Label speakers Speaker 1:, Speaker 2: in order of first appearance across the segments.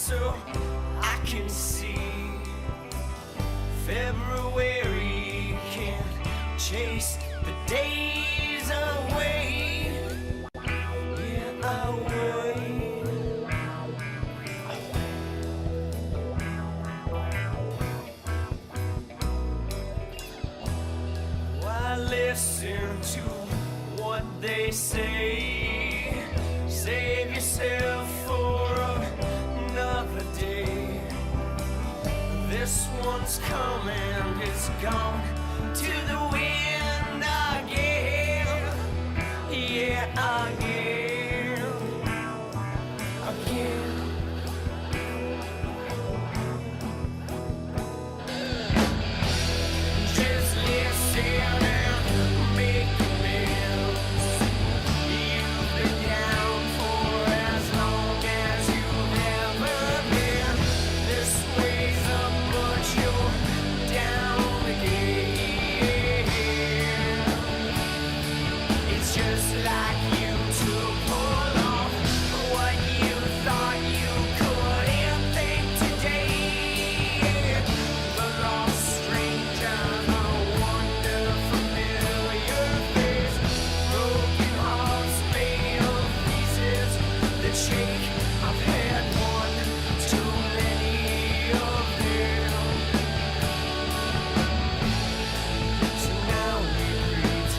Speaker 1: so I can see February can't chase the days away. Yeah, away. Why listen to what they say? Save yourself for another day. This one's coming, it's gone to the wind again. Yeah, again. Again. Just listen and make amends. You've been down for as long as you've ever been. This way's up, but you're down again. It's just like you to pull off what you thought you couldn't think today. The lost stranger, the wonder familiar face, broken hearts made of pieces that shake. I've had one too many of them. So now we greet.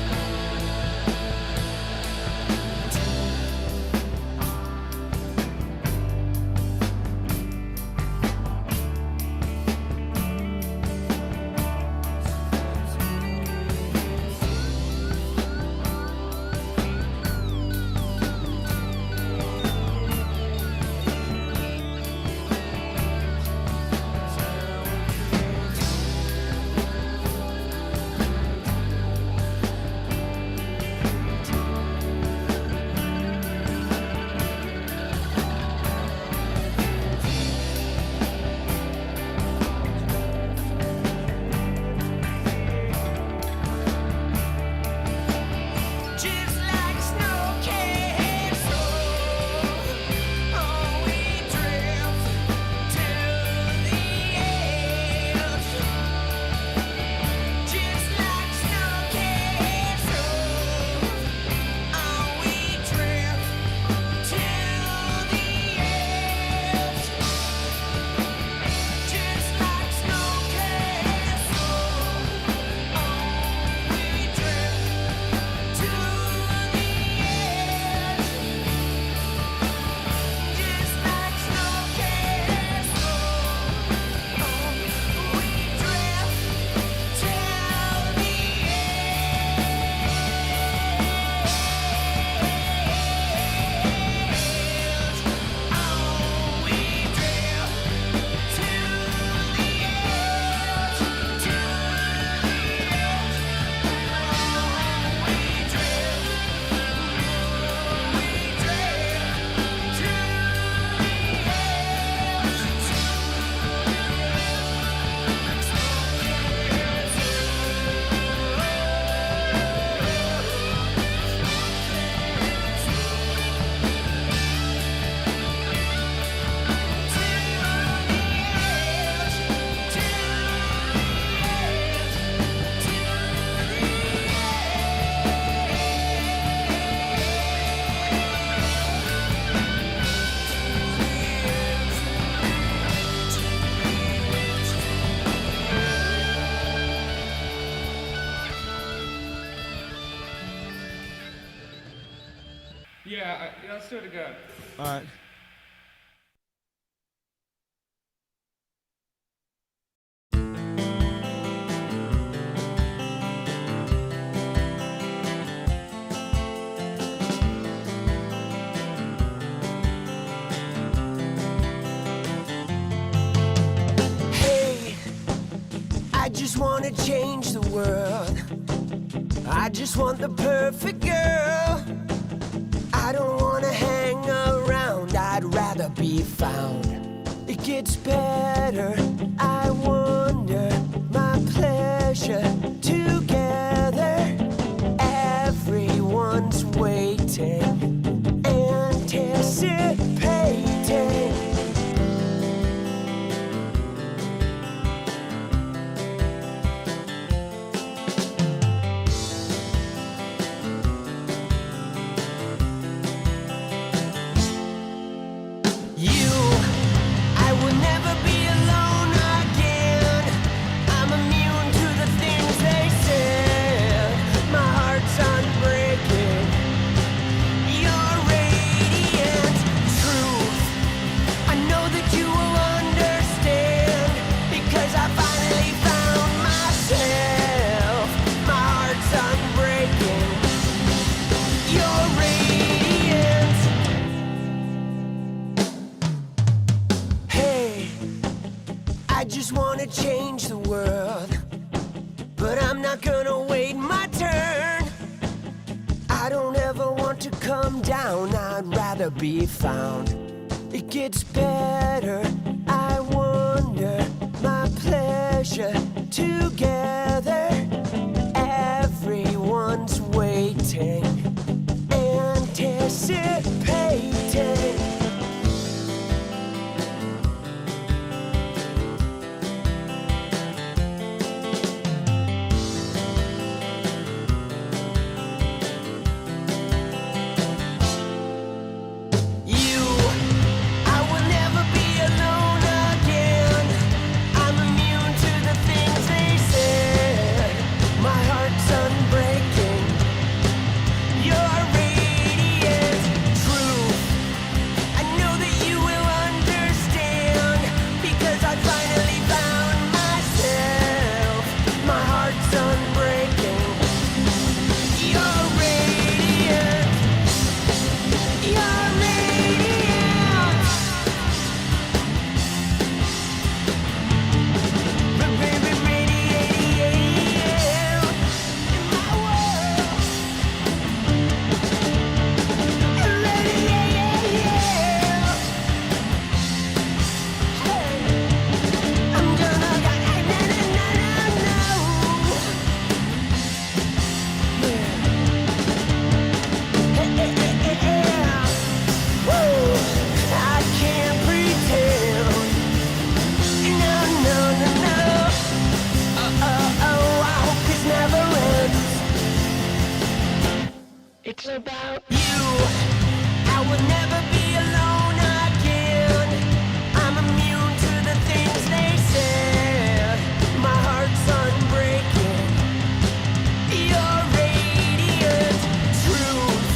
Speaker 1: Just like snow can't slow, oh, we drift to the edge. Just like snow can't slow, oh, we drift to the edge. Just like snow can't slow, oh, we drift to the edge. Just like snow can't slow, oh, we drift to the
Speaker 2: Yeah, let's do it again.
Speaker 3: All right.
Speaker 1: Hey, I just wanna change the world. I just want the perfect girl. I don't wanna hang around, I'd rather be found. It gets better, I wonder, my pleasure together. Everyone's waiting, anticipating. wanna change the world, but I'm not gonna wait my turn. I don't ever want to come down, I'd rather be found. It gets better, I wonder, my pleasure together. Everyone's waiting, anticipating. It's about you. I will never be alone again. I'm immune to the things they said. My heart's unbreaking. You're radiant truth.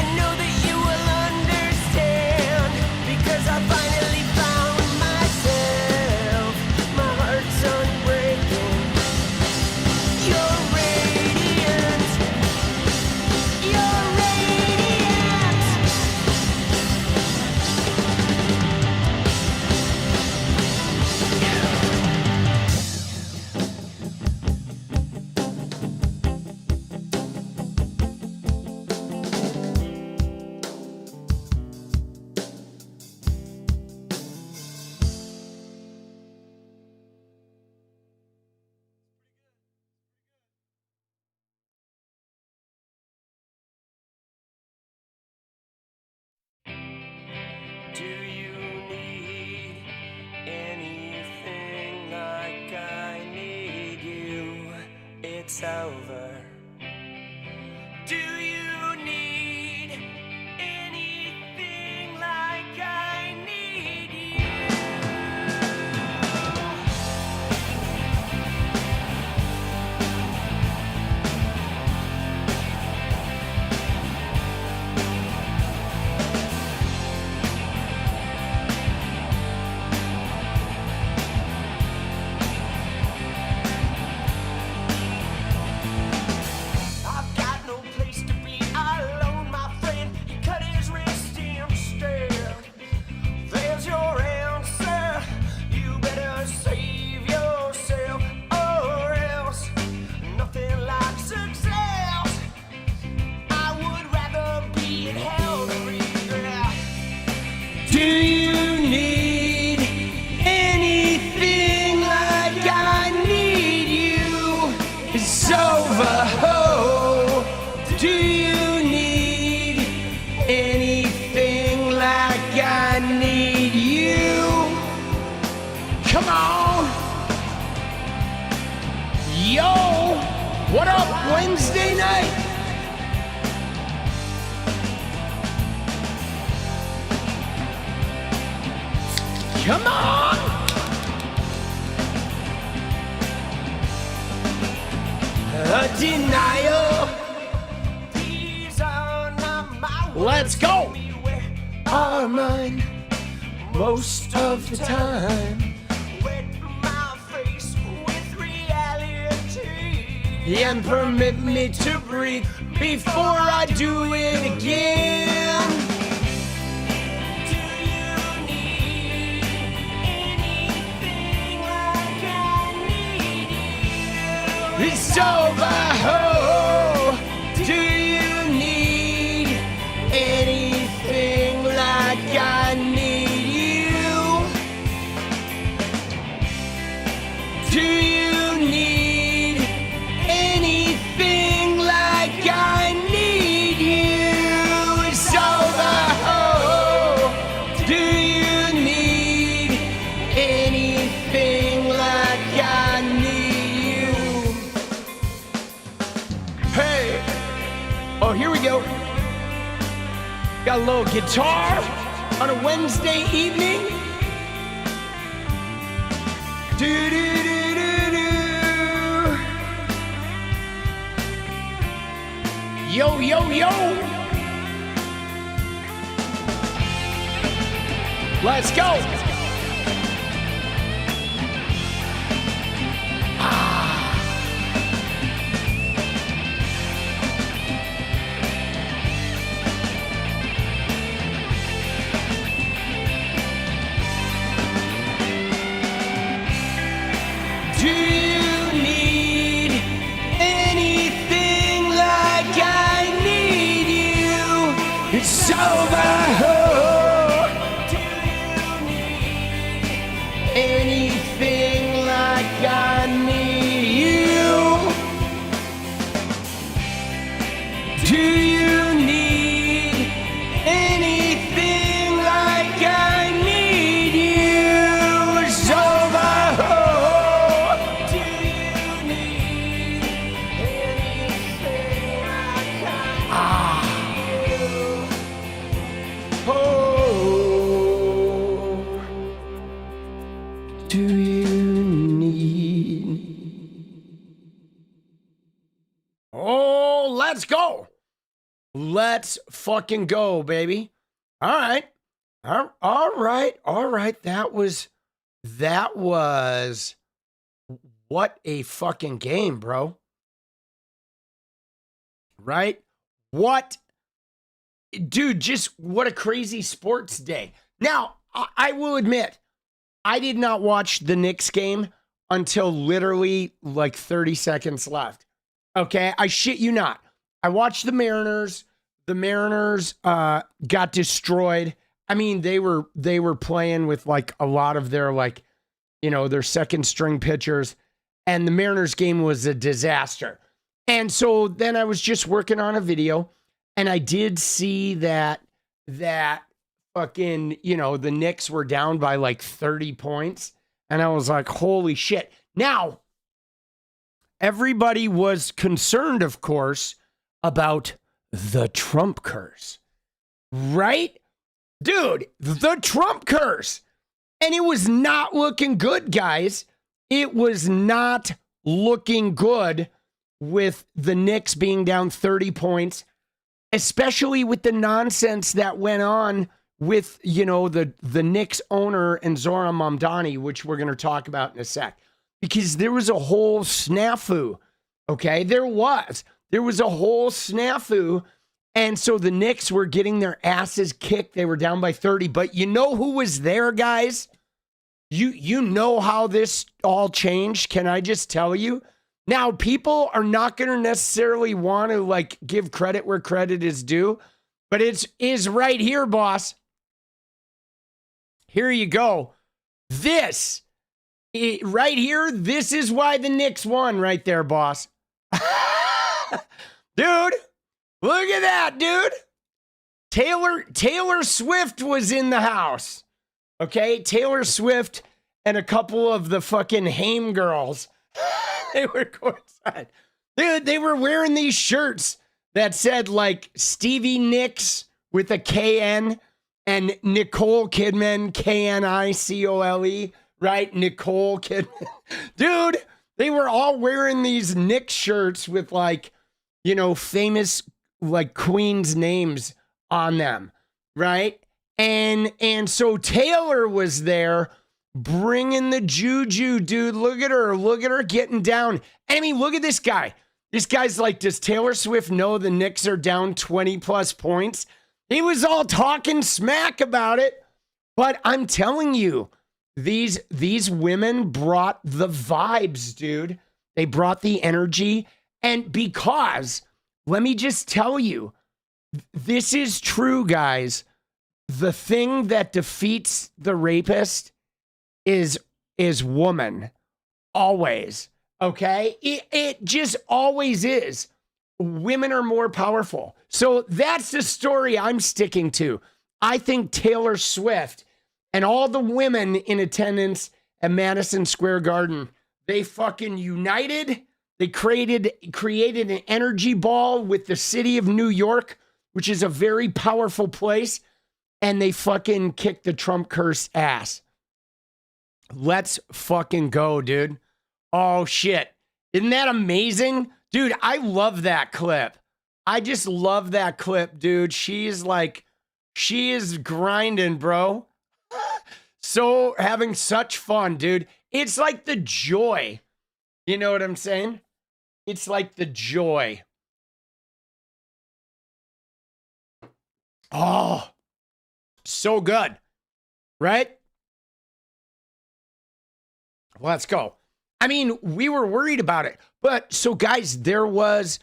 Speaker 1: I know that you will understand, because I finally found myself. My heart's unbreaking. You're radiant. You're radiant. Do you need anything like I need you? It's over. Do you need anything like I need you? I've got no place to be alone, my friend. He cut his wrist instead. There's your answer. You better save yourself, or else nothing like success. I would rather be in hell than regret. Do you need anything like I need you? It's over. Oh, do you need anything like I need you? Come on. Yo, what up, Wednesday night? Come on. A denial. These are not my words. Let's go. Are mine most of the time. Wet my face with reality and permit me to breathe before I do it again. Do you need anything like It's over. Oh, do you need anything like I need you? Do you need anything like I need you? It's over. Oh, do you need anything like I need you? Hey, oh, here we go. Got a little guitar on a Wednesday evening. Do do do do do. Yo yo yo. Let's go. Do you need anything like I need you? It's over. Oh, do you need anything like I need you? Do you need anything like I need you? It's over. Oh, do you need anything like I need you? Oh, do you need? Oh, let's go. Let's fucking go, baby. All right. All right. That was what a fucking game, bro. Right? What? Dude, just what a crazy sports day. Now, I will admit, I did not watch the Knicks game until literally like 30 seconds left. Okay? I shit you not. I watched the Mariners. The Mariners got destroyed. I mean, they were playing with like a lot of their like, you know, their second string pitchers, and the Mariners game was a disaster. And so then I was just working on a video, and I did see that fucking, you know, the Knicks were down by like 30 points, and I was like, holy shit. Now, everybody was concerned, of course, about the Trump curse, right? Dude, the Trump curse. And it was not looking good, guys. It was not looking good with the Knicks being down 30 points, especially with the nonsense that went on with, you know, the Knicks owner and Zoran Mamdani, which we're going to talk about in a sec. Because there was a whole snafu, okay? There was a whole snafu. And so the Knicks were getting their asses kicked. They were down by 30. But you know who was there, guys? You know how this all changed. Can I just tell you? Now, people are not going to necessarily want to like give credit where credit is due. But it is right here, boss. Here you go. Right here, this is why the Knicks won right there, boss. Dude, look at that, dude. Taylor Swift was in the house. Okay, Taylor Swift and a couple of the fucking Haim girls. They were courtside. Dude, they were wearing these shirts that said like Stevie Nicks with a KN and Nicole Kidman, KNICOLE, right? Nicole Kidman. Dude, they were all wearing these Knicks shirts with like, you know, famous like queens' names on them, right? And so Taylor was there bringing the juju, dude. Look at her getting down. And I mean, look at this guy. This guy's like, does Taylor Swift know the Knicks are down 20 plus points? He was all talking smack about it. But I'm telling you, these women brought the vibes, dude.
Speaker 3: They brought the energy. And because, let me just tell you, this is true, guys. The thing that defeats the rapist is woman. Always. Okay? It just always is. Women are more powerful. So that's the story I'm sticking to. I think Taylor Swift and all the women in attendance at Madison Square Garden, they fucking united. They created an energy ball with the city of New York, which is a very powerful place, and they fucking kicked the Trump curse ass. Let's fucking go, dude. Oh, shit. Isn't that amazing? Dude, I love that clip. I just love that clip, dude. She is grinding, bro. So having such fun, dude. It's like the joy. You know what I'm saying? It's like the joy. Oh, so good. Right? Let's go. I mean, we were worried about it. But so guys, there was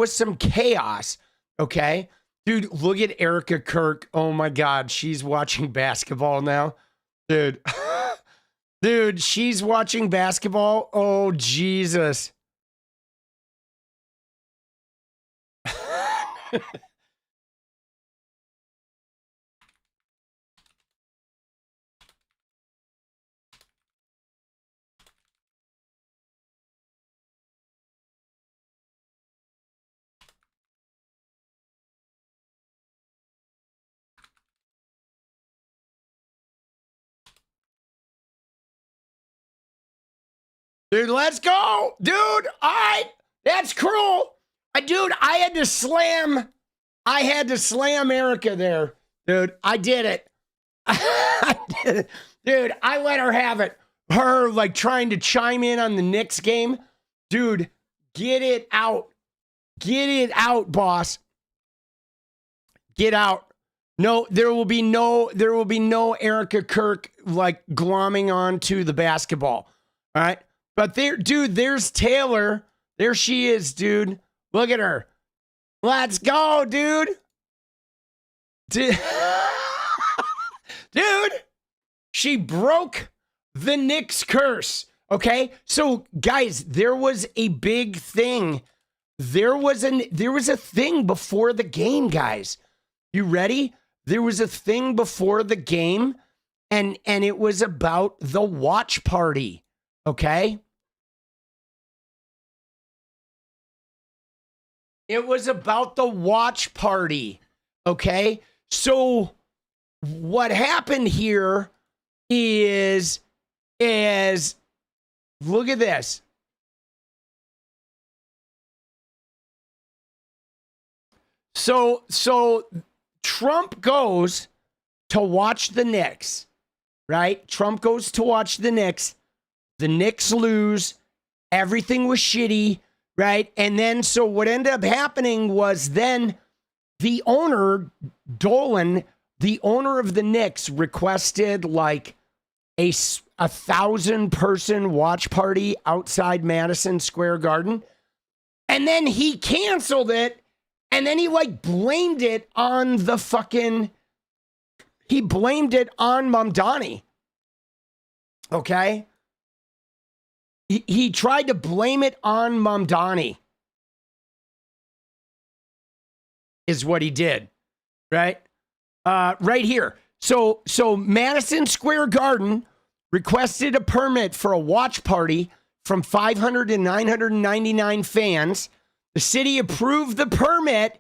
Speaker 3: some chaos. Okay. Dude, look at Erica Kirk. Oh my God. She's watching basketball now. Dude. Dude, she's watching basketball. Oh, Jesus. Dude, let's go. Dude, all right. That's cruel. Dude, I had to slam Erica there. Dude, I did it. I did it. Dude, I let her have it. Her, like, trying to chime in on the Knicks game. Dude, get it out. Get it out, boss. Get out. No, there will be no Erica Kirk, like, glomming onto the basketball. All right? But there, dude, there's Taylor. There she is, dude. Look at her. Let's go, dude. Dude, she broke the Knicks curse. Okay? So, guys, there was a big thing. There was a thing before the game, guys. You ready? There was a thing before the game, and it was about the watch party. Okay? It was about the watch party. Okay? So what happened here is look at this. So Trump goes to watch the Knicks, right? Trump goes to watch the Knicks. The Knicks lose. Everything was shitty, right? And then, so what ended up happening was then the owner, Dolan, the owner of the Knicks, requested like a 1,000-person watch party outside Madison Square Garden. And then he canceled it. And then he like blamed it on he blamed it on Mamdani. Okay? He tried to blame it on Mamdani. Is what he did. Right? Right here. So Madison Square Garden requested a permit for a watch party from 500 to 999 fans. The city approved the permit,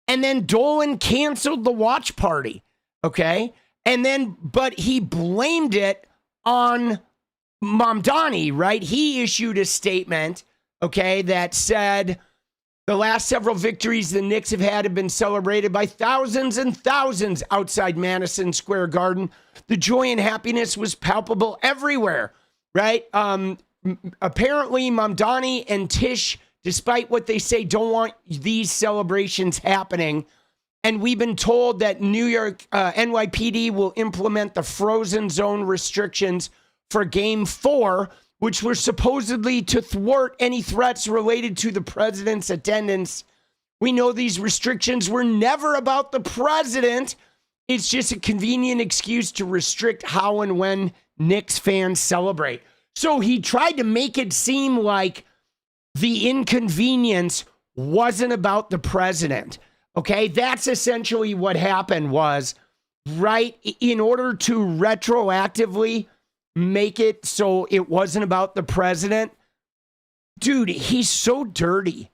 Speaker 3: and then Dolan canceled the watch party. Okay? But he blamed it on Mamdani, right? He issued a statement, okay, that said the last several victories the Knicks have had have been celebrated by thousands and thousands outside Madison Square Garden. The joy and happiness was palpable everywhere, right? Apparently, Mamdani and Tish, despite what they say, don't want these celebrations happening. And we've been told that New York NYPD will implement the frozen zone restrictions for Game 4, which were supposedly to thwart any threats related to the president's attendance. We know these restrictions were never about the president. It's just a convenient excuse to restrict how and when Knicks fans celebrate. So he tried to make it seem like the inconvenience wasn't about the president. Okay, that's essentially what happened was, right, in order to retroactively make it so it wasn't about the president. Dude, he's so dirty,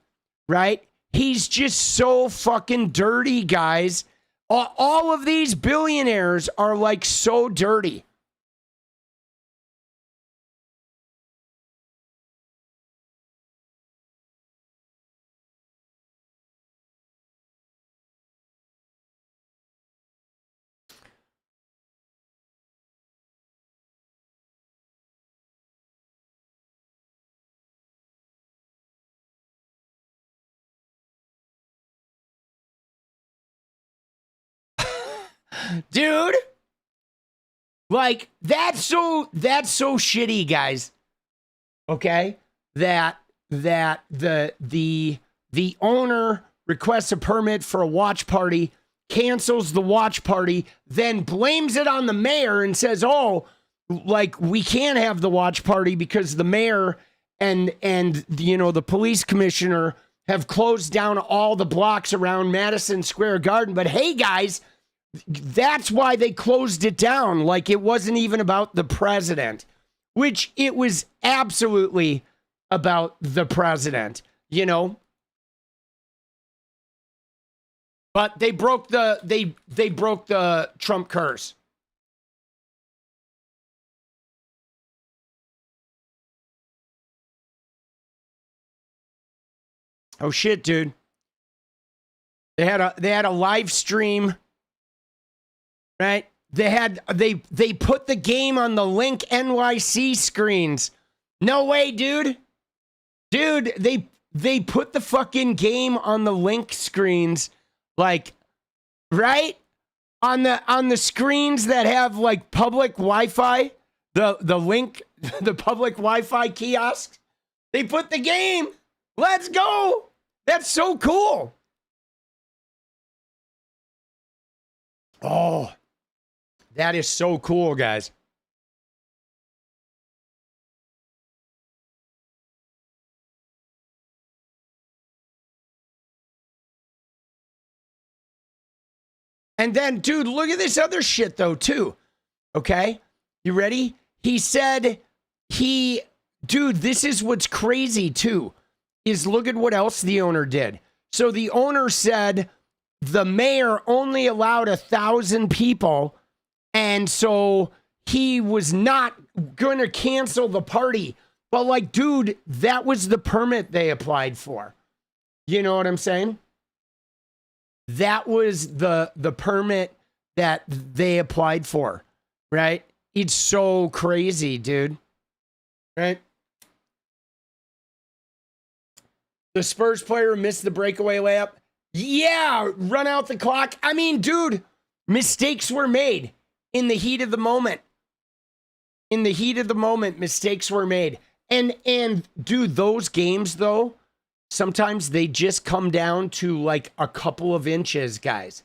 Speaker 3: right? He's just so fucking dirty, guys. All of these billionaires are like so dirty. Dude, like that's so shitty, guys. Okay? That the owner requests a permit for a watch party, cancels the watch party, then blames it on the mayor and says, "Oh, like we can't have the watch party because the mayor and the police commissioner have closed down all the blocks around Madison Square Garden." But hey, guys, that's why they closed it down. Like it wasn't even about the president, which it was absolutely about the president, But they broke they broke the Trump curse. Oh shit, dude. They had a live stream. Right? They put the game on the Link NYC screens. No way, dude. Dude, they put the fucking game on the Link screens, like, right? On the screens that have like public Wi-Fi, the Link, the public Wi-Fi kiosks. They put the game. Let's go. That's so cool. Oh. That is so cool, guys. And then, dude, look at this other shit, though, too. Okay? You ready? He said dude, this is what's crazy, too, is look at what else the owner did. So the owner said the mayor only allowed 1,000 people. And so he was not going to cancel the party. But like, dude, that was the permit they applied for. You know what I'm saying? That was the permit that they applied for, right? It's so crazy, dude. Right? The Spurs player missed the breakaway layup. Yeah, run out the clock. I mean, dude, mistakes were made. In the heat of the moment. In the heat of the moment, mistakes were made. And dude, those games, though, sometimes they just come down to like a couple of inches, guys.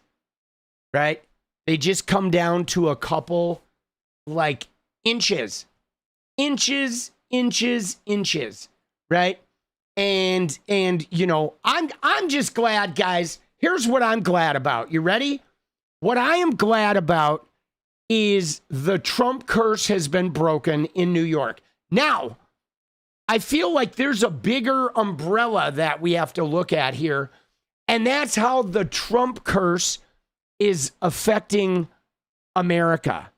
Speaker 3: Right? They just come down to a couple, like, inches. Inches. Right? And I'm just glad, guys. Here's what I'm glad about. You ready? What I am glad about is the Trump curse has been broken in New York. Now, I feel like there's a bigger umbrella that we have to look at here, and that's how the Trump curse is affecting America,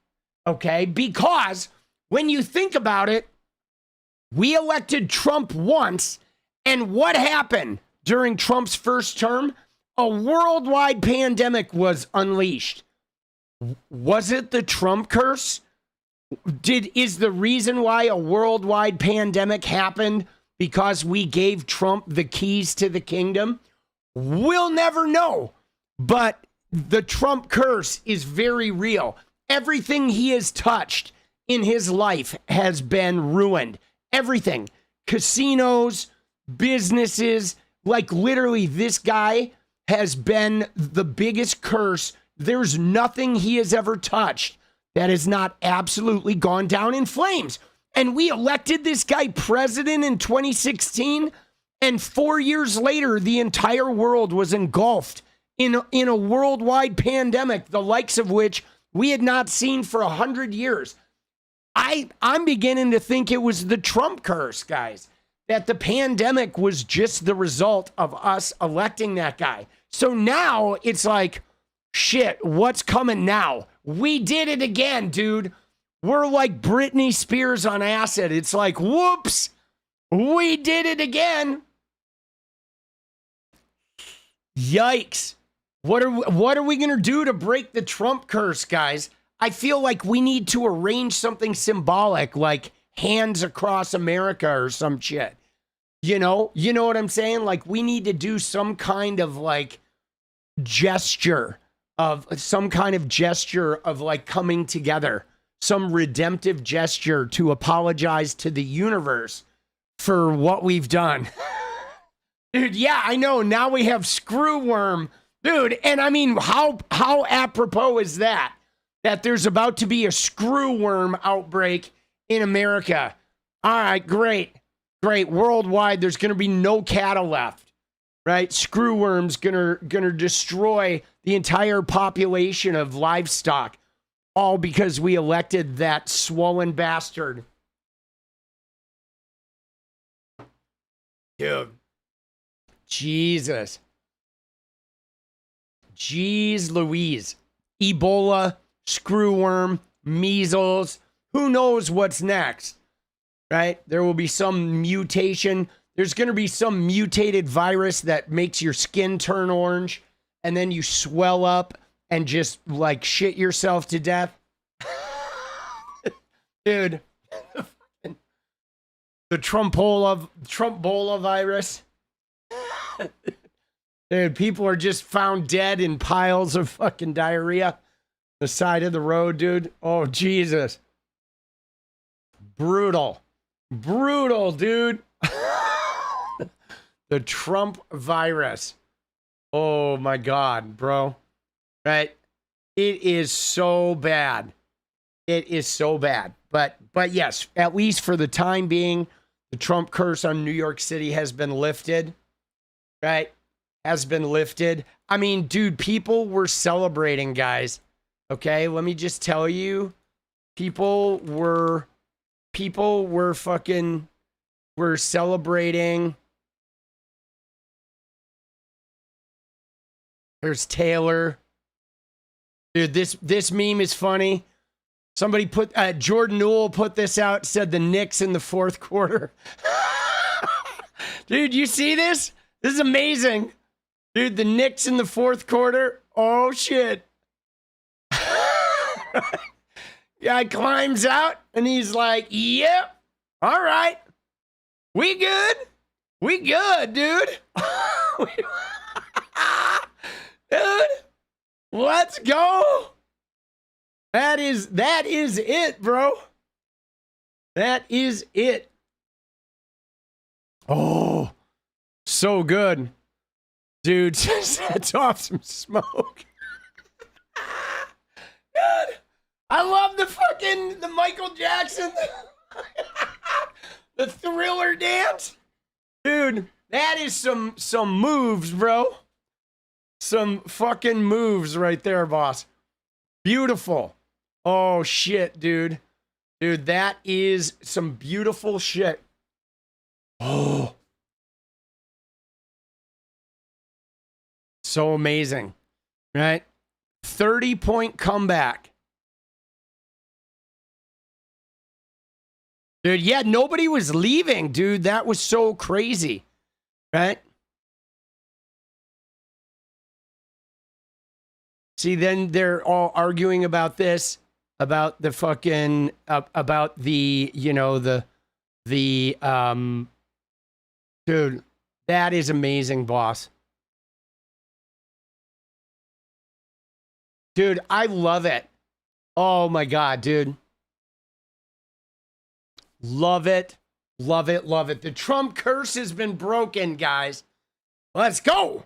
Speaker 3: okay? Because when you think about it, we elected Trump once, and what happened during Trump's first term? A worldwide pandemic was unleashed. Was it the Trump curse? Is the reason why a worldwide pandemic happened because we gave Trump the keys to the kingdom? We'll never know. But the Trump curse is very real. Everything he has touched in his life has been ruined. everything. Casinos, businesses, like literally this guy has been the biggest curse. There's nothing he has ever touched that has not absolutely gone down in flames. And we elected this guy president in 2016, and 4 years later, the entire world was engulfed in a worldwide pandemic, the likes of which we had not seen for 100 years. I'm beginning to think it was the Trump curse, guys, that the pandemic was just the result of us electing that guy. So now it's like, shit, what's coming now? We did it again, dude. We're like Britney Spears on acid. It's like, whoops, we did it again. Yikes. What are we going to do to break the Trump curse, guys? I feel like we need to arrange something symbolic like hands across America or some shit. You know what I'm saying? Like we need to do some kind of like gesture of like coming together, some redemptive gesture to apologize to the universe for what we've done. Dude, yeah, I know. Now we have screwworm. Dude, and I mean, how apropos is that? That there's about to be a screwworm outbreak in America. All right, great. Worldwide, there's going to be no cattle left, right? Screwworm's gonna destroy the entire population of livestock, all because we elected that swollen bastard. Dude. Jesus. Jeez Louise. Ebola, screwworm, measles. Who knows what's next, right? There will be some mutation. There's going to be some mutated virus that makes your skin turn orange, and then you swell up and just like shit yourself to death. Dude. The Trump-bola virus. Dude, people are just found dead in piles of fucking diarrhea. The side of the road, dude. Oh, Jesus. Brutal, dude. The Trump virus. Oh, my God, bro. Right? It is so bad. It is so bad. But yes, at least for the time being, the Trump curse on New York City has been lifted. Right? Has been lifted. I mean, dude, people were celebrating, guys. Okay, let me just tell you, people were celebrating. There's Taylor. Dude, this meme is funny. Somebody put, Jordan Newell put this out, said the Knicks in the fourth quarter. Dude, you see this? This is amazing. Dude, the Knicks in the fourth quarter. Oh, shit. Guy climbs out and he's like, yep, all right. We good, dude. Dude, let's go. That is it, bro. That is it. Oh, so good. Dude, sets off some smoke. God, I love the Michael Jackson, the Thriller dance. Dude, that is some moves, bro. Some fucking moves right there, boss. Beautiful. Oh, shit, dude. Dude, that is some beautiful shit. Oh. So amazing, right? 30-point comeback. Dude, yeah, nobody was leaving, dude. That was so crazy, right? See, then they're all arguing about this, about the fucking, about the, dude, that is amazing, boss. Dude, I love it. Oh my God, dude. Love it. Love it, love it. The Trump curse has been broken, guys. Let's go.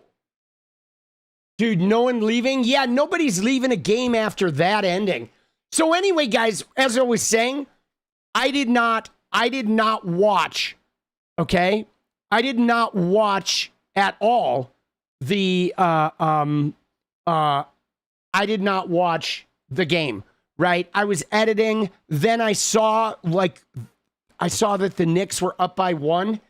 Speaker 3: Dude, no one leaving? Yeah, nobody's leaving a game after that ending. So anyway, guys, as I was saying, I did not watch, okay? I did not watch at all I did not watch the game, right? I was editing, then I saw that the Knicks were up by 1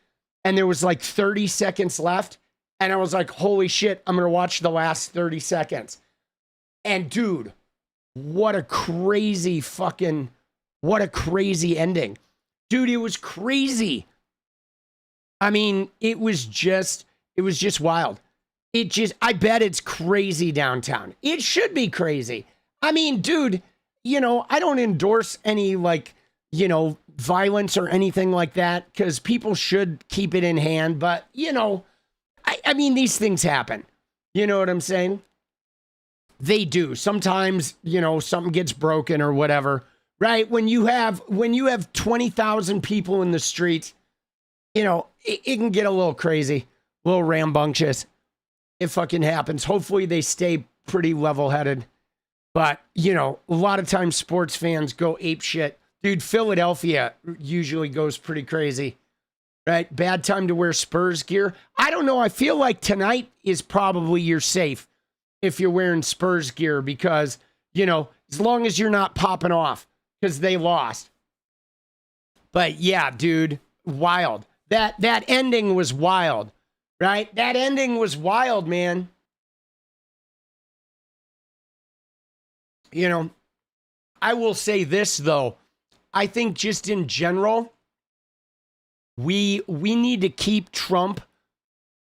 Speaker 3: and there was like 30 seconds left. And I was like, holy shit, I'm going to watch the last 30 seconds. And dude, what a crazy ending. Dude, it was crazy. I mean, it was just wild. I bet it's crazy downtown. It should be crazy. I mean, dude, I don't endorse any violence or anything like that because people should keep it in hand. But, I mean, these things happen. You know what I'm saying? They do. Sometimes, something gets broken or whatever, right? When you have 20,000 people in the streets, it can get a little crazy, a little rambunctious. It fucking happens. Hopefully they stay pretty level-headed. But, a lot of times sports fans go ape shit. Dude, Philadelphia usually goes pretty crazy. Right? Bad time to wear Spurs gear. I don't know. I feel like tonight is probably you're safe if you're wearing Spurs gear because, as long as you're not popping off because they lost. But yeah, dude, wild. That ending was wild, right? That ending was wild, man. I will say this though. I think just in general, we need to keep Trump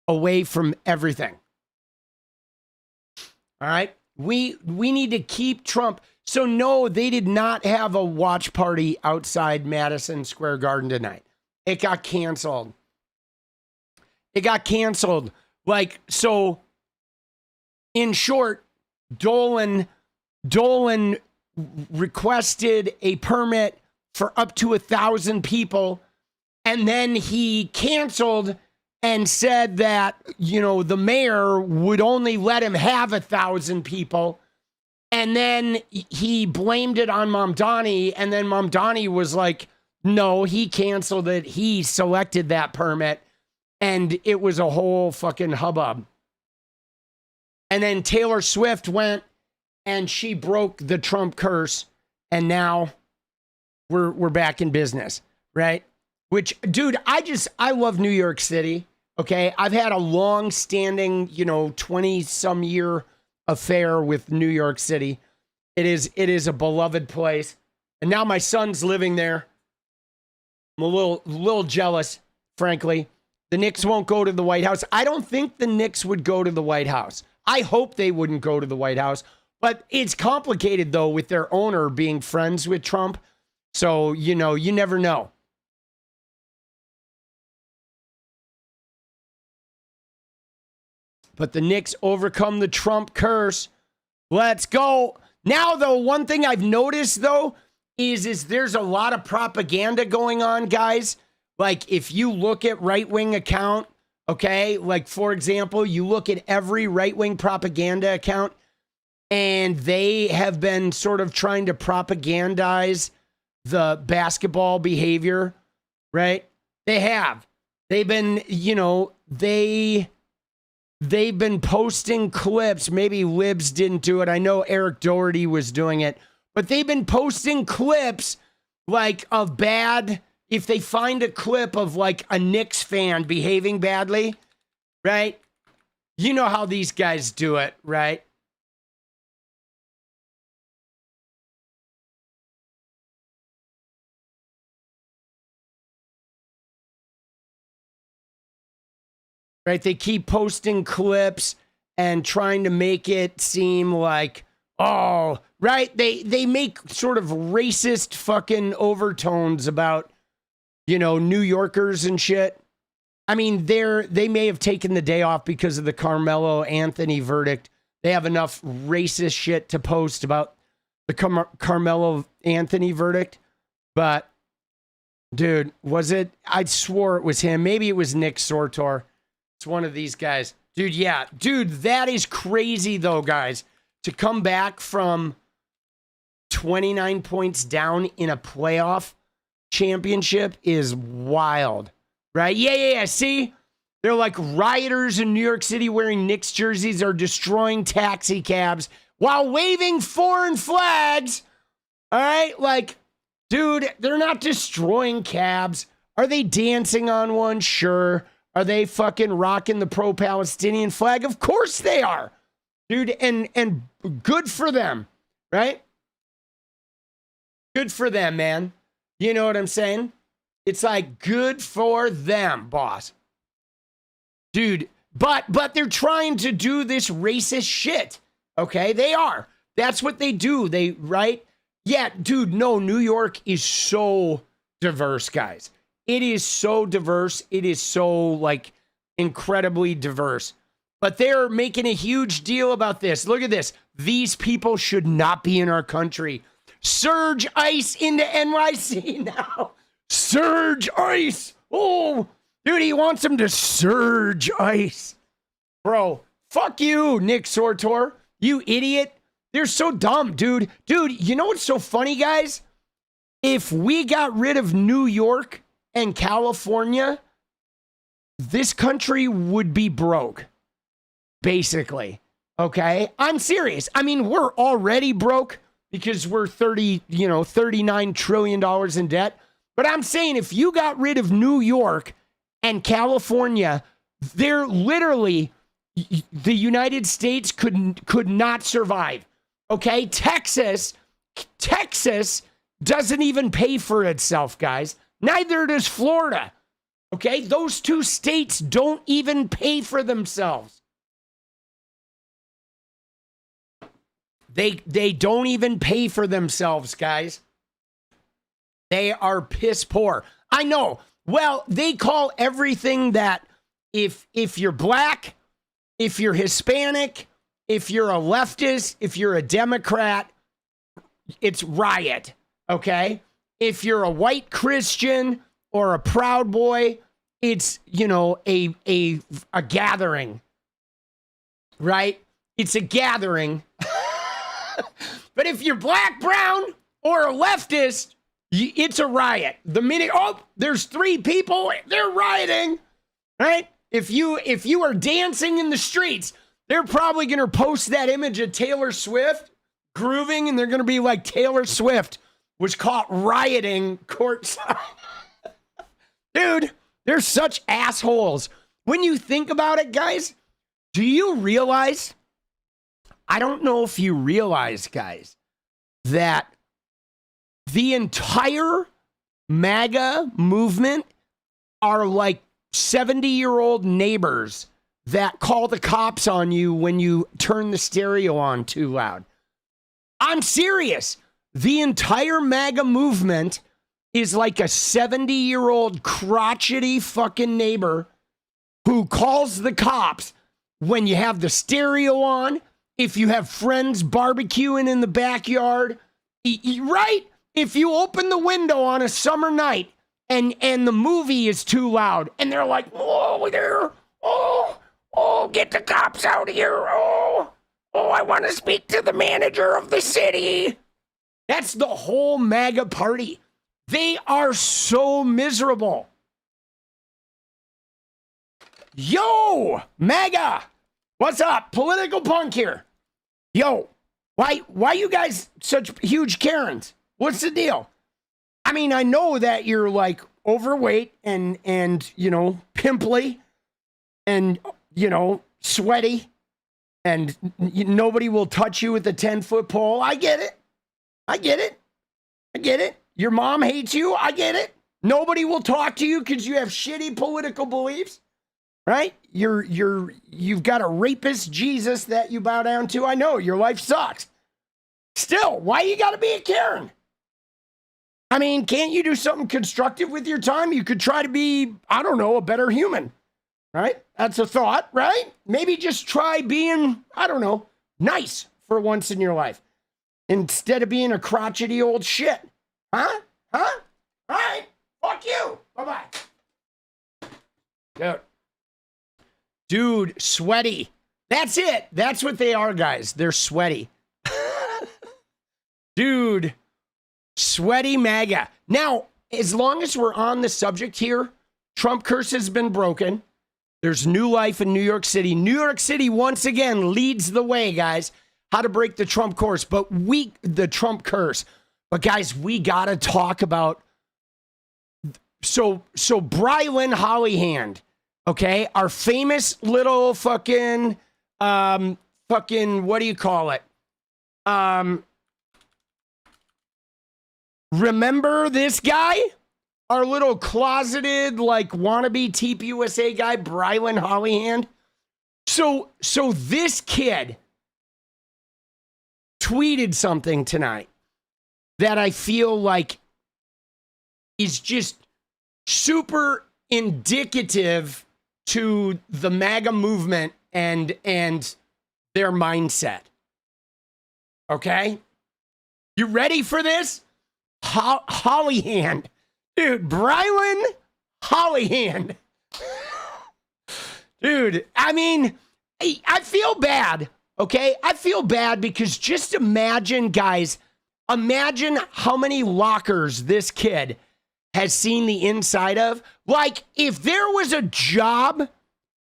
Speaker 3: away from everything. All right? We need to keep Trump. So no, they did not have a watch party outside Madison Square Garden tonight. It got canceled. So in short, Dolan requested a permit for up to 1,000 people. And then he canceled and said that, the mayor would only let him have 1,000 people. And then he blamed it on Mamdani. And then Mamdani was like, no, he canceled it. He selected that permit. And it was a whole fucking hubbub. And then Taylor Swift went and she broke the Trump curse. And now we're back in business, right? Which, dude, I love New York City, okay? I've had a long-standing, 20-some year affair with New York City. It is a beloved place. And now my son's living there. I'm a little jealous, frankly. The Knicks won't go to the White House. I don't think the Knicks would go to the White House. I hope they wouldn't go to the White House. But it's complicated, though, with their owner being friends with Trump. So, you never know. But the Knicks overcome the Trump curse. Let's go. Now, though, one thing I've noticed, though, is there's a lot of propaganda going on, guys. Like, if you look at right-wing account, okay, like, for example, you look at every right-wing propaganda account, and they have been sort of trying to propagandize the basketball behavior, right? They have. They've been, they've been posting clips. Maybe Libs didn't do it. I know Eric Doherty was doing it. But they've been posting clips like of bad, if they find a clip of like a Knicks fan behaving badly, right? You know how these guys do it, right? Right? They keep posting clips and trying to make it seem like, oh, right? They make sort of racist fucking overtones about, New Yorkers and shit. I mean, they may have taken the day off because of the Carmelo Anthony verdict. They have enough racist shit to post about the Carmelo Anthony verdict. But Dude, was it? I swore it was him. Maybe it was Nick Sortor. It's one of these guys. Dude, yeah. Dude, that is crazy, though, guys. To come back from 29 points down in a playoff championship is wild, right? Yeah. See? They're like rioters in New York City wearing Knicks jerseys are destroying taxi cabs while waving foreign flags. All right? Like, dude, they're not destroying cabs. Are they dancing on one? Sure. Are they fucking rocking the pro-Palestinian flag? Of course they are. Dude, and good for them, right? Good for them, man. You know what I'm saying? It's like good for them, boss. Dude, but they're trying to do this racist shit. Okay? They are. That's what they do. Right? Yeah, dude, no, New York is so diverse, guys. It is so diverse. It is so, like, incredibly diverse. But they're making a huge deal about this. Look at this. These people should not be in our country. Surge ICE into NYC now. Surge ICE. Oh, dude, he wants them to surge ICE. Bro, fuck you, Nick Sortor. You idiot. They're so dumb, dude. Dude, you know what's so funny, guys? If we got rid of New York and California, this country would be broke. Basically. Okay? I'm serious. I mean, we're already broke because we're $39 trillion in debt. But I'm saying if you got rid of New York and California, they're literally, the United States could not survive. Okay? Texas doesn't even pay for itself, guys. Neither does Florida. Okay? Those two states don't even pay for themselves. They don't even pay for themselves, guys. They are piss poor. I know. Well, they call everything that if you're black, if you're Hispanic, if you're a leftist, if you're a Democrat, it's riot, okay? If you're a white Christian or a Proud Boy, it's, a gathering, right? It's a gathering. But if you're black, brown, or a leftist, it's a riot. The minute, there's 3 people, they're rioting, right? If you are dancing in the streets, they're probably going to post that image of Taylor Swift grooving, and they're going to be like, Taylor Swift was caught rioting courtside. Dude, they're such assholes. When you think about it, guys, do you realize, I don't know if you realize, guys, that the entire MAGA movement are like 70-year-old neighbors that call the cops on you when you turn the stereo on too loud. I'm serious. The entire MAGA movement is like a 70-year-old crotchety fucking neighbor who calls the cops when you have the stereo on, if you have friends barbecuing in the backyard, right? If you open the window on a summer night and the movie is too loud and they're like, oh, there, oh, get the cops out here. Oh, I want to speak to the manager of the city. That's the whole MAGA party. They are so miserable. Yo, MAGA, what's up? Political Punk here. Yo, why you guys such huge Karens? What's the deal? I mean, I know that you're like overweight and pimply and, sweaty and nobody will touch you with a 10-foot pole. I get it. Your mom hates you. I get it. Nobody will talk to you because you have shitty political beliefs, right? You've got a rapist Jesus that you bow down to. I know your life sucks. Still, why you got to be a Karen? I mean, can't you do something constructive with your time? You could try to be, I don't know, a better human, right? That's a thought, right? Maybe just try being, I don't know, nice for once in your life instead of being a crotchety old shit. Huh? All right. Fuck Fuck you. Bye-bye. Dude, sweaty. That's it. That's what they are, guys. They're sweaty. Dude, sweaty MAGA. Now, as long as we're on the subject here, Trump curse has been broken. There's new life in New York City. New York City, once again, leads the way, guys. How to break the Trump curse. The Trump curse. But, guys, we got to talk about... So Brilyn Hollyhand, okay? Our famous little fucking, what do you call it? Remember this guy? Our little closeted, like, wannabe TPUSA guy, Brilyn Hollyhand. So this kid tweeted something tonight that I feel like is just super indicative to the MAGA movement and their mindset. Okay? You ready for this? Hollyhand. Dude, Brilyn Hollyhand. Dude, I mean, I feel bad, okay? I feel bad because just imagine, guys, imagine how many lockers this kid has seen the inside of. Like, if there was a job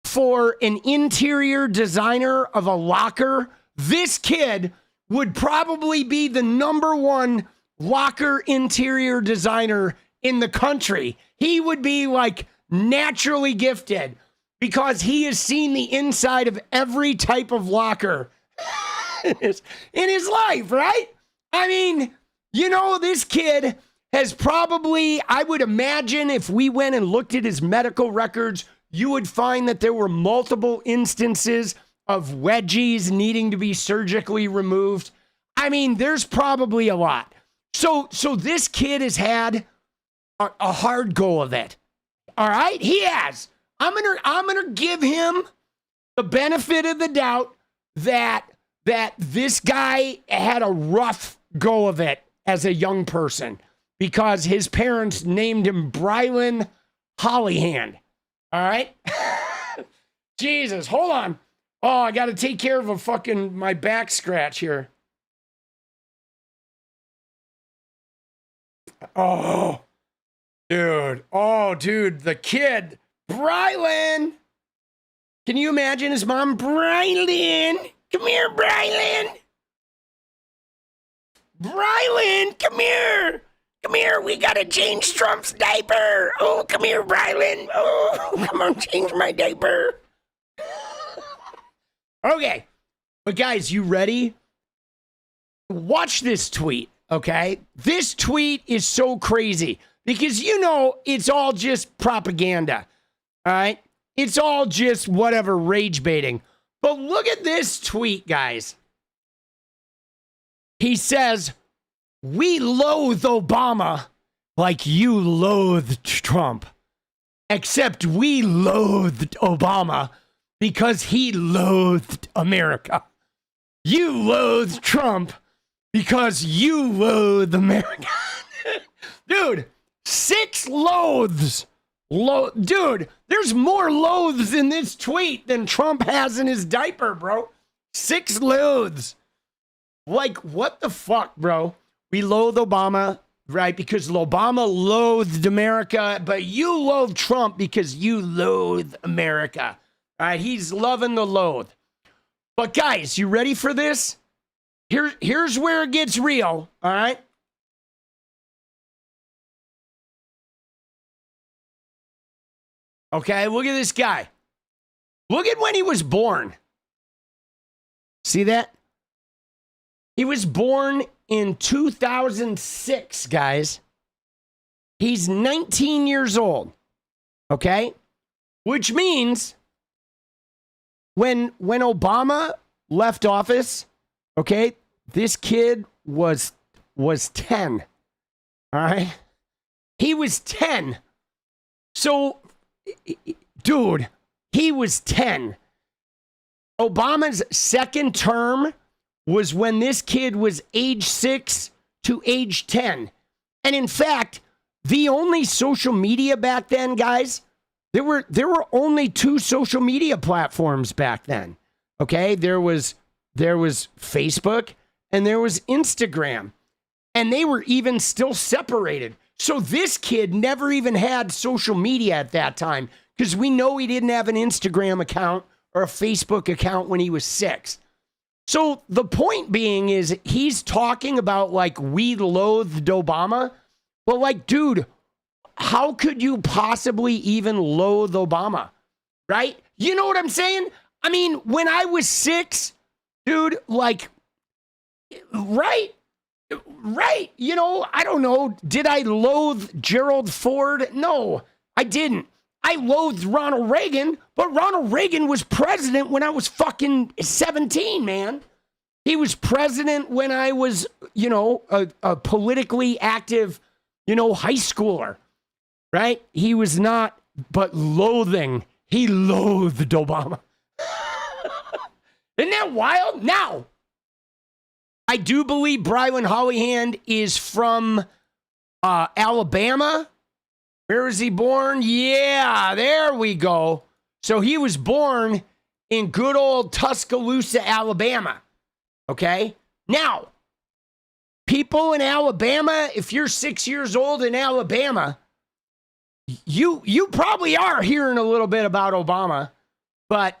Speaker 3: for an interior designer of a locker, this kid would probably be the #1 locker interior designer in the country. He would be like naturally gifted because he has seen the inside of every type of locker in his life, right? I mean, you know, this kid has probably, I would imagine if we went and looked at his medical records, you would find that there were multiple instances of wedgies needing to be surgically removed. I mean, there's probably a lot. So this kid has had a hard go of it. All right? He has. I'm gonna give him the benefit of the doubt that this guy had a rough go of it as a young person, because his parents named him Brilyn Hollyhand. All right? Jesus, hold on. Oh, I got to take care of my back scratch here. Oh, dude. Oh, dude, the kid. Brilyn. Can you imagine his mom? Brilyn. Come here, Brilyn. Brilyn, come here. Come here, we gotta change Trump's diaper. Oh, come here, Brilyn. Oh, come on, change my diaper. Okay, but guys, you ready? Watch this tweet, okay? This tweet is so crazy because, you know, it's all just propaganda, all right? It's all just whatever, rage baiting. But look at this tweet, guys. He says, "We loathe Obama like you loathed Trump. Except we loathed Obama because he loathed America. You loathe Trump because you loathe America." Dude, 6 loathes. Dude, there's more loathes in this tweet than Trump has in his diaper, bro. 6 loathes. Like, what the fuck, bro? We loathe Obama, right? Because Obama loathed America, but you loathe Trump because you loathe America. All right, he's loving the loathe. But guys, you ready for this? Here's where it gets real, all right? Okay, look at this guy. Look at when he was born. See that? He was born in 2006, guys. He's 19 years old, okay? Which means when Obama left office, okay, this kid was 10, all right? He was 10. So, dude, he was 10. Obama's second term was when this kid was age 6 to age 10. And in fact, the only social media back then, guys, there were only two social media platforms back then. Okay? There was Facebook and there was Instagram. And they were even still separated. So this kid never even had social media at that time because we know he didn't have an Instagram account or a Facebook account when he was 6. So the point being is he's talking about like we loathed Obama. But like, dude, how could you possibly even loathe Obama? Right? You know what I'm saying? I mean, when I was 6, dude, like, right? Right. You know, I don't know. Did I loathe Gerald Ford? No, I didn't. I loathed Ronald Reagan, but Ronald Reagan was president when I was fucking 17, man. He was president when I was, you know, a politically active, you know, high schooler, right? He was not, but loathing. He loathed Obama. Isn't that wild? Now, I do believe Brilyn Hollyhand is from Alabama. Where was he born? Yeah, there we go. So he was born in good old Tuscaloosa, Alabama. Okay? Now, people in Alabama, if you're 6 years old in Alabama, you probably are hearing a little bit about Obama, but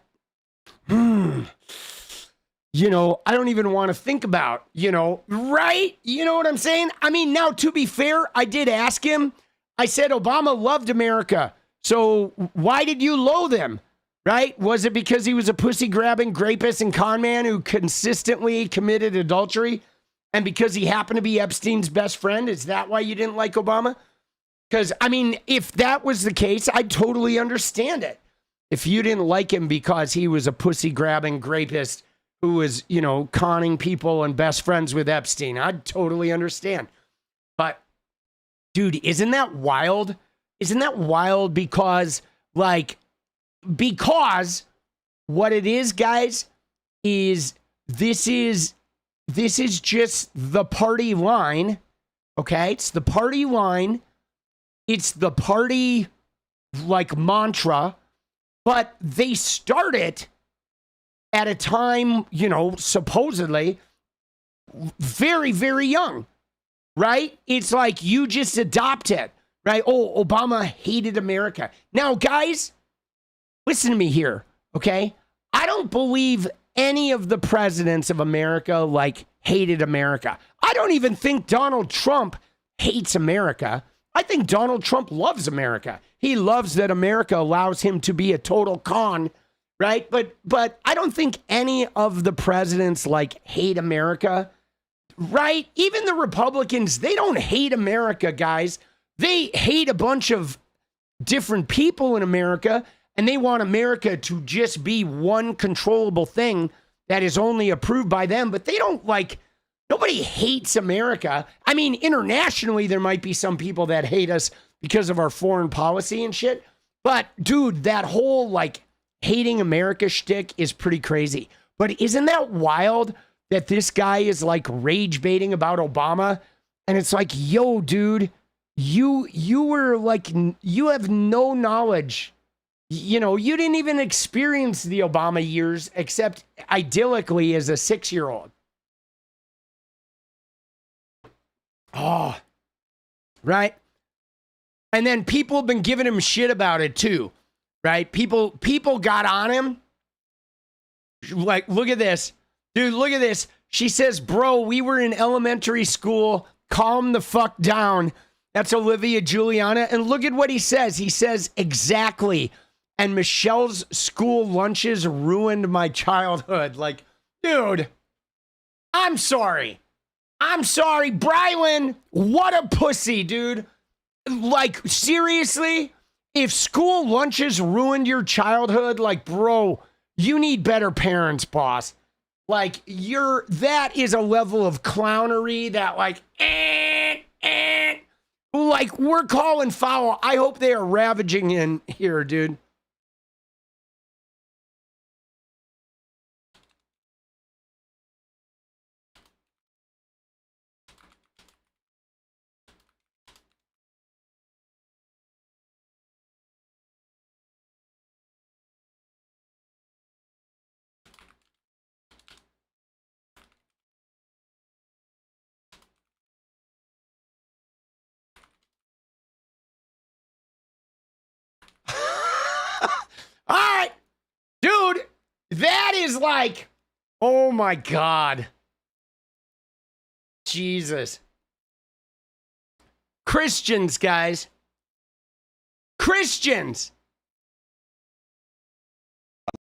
Speaker 3: you know, I don't even want to think about, you know, right? You know what I'm saying? I mean, now, to be fair, I did ask him. I said, Obama loved America. So why did you loathe him? Right? Was it because he was a pussy-grabbing rapist and con man who consistently committed adultery? And because he happened to be Epstein's best friend? Is that why you didn't like Obama? Because, I mean, if that was the case, I'd totally understand it. If you didn't like him because he was a pussy-grabbing rapist who was, you know, conning people and best friends with Epstein, I'd totally understand. But, dude, isn't that wild? Isn't that wild? Because what it is, guys, is this is just the party line, okay? It's the party line. It's the party, like, mantra. But they start it at a time, you know, supposedly very, very young, right? It's like you just adopt it, right? Oh, Obama hated America. Now, guys, listen to me here, okay? I don't believe any of the presidents of America, like, hated America. I don't even think Donald Trump hates America. I think Donald Trump loves America. He loves that America allows him to be a total con, right? But I don't think any of the presidents, like, hate America, right? Even the Republicans, they don't hate America, guys. They hate a bunch of different people in America, and they want America to just be one controllable thing that is only approved by them. But they don't, like, nobody hates America. I mean, internationally, there might be some people that hate us because of our foreign policy and shit. But, dude, that whole, like, hating America shtick is pretty crazy. But isn't that wild that this guy is, like, rage baiting about Obama? And it's like, yo, dude, you were, like, you have no knowledge. You know, you didn't even experience the Obama years except idyllically as a 6-year-old. Oh, right. And then people have been giving him shit about it too, right? People got on him. Like, look at this. Dude, look at this. She says, bro, we were in elementary school. Calm the fuck down. That's Olivia Giuliana. And look at what he says. He says, exactly. And Michelle's school lunches ruined my childhood. Like, dude, I'm sorry. I'm sorry, Brilyn. What a pussy, dude. Like, seriously? If school lunches ruined your childhood, like, bro, you need better parents, boss. Like, that is a level of clownery that, like, like, we're calling foul. I hope they are ravaging in here, dude. All right. Dude, that is like, oh my God. Jesus. Christians, guys. Christians.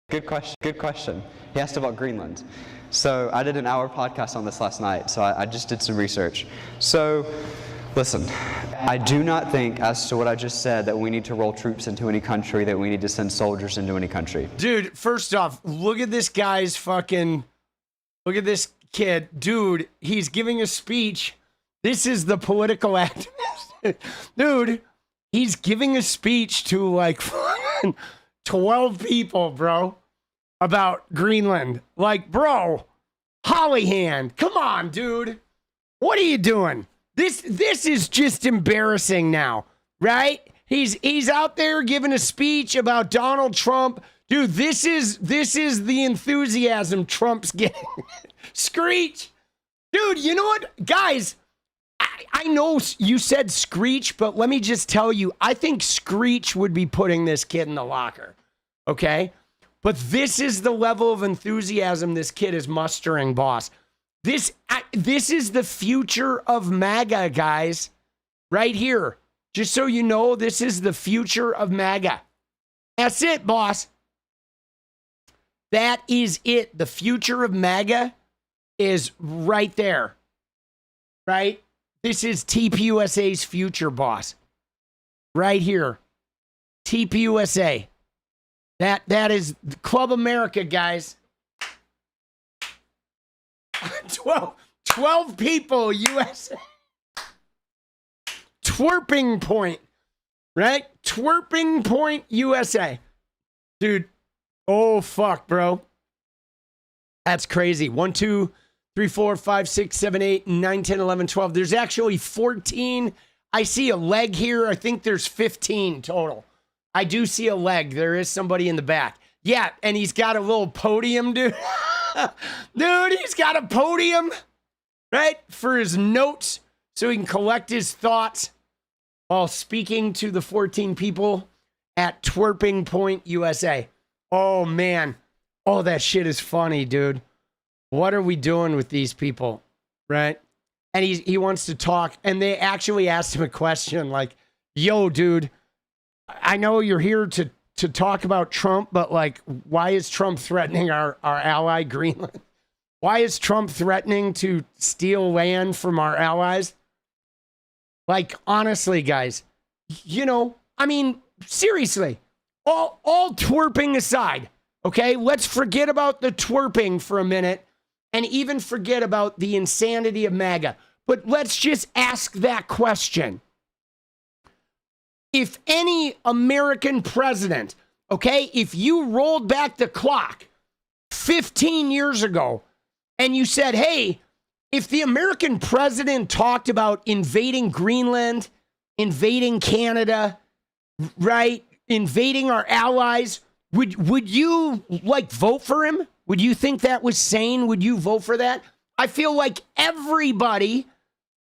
Speaker 4: Good question. Good question. He asked about Greenland. So I did an hour podcast on this last night, so I just did some research. So listen, I do not think, as to what I just said, that we need to roll troops into any country, that we need to send soldiers into any country.
Speaker 3: Dude, first off, look at this guy's fucking, look at this kid. Dude, he's giving a speech. This is the political activist. Dude, he's giving a speech to like 12 people, bro, about Greenland. Like, bro, Hollyhand, come on, dude. What are you doing? This is just embarrassing now, right? He's out there giving a speech about Donald Trump. Dude, this is the enthusiasm Trump's getting. Screech. Dude, you know what? Guys, I know you said Screech, but let me just tell you, I think Screech would be putting this kid in the locker. Okay? But this is the level of enthusiasm this kid is mustering, boss. This is the future of MAGA, guys. Right here. Just so you know, this is the future of MAGA. That's it, boss. That is it. The future of MAGA is right there. Right? This is TPUSA's future, boss. Right here. TPUSA. That is Club America, guys. 12 people, USA. Twerping point. Right? Twerping point, USA. Dude. Oh, fuck, bro. That's crazy. 1, 2, 3, 4, 5, 6, 7, 8, 9, 10, 11, 12. There's actually 14. I see a leg here. I think there's 15 total. I do see a leg. There is somebody in the back. Yeah, and he's got a little podium, dude. Dude, he's got a podium, right, for his notes so he can collect his thoughts while speaking to the 14 people at Twerping Point, USA. Oh, man. Oh, that shit is funny, dude. What are we doing with these people, right? And he wants to talk, and they actually asked him a question like, yo, dude, I know you're here to talk about Trump, but like, why is Trump threatening our ally Greenland? Why is Trump threatening to steal land from our allies? Like, honestly, guys, you know, I mean, seriously, all twerping aside, okay, let's forget about the twerping for a minute and even forget about the insanity of MAGA. But let's just ask that question. If any American president, okay, if you rolled back the clock 15 years ago and you said, hey, if the American president talked about invading Greenland, invading Canada, right, invading our allies, would you like vote for him? Would you think that was sane? Would you vote for that? I feel like everybody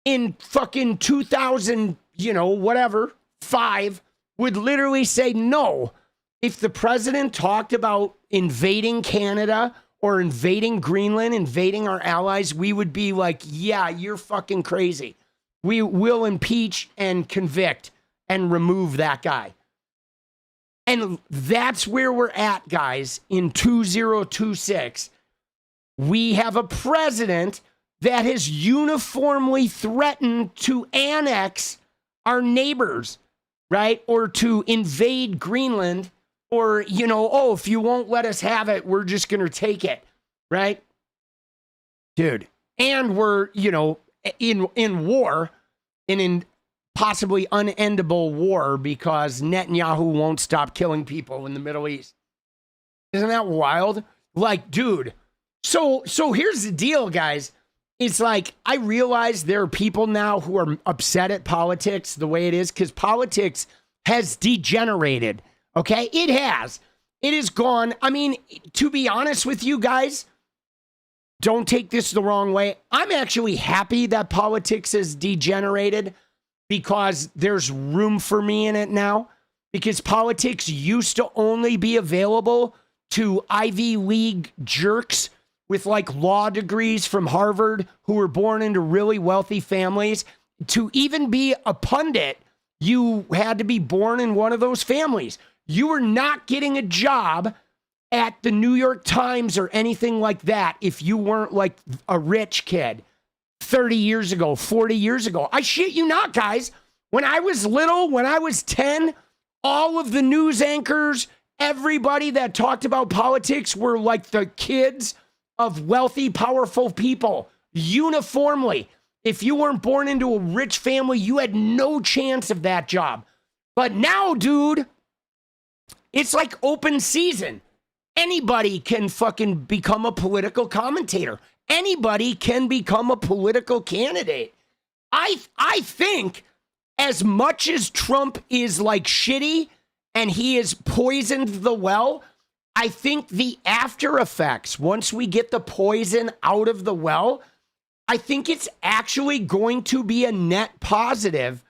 Speaker 3: in fucking 2000, you know, whatever, 5 would literally say no. If the president talked about invading Canada or invading Greenland, invading our allies, we would be like, yeah, you're fucking crazy. We will impeach and convict and remove that guy. And that's where we're at, guys, in 2026. We have a president that has uniformly threatened to annex our neighbors, right? Or to invade Greenland, or, you know, oh, if you won't let us have it, we're just going to take it, right? Dude. And we're, you know, in war, in possibly unendable war because Netanyahu won't stop killing people in the Middle East. Isn't that wild? Like, dude. So here's the deal, guys. It's like, I realize there are people now who are upset at politics the way it is because politics has degenerated. Okay? It has. It is gone. I mean, to be honest with you guys, don't take this the wrong way. I'm actually happy that politics has degenerated because there's room for me in it now. because politics used to only be available to Ivy League jerks with like law degrees from Harvard who were born into really wealthy families. To even be a pundit, you had to be born in one of those families. You were not getting a job at the New York Times or anything like that if you weren't like a rich kid 30 years ago, 40 years ago. I shit you not, guys. When I was little, when I was 10, all of the news anchors, everybody that talked about politics were like the kids of wealthy, powerful people, uniformly. If you weren't born into a rich family, you had no chance of that job. But now, dude, it's like open season. Anybody can fucking become a political commentator. Anybody can become a political candidate. I think as much as Trump is like shitty and he has poisoned the well, I think the after effects, once we get the poison out of the well, I think it's actually going to be a net positive,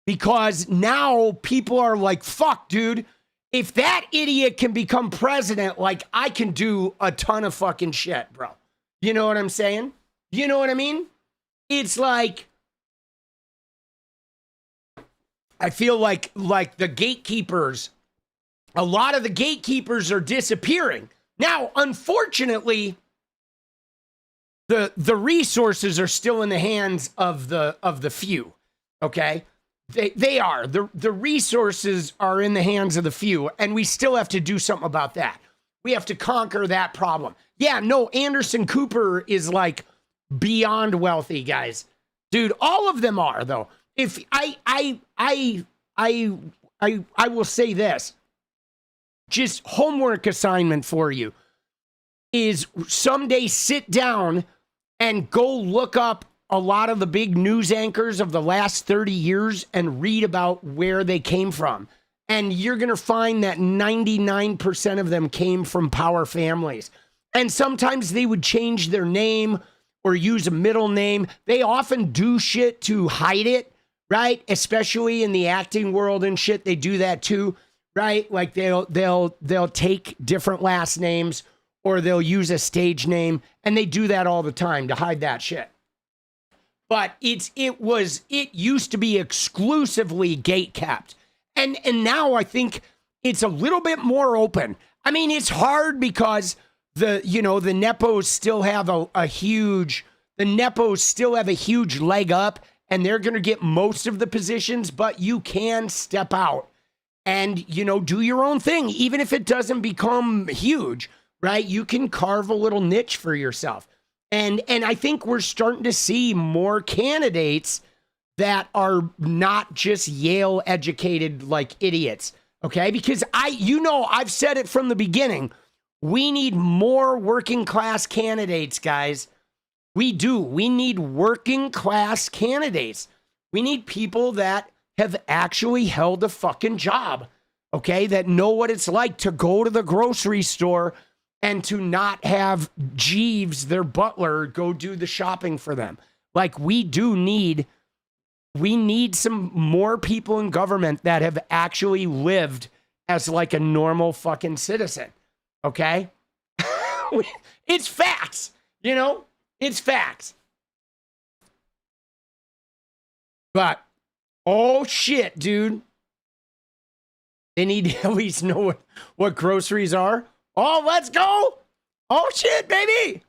Speaker 3: because now people are like, fuck, dude, if that idiot can become president, like I can do a ton of fucking shit, bro. You know what I'm saying? You know what I mean? It's like, I feel like the gatekeepers, a lot of the gatekeepers are disappearing. Now, unfortunately, the resources are still in the hands of the few, okay? They are. The resources are in the hands of the few, and we still have to do something about that. We have to conquer that problem. Yeah, no, Anderson Cooper is like beyond wealthy, guys. Dude, all of them are, though. If I will say this, just homework assignment for you is someday sit down and go look up a lot of the big news anchors of the last 30 years and read about where they came from. And you're going to find that 99% of them came from power families. And sometimes they would change their name or use a middle name. They often do shit to hide it, right? Especially in the acting world and shit, they do that too, right? Like they'll take different last names, or they'll use a stage name, and they do that all the time to hide that shit. But it used to be exclusively gate kept. And now I think it's a little bit more open. I mean, it's hard because the Nepos still have a huge leg up, and they're going to get most of the positions, but you can step out and, do your own thing. Even if it doesn't become huge, right? You can carve a little niche for yourself. And I think we're starting to see more candidates that are not just Yale educated like idiots. Okay. Because I've said it from the beginning. We need more working class candidates, guys. We do. We need working class candidates. We need people that have actually held a fucking job. Okay. That know what it's like to go to the grocery store and to not have Jeeves, their butler, go do the shopping for them. Like we need some more people in government that have actually lived as like a normal fucking citizen. Okay? It's facts, it's facts. But, oh shit, dude. They need to at least know what groceries are. Oh, let's go. Oh, shit, baby.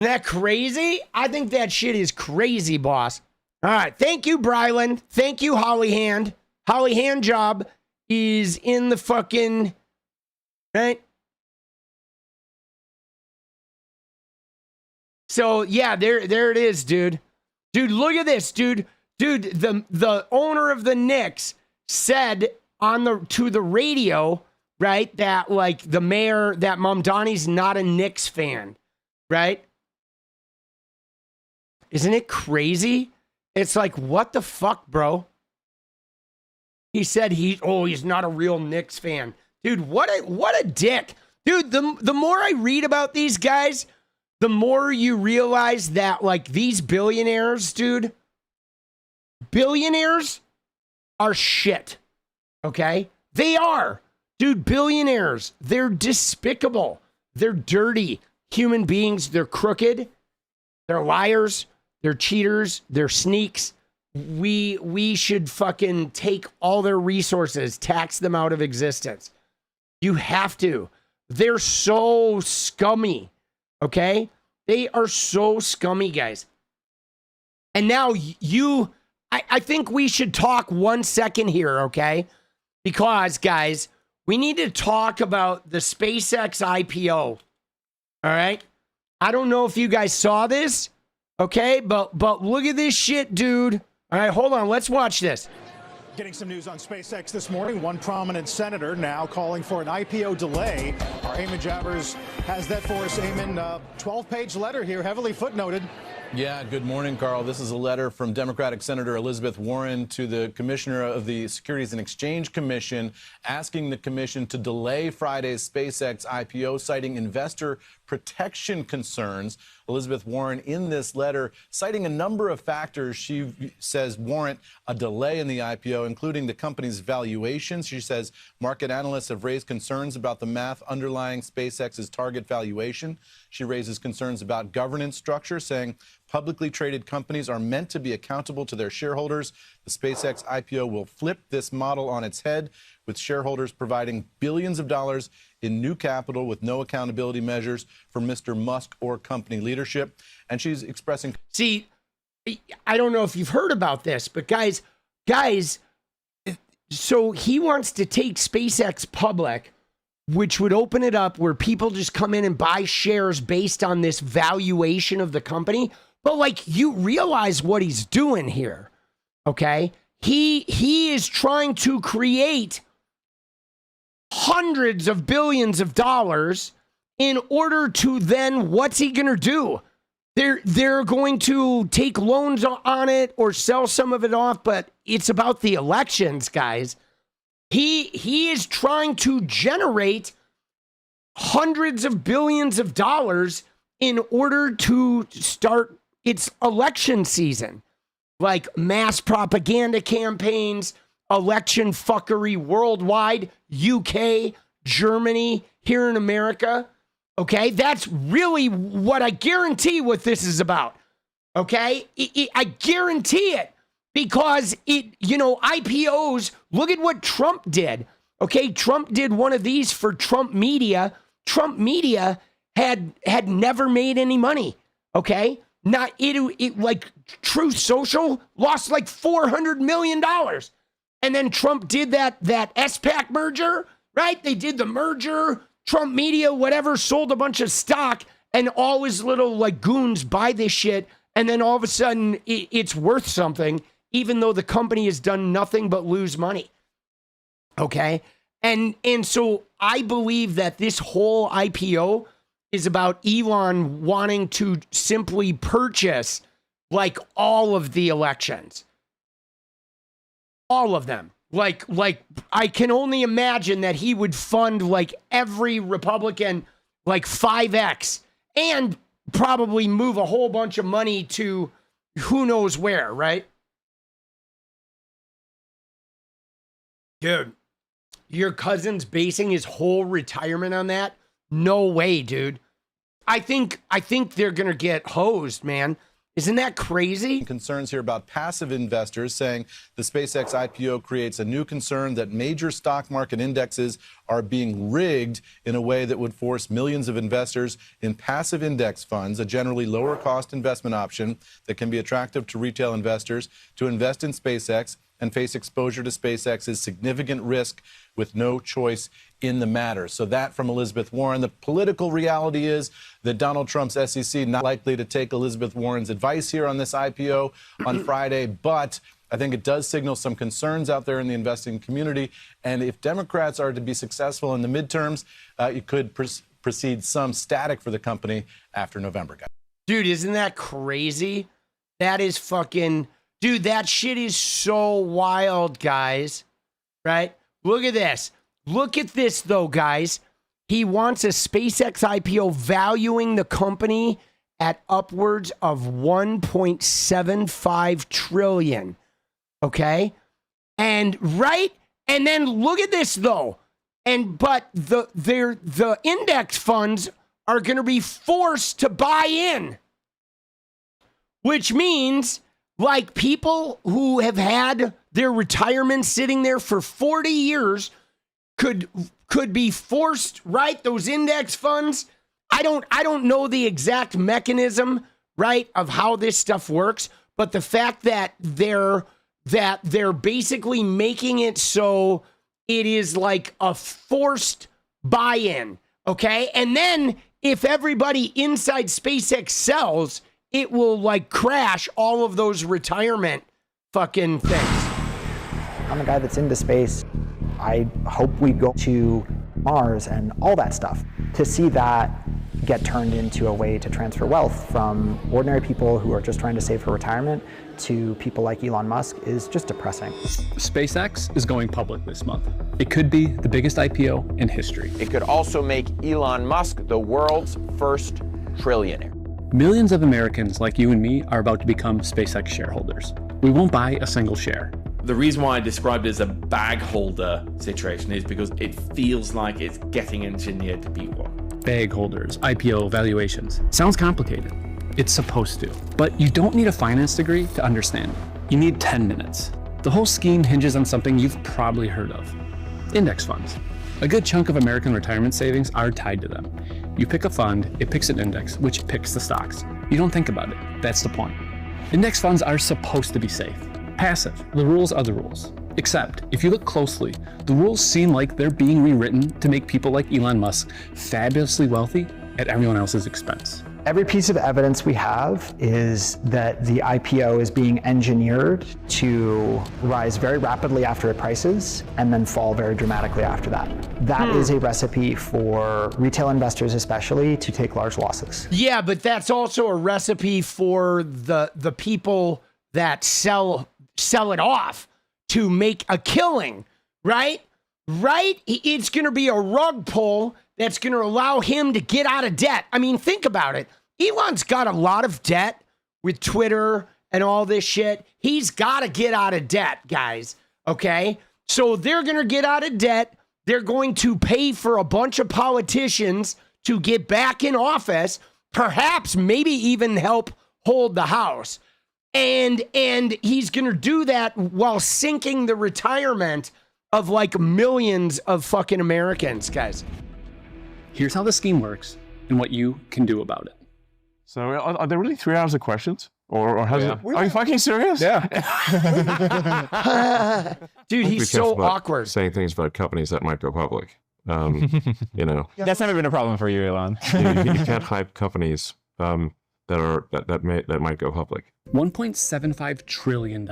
Speaker 3: Isn't that crazy? I think that shit is crazy, boss. All right. Thank you, Brilyn. Thank you, Hollyhand. Hollyhand job is in the fucking, right? So, yeah, there it is, dude. Dude, look at this, dude. Dude, the owner of the Knicks said to the radio, right, that like the mayor, that Mamdani's not a Knicks fan, right? Isn't it crazy? It's like, what the fuck, bro? He said he's not a real Knicks fan. Dude, what a dick. Dude, the more I read about these guys, the more you realize that like these billionaires, dude, billionaires are shit. Okay? They are. Dude, billionaires, they're despicable. They're dirty human beings. They're crooked. They're liars. They're cheaters. They're sneaks. We should fucking take all their resources, tax them out of existence. You have to. They're so scummy. Okay? They are so scummy, guys. And now I think we should talk 1 second here, okay? Because, guys, we need to talk about the SpaceX IPO. All right? I don't know if you guys saw this, okay? But look at this shit, dude. All right, hold on. Let's watch this.
Speaker 5: Getting some news on SpaceX this morning. One prominent senator now calling for an IPO delay. Our Eamon Jabbers has that for us. Eamon, 12-page letter here, heavily footnoted.
Speaker 6: Yeah, good morning, Carl. This is a letter from Democratic Senator Elizabeth Warren to the Commissioner of the Securities and Exchange Commission, asking the commission to delay Friday's SpaceX IPO, citing investor protection concerns. Elizabeth Warren, in this letter, citing a number of factors she says warrant a delay in the IPO, including the company's valuation. She says market analysts have raised concerns about the math underlying SpaceX's target valuation. She raises concerns about governance structure, saying publicly traded companies are meant to be accountable to their shareholders. The SpaceX IPO will flip this model on its head, with shareholders providing billions of dollars in new capital with no accountability measures for Mr. Musk or company leadership. And she's expressing...
Speaker 3: See, I don't know if you've heard about this, but guys, so he wants to take SpaceX public, which would open it up where people just come in and buy shares based on this valuation of the company. But like, you realize what he's doing here, okay? He is trying to create hundreds of billions of dollars in order to then, what's he going to do? They're going to take loans on it or sell some of it off, but it's about the elections, guys. He is trying to generate hundreds of billions of dollars in order to start its election season, like mass propaganda campaigns, election fuckery worldwide, UK, Germany, here in America. Okay, that's really what I guarantee what this is about. Okay, I guarantee it, because IPOs, look at what Trump did. Okay, Trump did one of these for Trump Media. Trump Media had never made any money. Okay, not it like Truth Social lost like $400 million. And then Trump did that SPAC merger, right? They did the merger, Trump Media, whatever, sold a bunch of stock, and all his little like goons buy this shit. And then all of a sudden it's worth something, even though the company has done nothing but lose money. Okay. And so I believe that this whole IPO is about Elon wanting to simply purchase like all of the elections. All of them. Like I can only imagine that he would fund like every Republican like 5X and probably move a whole bunch of money to who knows where, right? Dude, your cousin's basing his whole retirement on that? No way, dude. I think they're going to get hosed, man. Isn't that crazy?
Speaker 6: Concerns here about passive investors, saying the SpaceX IPO creates a new concern that major stock market indexes are being rigged in a way that would force millions of investors in passive index funds, a generally lower cost investment option that can be attractive to retail investors, to invest in SpaceX and face exposure to SpaceX's significant risk with no choice in the matter. So that from Elizabeth Warren. The political reality is that Donald Trump's SEC not likely to take Elizabeth Warren's advice here on this IPO on Friday, but I think it does signal some concerns out there in the investing community. And if Democrats are to be successful in the midterms, it could precede some static for the company after November, guys.
Speaker 3: Dude, isn't that crazy? That is fucking... Dude, that shit is so wild, guys. Right? Look at this. Look at this, though, guys. He wants a SpaceX IPO valuing the company at upwards of $1.75 trillion. Okay? And right? And then look at this though. But the index funds are going to be forced to buy in, which means like people who have had their retirement sitting there for 40 years could be forced, right? Those index funds. I don't know the exact mechanism, right, of how this stuff works, but the fact that they're basically making it so it is like a forced buy-in, okay? And then if everybody inside SpaceX sells, it will like crash all of those retirement fucking things.
Speaker 7: I'm a guy that's into space. I hope we go to Mars and all that stuff. To see that get turned into a way to transfer wealth from ordinary people who are just trying to save for retirement to people like Elon Musk is just depressing.
Speaker 8: SpaceX is going public this month. It could be the biggest IPO in history.
Speaker 9: It could also make Elon Musk the world's first trillionaire.
Speaker 8: Millions of Americans like you and me are about to become SpaceX shareholders. We won't buy a single share.
Speaker 10: The reason why I described it as a bag holder situation is because it feels like it's getting engineered to be one.
Speaker 8: Bag holders, IPO, valuations. Sounds complicated. It's supposed to. But you don't need a finance degree to understand. You need 10 minutes. The whole scheme hinges on something you've probably heard of. Index funds. A good chunk of American retirement savings are tied to them. You pick a fund, it picks an index, which picks the stocks. You don't think about it. That's the point. Index funds are supposed to be safe. Passive. The rules are the rules. Except, if you look closely, the rules seem like they're being rewritten to make people like Elon Musk fabulously wealthy at everyone else's expense.
Speaker 7: Every piece of evidence we have is that the IPO is being engineered to rise very rapidly after it prices and then fall very dramatically after that. That is a recipe for retail investors especially to take large losses.
Speaker 3: Yeah, but that's also a recipe for the people that sell it off to make a killing, right? Right? It's going to be a rug pull that's going to allow him to get out of debt. I mean, think about it. Elon's got a lot of debt with Twitter and all this shit. He's got to get out of debt, guys. Okay? So they're going to get out of debt. They're going to pay for a bunch of politicians to get back in office, perhaps maybe even help hold the House. And he's going to do that while sinking the retirement of like millions of fucking Americans, guys.
Speaker 8: Here's how the scheme works and what you can do about it.
Speaker 2: So are there really 3 hours of questions? Or has it? Are you fucking serious?
Speaker 11: Yeah.
Speaker 3: Dude, he's so awkward.
Speaker 11: Saying things about companies that might go public. You know.
Speaker 12: That's never been a problem for you, Elon.
Speaker 11: you can't hype companies that might go public.
Speaker 8: $1.75 trillion.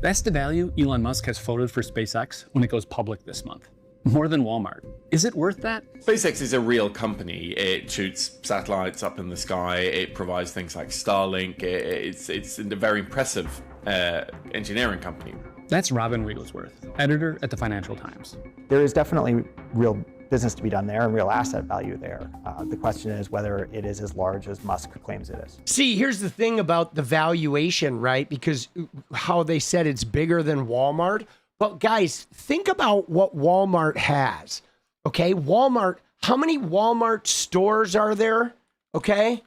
Speaker 8: That's the value Elon Musk has floated for SpaceX when it goes public this month. More than Walmart. Is it worth that?
Speaker 10: SpaceX is a real company. It shoots satellites up in the sky. It provides things like Starlink. It's a very impressive engineering company.
Speaker 8: That's Robin Wigglesworth, editor at the Financial Times.
Speaker 7: There is definitely real business to be done there and real asset value there. The question is whether it is as large as Musk claims it is.
Speaker 3: See, here's the thing about the valuation, right? Because how they said it's bigger than Walmart. But guys, think about what Walmart has, okay? Walmart, how many Walmart stores are there, okay?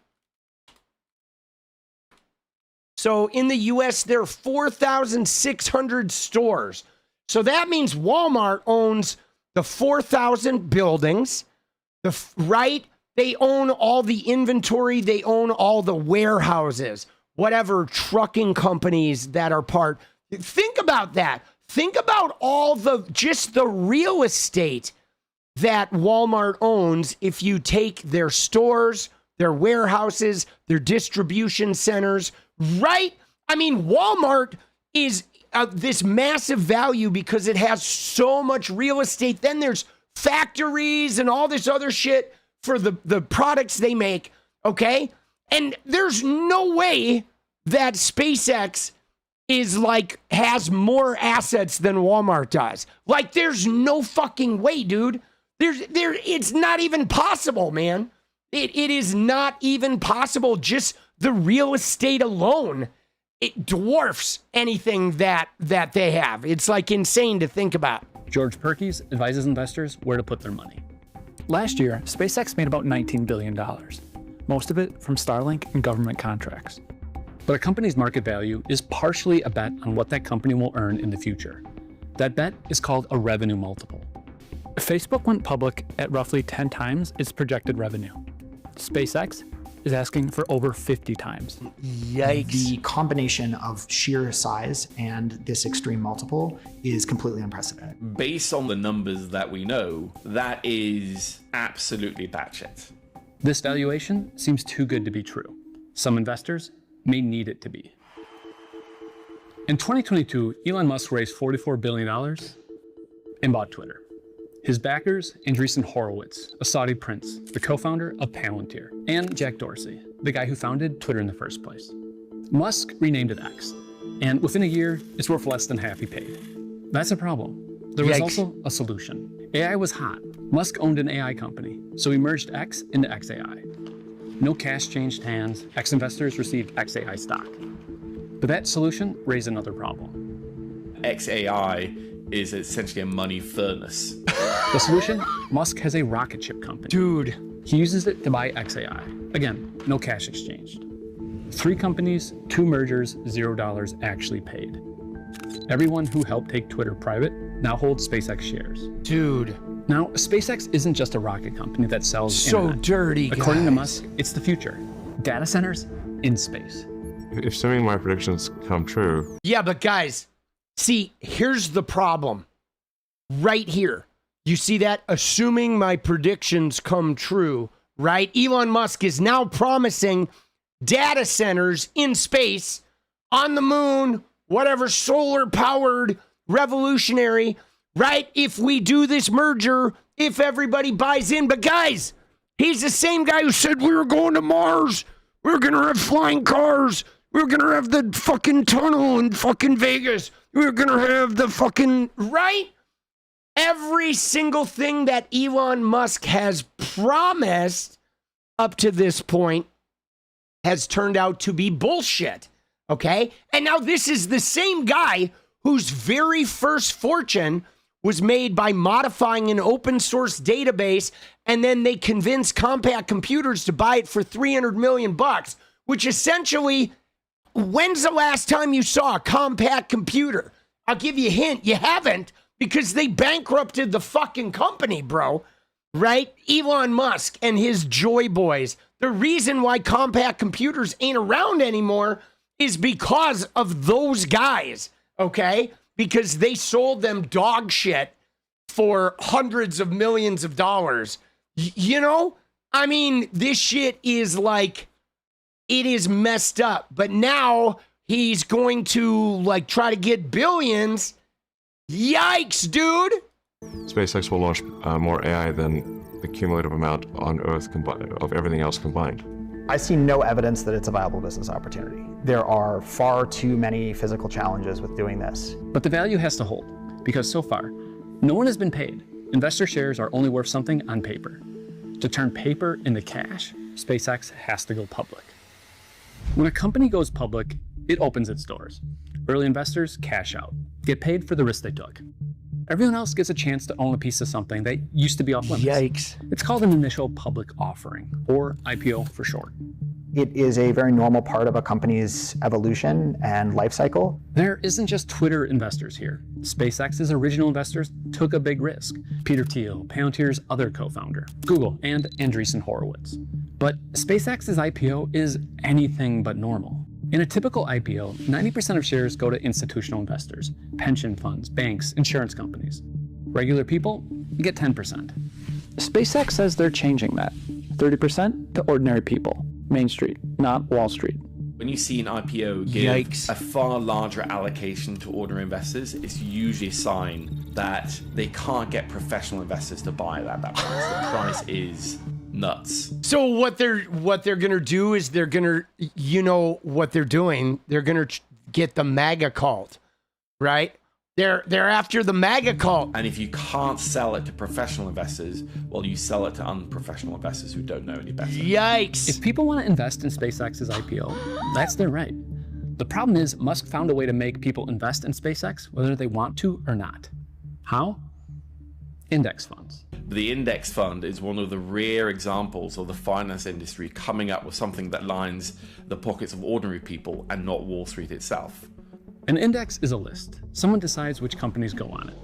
Speaker 3: So in the US, there are 4,600 stores. So that means Walmart owns the 4,000 buildings, right? They own all the inventory. They own all the warehouses, whatever trucking companies that are part. Think about that. Think about all just the real estate that Walmart owns if you take their stores, their warehouses, their distribution centers, right? I mean, Walmart is this massive value because it has so much real estate. Then there's factories and all this other shit for the products they make, okay? And there's no way that SpaceX is like, has more assets than Walmart does. Like, there's no fucking way, dude. It's not even possible, man. It is not even possible. Just the real estate alone it dwarfs anything that they have. It's like insane to think about.
Speaker 8: George Perkins advises investors where to put their money. Last year, SpaceX made about $19 billion, most of it from Starlink and government contracts. But a company's market value is partially a bet on what that company will earn in the future. That bet is called a revenue multiple. Facebook went public at roughly 10 times its projected revenue. SpaceX is asking for over 50 times.
Speaker 3: Yikes.
Speaker 7: The combination of sheer size and this extreme multiple is completely unprecedented.
Speaker 10: Based on the numbers that we know, that is absolutely batshit.
Speaker 8: This valuation seems too good to be true. Some investors may need it to be. In 2022, Elon Musk raised $44 billion and bought Twitter. His backers, Andreessen Horowitz, a Saudi prince, the co-founder of Palantir, and Jack Dorsey, the guy who founded Twitter in the first place. Musk renamed it X, and within a year, it's worth less than half he paid. That's a problem. There was also a solution. AI was hot. Musk owned an AI company, so he merged X into XAI. No cash changed hands. X investors received XAI stock. But that solution raised another problem.
Speaker 10: XAI is essentially a money furnace.
Speaker 8: The solution? Musk has a rocket ship company.
Speaker 3: Dude.
Speaker 8: He uses it to buy XAI. Again, no cash exchanged. 3 companies, 2 mergers, $0 actually paid. Everyone who helped take Twitter private now holds SpaceX shares.
Speaker 3: Dude.
Speaker 8: Now, SpaceX isn't just a rocket company that sells
Speaker 3: so
Speaker 8: internet.
Speaker 3: dirty,
Speaker 8: According to Musk, it's the future. Data centers in space.
Speaker 11: If some of my predictions come true.
Speaker 3: Yeah, but guys, see, here's the problem. Right here. You see that? Assuming my predictions come true, right? Elon Musk is now promising data centers in space, on the moon, whatever, solar-powered, revolutionary, right? If we do this merger, if everybody buys in. But guys, he's the same guy who said we were going to Mars. We were going to have flying cars. We were going to have the fucking tunnel in fucking Vegas. We were going to have the fucking, right? Every single thing that Elon Musk has promised up to this point has turned out to be bullshit, okay? And now this is the same guy whose very first fortune was made by modifying an open source database, and then they convinced Compaq Computers to buy it for $300 million, which essentially, when's the last time you saw a Compaq computer? I'll give you a hint, you haven't, because they bankrupted the fucking company, bro, right? Elon Musk and his Joy Boys. The reason why Compaq Computers ain't around anymore is because of those guys, okay? Because they sold them dog shit for hundreds of millions of dollars. You know? I mean, this shit is like, it is messed up. But now he's going to like try to get billions. Yikes, dude.
Speaker 11: SpaceX will launch more AI than the cumulative amount on Earth of everything else combined.
Speaker 7: I see no evidence that it's a viable business opportunity. There are far too many physical challenges with doing this.
Speaker 8: But the value has to hold, because so far, no one has been paid. Investor shares are only worth something on paper. To turn paper into cash, SpaceX has to go public. When a company goes public, it opens its doors. Early investors cash out, get paid for the risk they took. Everyone else gets a chance to own a piece of something that used to be off limits.
Speaker 3: Yikes.
Speaker 8: It's called an initial public offering, or IPO for short.
Speaker 7: It is a very normal part of a company's evolution and life cycle.
Speaker 8: There isn't just Twitter investors here. SpaceX's original investors took a big risk. Peter Thiel, Palantir's other co-founder, Google, and Andreessen Horowitz. But SpaceX's IPO is anything but normal. In a typical IPO, 90% of shares go to institutional investors, pension funds, banks, insurance companies. Regular people get 10%. SpaceX says they're changing that, 30% to ordinary people, Main Street, not Wall Street.
Speaker 10: When you see an IPO give a far larger allocation to ordinary investors, it's usually a sign that they can't get professional investors to buy it at that price. The price is nuts.
Speaker 3: So what they're gonna do is they're gonna, you know what they're doing? They're gonna get the Maga cult, right? They're after the Maga cult.
Speaker 10: And if you can't sell it to professional investors, well, you sell it to unprofessional investors who don't know any better.
Speaker 3: Yikes!
Speaker 8: If people want to invest in SpaceX's IPO, that's their right. The problem is Musk found a way to make people invest in SpaceX whether they want to or not. How? Index funds.
Speaker 10: The index fund is one of the rare examples of the finance industry coming up with something that lines the pockets of ordinary people and not Wall Street itself.
Speaker 8: An index is a list. Someone decides which companies go on it.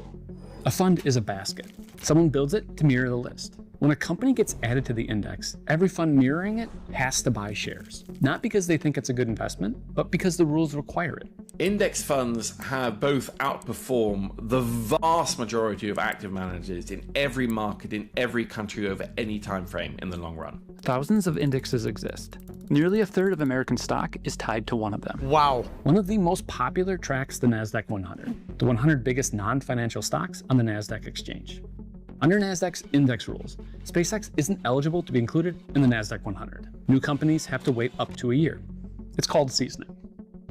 Speaker 8: A fund is a basket. Someone builds it to mirror the list. When a company gets added to the index, every fund mirroring it has to buy shares. Not because they think it's a good investment, but because the rules require it.
Speaker 10: Index funds have both outperformed the vast majority of active managers in every market in every country over any time frame in the long run.
Speaker 13: Thousands of indexes exist. Nearly a third of American stock is tied to one of them.
Speaker 3: Wow.
Speaker 8: One of the most popular tracks the NASDAQ 100, the 100 biggest non-financial stocks on the NASDAQ exchange. Under NASDAQ's index rules, SpaceX isn't eligible to be included in the NASDAQ 100. New companies have to wait up to a year. It's called seasoning.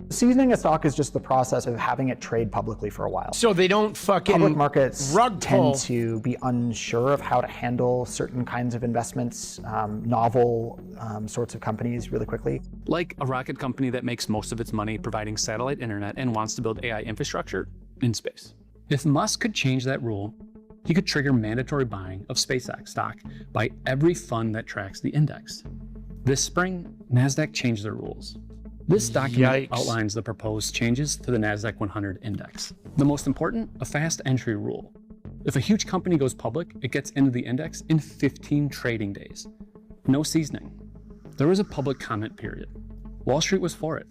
Speaker 7: Seasoning a stock is just the process of having it trade publicly for a while.
Speaker 3: So they don't fucking
Speaker 7: public markets
Speaker 3: rug pull.
Speaker 7: tend to be unsure of how to handle certain kinds of investments, novel sorts of companies really quickly.
Speaker 8: Like a rocket company that makes most of its money providing satellite internet and wants to build AI infrastructure in space. If Musk could change that rule, he could trigger mandatory buying of SpaceX stock by every fund that tracks the index. This spring, NASDAQ changed their rules. This document outlines the proposed changes to the NASDAQ 100 index. The most important, a fast entry rule. If a huge company goes public, it gets into the index in 15 trading days. No seasoning. There was a public comment period. Wall Street was for it.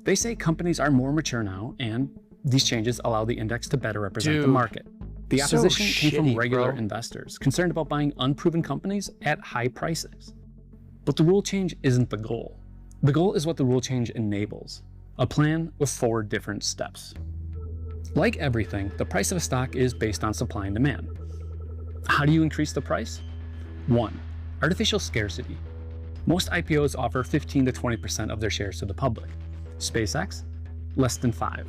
Speaker 8: They say companies are more mature now, and these changes allow the index to better represent the market. The opposition came from regular investors, concerned about buying unproven companies at high prices. But the rule change isn't the goal. The goal is what the rule change enables, a plan with 4 different steps. Like everything, the price of a stock is based on supply and demand. How do you increase the price? 1. Artificial scarcity. Most IPOs offer 15 to 20% of their shares to the public. SpaceX, less than 5.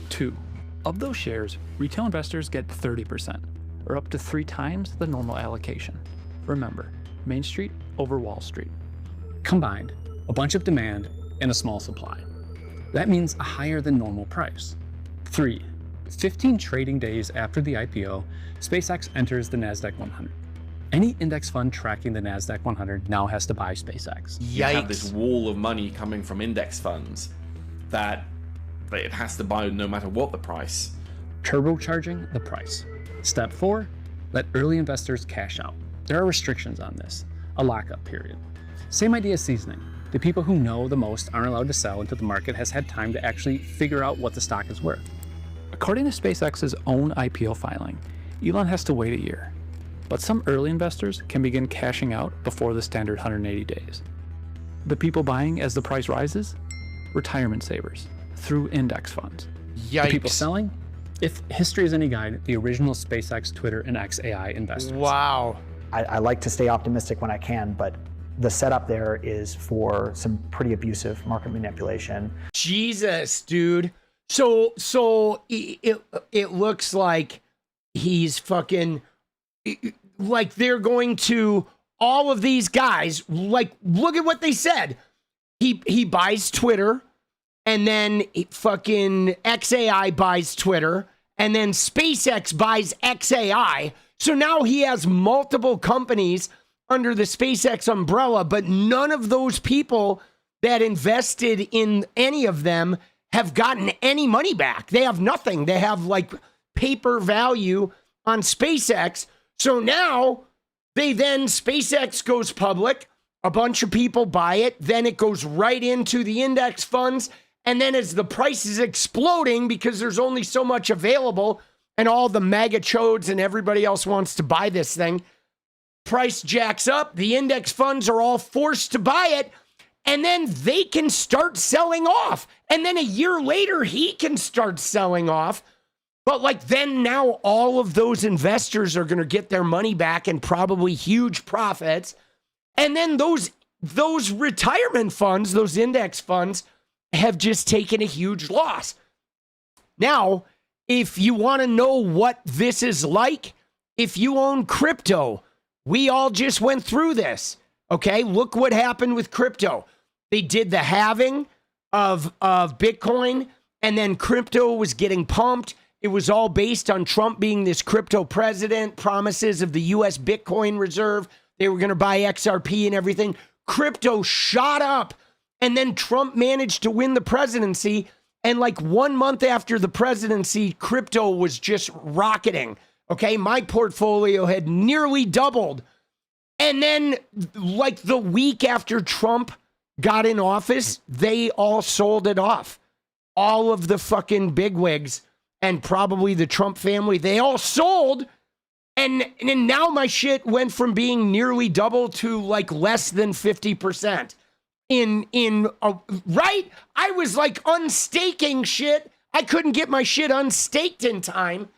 Speaker 13: 2. Of those shares, retail investors get 30%, or up to 3 times the normal allocation. Remember, Main Street over Wall Street.
Speaker 8: Combined, a bunch of demand and a small supply. That means a higher than normal price. 3. 15 trading days after the IPO, SpaceX enters the NASDAQ 100. Any index fund tracking the NASDAQ 100 now has to buy SpaceX.
Speaker 10: You have this wall of money coming from index funds that it has to buy no matter what the price.
Speaker 8: Turbocharging the price. Step 4, let early investors cash out. There are restrictions on this, a lockup period. Same idea as seasoning. The people who know the most aren't allowed to sell until the market has had time to actually figure out what the stock is worth.
Speaker 13: According to SpaceX's own IPO filing, Elon has to wait a year. But some early investors can begin cashing out before the standard 180 days. The people buying as the price rises? Retirement savers, through index funds.
Speaker 8: The people selling? If history is any guide, the original SpaceX, Twitter, and XAI investors.
Speaker 3: Wow.
Speaker 7: I like to stay optimistic when I can, but the setup there is for some pretty abusive market manipulation.
Speaker 3: Jesus, dude. So it looks like he's fucking, like they're going to, all of these guys, like, look at what they said. He buys Twitter, and then fucking XAI buys Twitter, and then SpaceX buys XAI. So now he has multiple companies under the SpaceX umbrella, but none of those people that invested in any of them have gotten any money back. They have nothing. They have like paper value on SpaceX. So now SpaceX goes public, a bunch of people buy it, then it goes right into the index funds. And then as the price is exploding because there's only so much available and all the MAGA chodes and everybody else wants to buy this thing, price jacks up, the index funds are all forced to buy it, and then they can start selling off. And then a year later, he can start selling off. But like then now all of those investors are going to get their money back and probably huge profits. And then those retirement funds, those index funds, have just taken a huge loss. Now, if you want to know what this is like, if you own crypto, we all just went through this. Okay, look what happened with crypto. They did the halving. Bitcoin, and then crypto was getting pumped. It was all based on Trump being this crypto president, promises of the US Bitcoin reserve. They were going to buy XRP and everything. Crypto shot up, and then Trump managed to win the presidency. And like 1 month after the presidency, crypto was just rocketing. Okay, my portfolio had nearly doubled. And then like the week after Trump got in office, they all sold it off. All of the fucking bigwigs and probably the Trump family, they all sold. And now my shit went from being nearly double to like less than 50%. Right? I was like unstaking shit. I couldn't get my shit unstaked in time,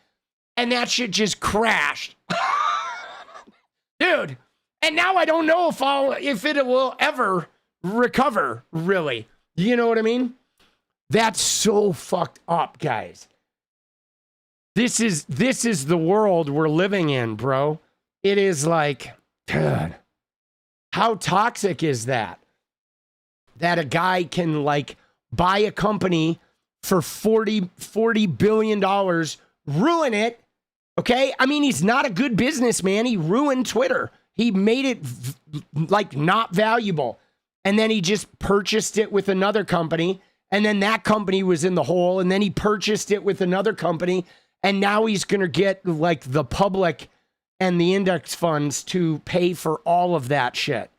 Speaker 3: and that shit just crashed. Dude, and now I don't know if it will ever recover, really. You know what I mean? That's so fucked up, guys. This is the world we're living in, bro. It is like, God, how toxic is that? That a guy can like buy a company for $40 billion, ruin it. Okay. I mean, he's not a good businessman. He ruined Twitter. He made it like not valuable. And then he just purchased it with another company. And then that company was in the hole. And then he purchased it with another company. And now he's going to get like the public and the index funds to pay for all of that shit.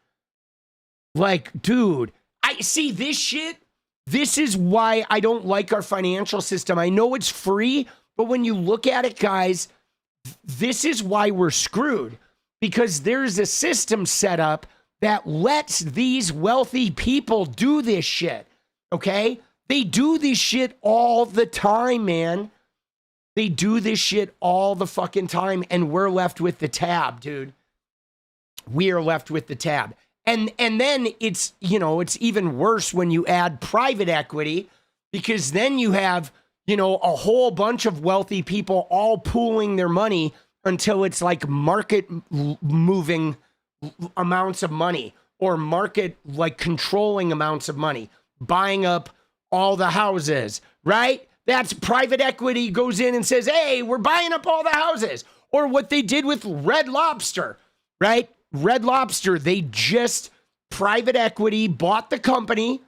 Speaker 3: Like, dude, I see this shit. This is why I don't like our financial system. I know it's free, but when you look at it, guys, this is why we're screwed. Because there's a system set up that lets these wealthy people do this shit. Okay? They do this shit all the time, man. They do this shit all the fucking time, and we're left with the tab, dude. We are left with the tab. And then it's, you know, it's even worse when you add private equity, because then you have, you know, a whole bunch of wealthy people all pooling their money until it's like market moving amounts of money, or market like controlling amounts of money, buying up all the houses, right? That's private equity goes in and says, hey, we're buying up all the houses. Or what they did with Red Lobster, right? Red Lobster, they just private equity bought the company.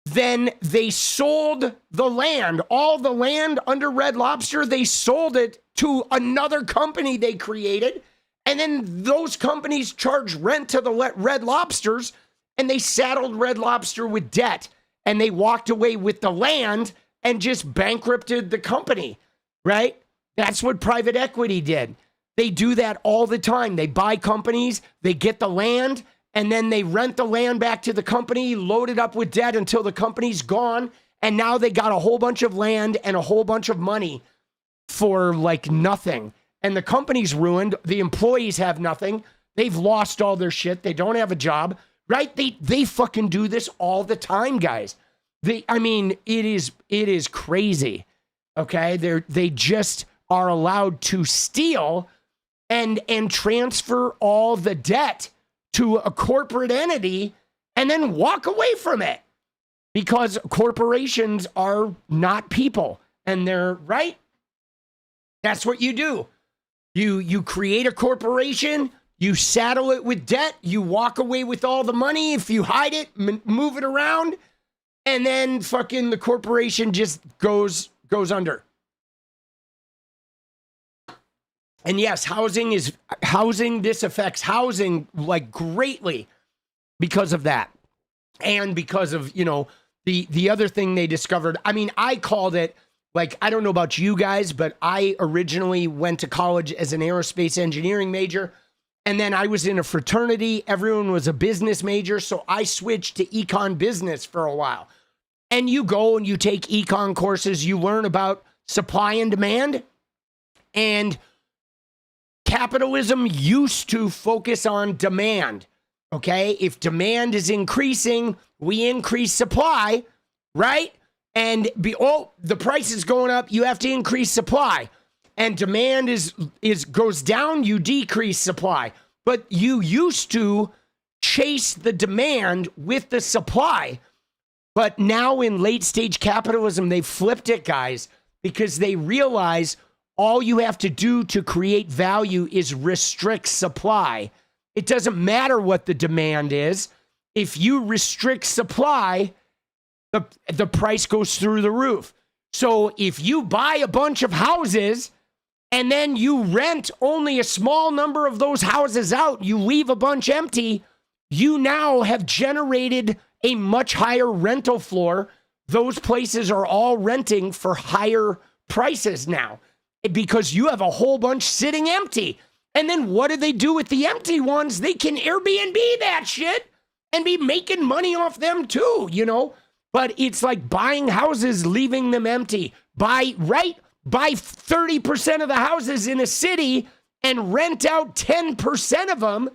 Speaker 3: Then they sold the land, all the land under Red Lobster. They sold it to another company they created. And then those companies charged rent to the Red Lobsters, and they saddled Red Lobster with debt. And they walked away with the land and just bankrupted the company, right? That's what private equity did. They do that all the time. They buy companies, they get the land, and then they rent the land back to the company, load it up with debt until the company's gone. And now they got a whole bunch of land and a whole bunch of money for like nothing. And the company's ruined. The employees have nothing. They've lost all their shit. They don't have a job, right? They fucking do this all the time, guys. I mean, it is crazy. Okay. They just are allowed to steal and transfer all the debt to a corporate entity and then walk away from it, because corporations are not people, and they're right. That's what you do. You create a corporation, you saddle it with debt, you walk away with all the money. If you hide it, move it around, and then fucking the corporation just goes under. And yes, this affects housing like greatly because of that. And because of, you know, the other thing they discovered. I mean, I called it, like, I don't know about you guys, but I originally went to college as an aerospace engineering major. And then I was in a fraternity. Everyone was a business major. So I switched to econ business for a while. And you go and you take econ courses. You learn about supply and demand. And capitalism used to focus on demand. Okay. If demand is increasing, we increase supply, right? And the price is going up, you have to increase supply. And demand goes down, you decrease supply. But you used to chase the demand with the supply. But now in late stage capitalism, they flipped it, guys, because they realize all you have to do to create value is restrict supply. It doesn't matter what the demand is. If you restrict supply, the price goes through the roof. So if you buy a bunch of houses and then you rent only a small number of those houses out, you leave a bunch empty, you now have generated a much higher rental floor. Those places are all renting for higher prices now because you have a whole bunch sitting empty. And then what do they do with the empty ones? They can Airbnb that shit and be making money off them too, you know? But it's like buying houses, leaving them empty. Buy 30% of the houses in a city and rent out 10% of them,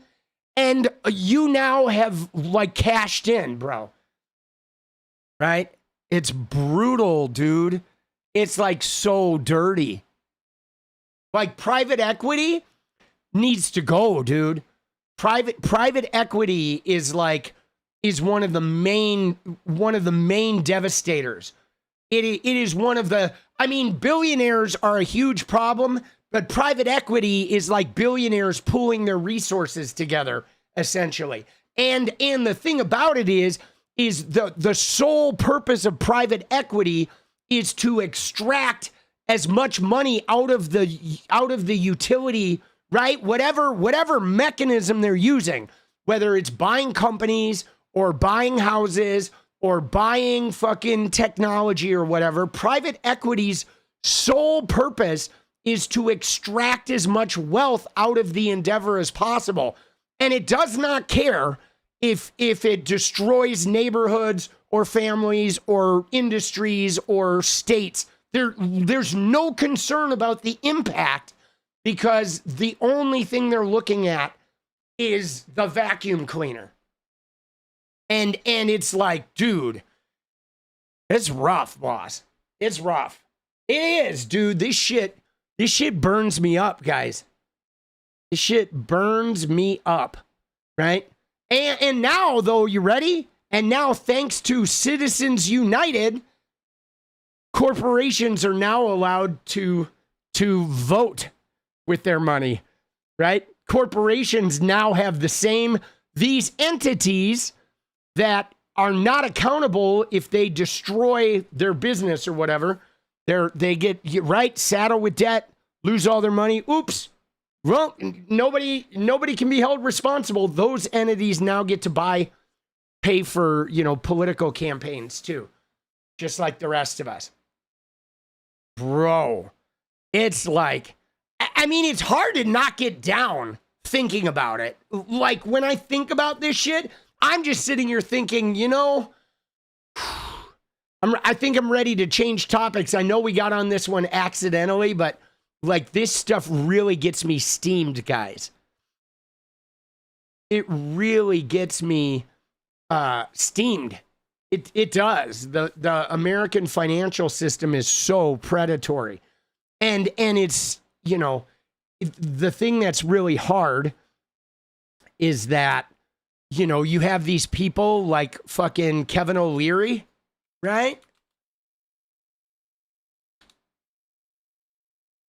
Speaker 3: and you now have like cashed in, bro. Right? It's brutal, dude. It's like so dirty. Like private equity needs to go, dude. Private equity is one of the main devastators. It is one of the, I mean, billionaires are a huge problem, but private equity is like billionaires pooling their resources together, essentially. And the thing about it is the sole purpose of private equity is to extract as much money out of the utility, right? Whatever mechanism they're using, whether it's buying companies or buying houses or buying fucking technology or whatever, private equity's sole purpose is to extract as much wealth out of the endeavor as possible. And it does not care if it destroys neighborhoods or families or industries or states. There's no concern about the impact because the only thing they're looking at is the vacuum cleaner. And it's like, dude, it's rough, boss. It's rough. It is, dude. This shit burns me up, guys. This shit burns me up, right? And now, though, you ready? And now, thanks to Citizens United, corporations are now allowed to vote with their money, right? Corporations now have these entities that are not accountable if they destroy their business or whatever. They get saddled with debt, lose all their money. Oops. Well, nobody can be held responsible. Those entities now get to pay for, political campaigns too, just like the rest of us. Bro, it's like, I mean, it's hard to not get down thinking about it. Like when I think about this shit, I'm just sitting here thinking, I think I'm ready to change topics. I know we got on this one accidentally, but like this stuff really gets me steamed, guys. It really gets me steamed. It does. The American financial system is so predatory. And it's, the thing that's really hard is that, you have these people like fucking Kevin O'Leary, right?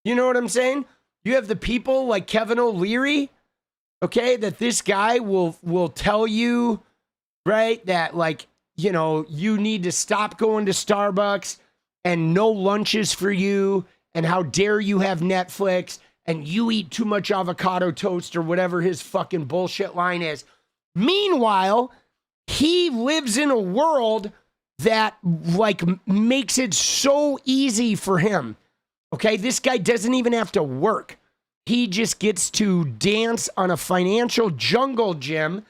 Speaker 3: You know what I'm saying? You have the people like Kevin O'Leary, okay, that this guy will tell you, right, that like, you need to stop going to Starbucks and no lunches for you and how dare you have Netflix and you eat too much avocado toast or whatever his fucking bullshit line is. Meanwhile, he lives in a world that like makes it so easy for him. Okay, this guy doesn't even have to work. He just gets to dance on a financial jungle gym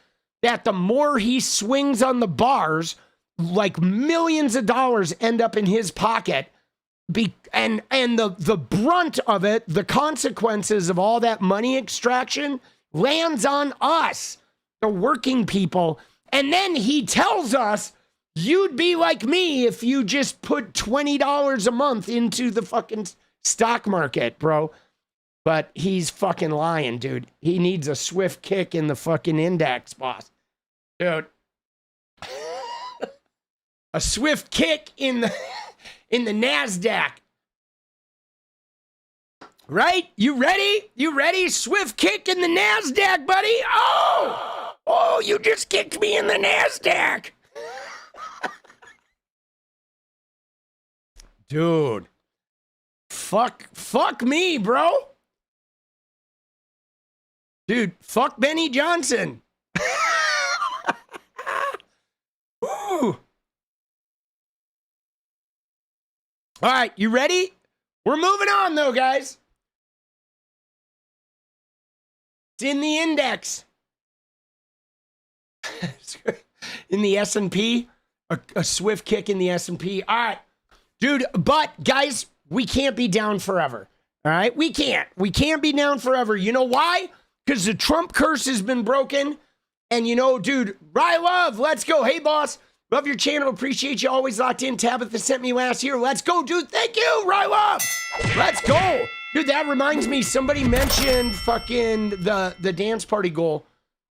Speaker 3: that the more he swings on the bars, like millions of dollars end up in his pocket. And the brunt of it, the consequences of all that money extraction lands on us, the working people. And then he tells us, you'd be like me if you just put $20 a month into the fucking stock market, bro. But he's fucking lying, dude. He needs a swift kick in the fucking index, boss. Dude. A swift kick in the in the NASDAQ. Right? You ready? You ready? Swift kick in the NASDAQ, buddy. Oh, you just kicked me in the NASDAQ. Dude. Fuck me, bro. Dude, fuck Benny Johnson. Ooh. All right, you ready? We're moving on, though, guys. It's in the index. In the S&P. A swift kick in the S&P. All right. Dude, but, guys, we can't be down forever. All right? We can't. We can't be down forever. You know why? Because the Trump curse has been broken. And, you know, dude, Rye Love, let's go. Hey, boss. Love your channel. Appreciate you. Always locked in. Tabitha sent me last year. Let's go, dude. Thank you, Rye Love. Let's go. Dude, that reminds me. Somebody mentioned fucking the dance party goal.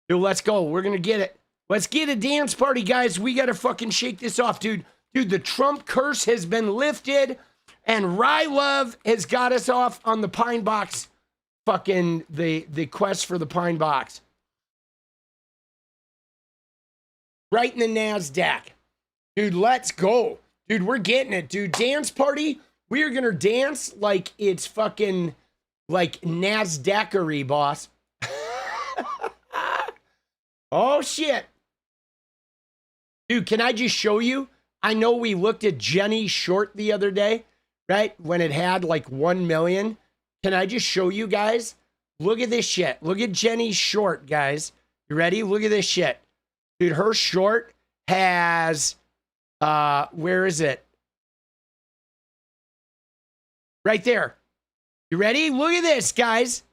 Speaker 3: Dude, let's go. We're going to get it. Let's get a dance party, guys. We got to fucking shake this off, dude. Dude, the Trump curse has been lifted. And Rye Love has got us off on the Pine Box. Fucking the quest for the Pine Box. Right in the NASDAQ. Dude, let's go. Dude, we're getting it, dude. Dance party. We are going to dance like it's fucking like NASDAQery, boss. Oh, shit. Dude, can I just show you? I know we looked at Jenny Short the other day, right? When it had like 1 million. Can I just show you guys? Look at this shit. Look at Jenny Short, guys. You ready? Look at this shit. Dude, her short has, where is it? Right there. You ready? Look at this, guys.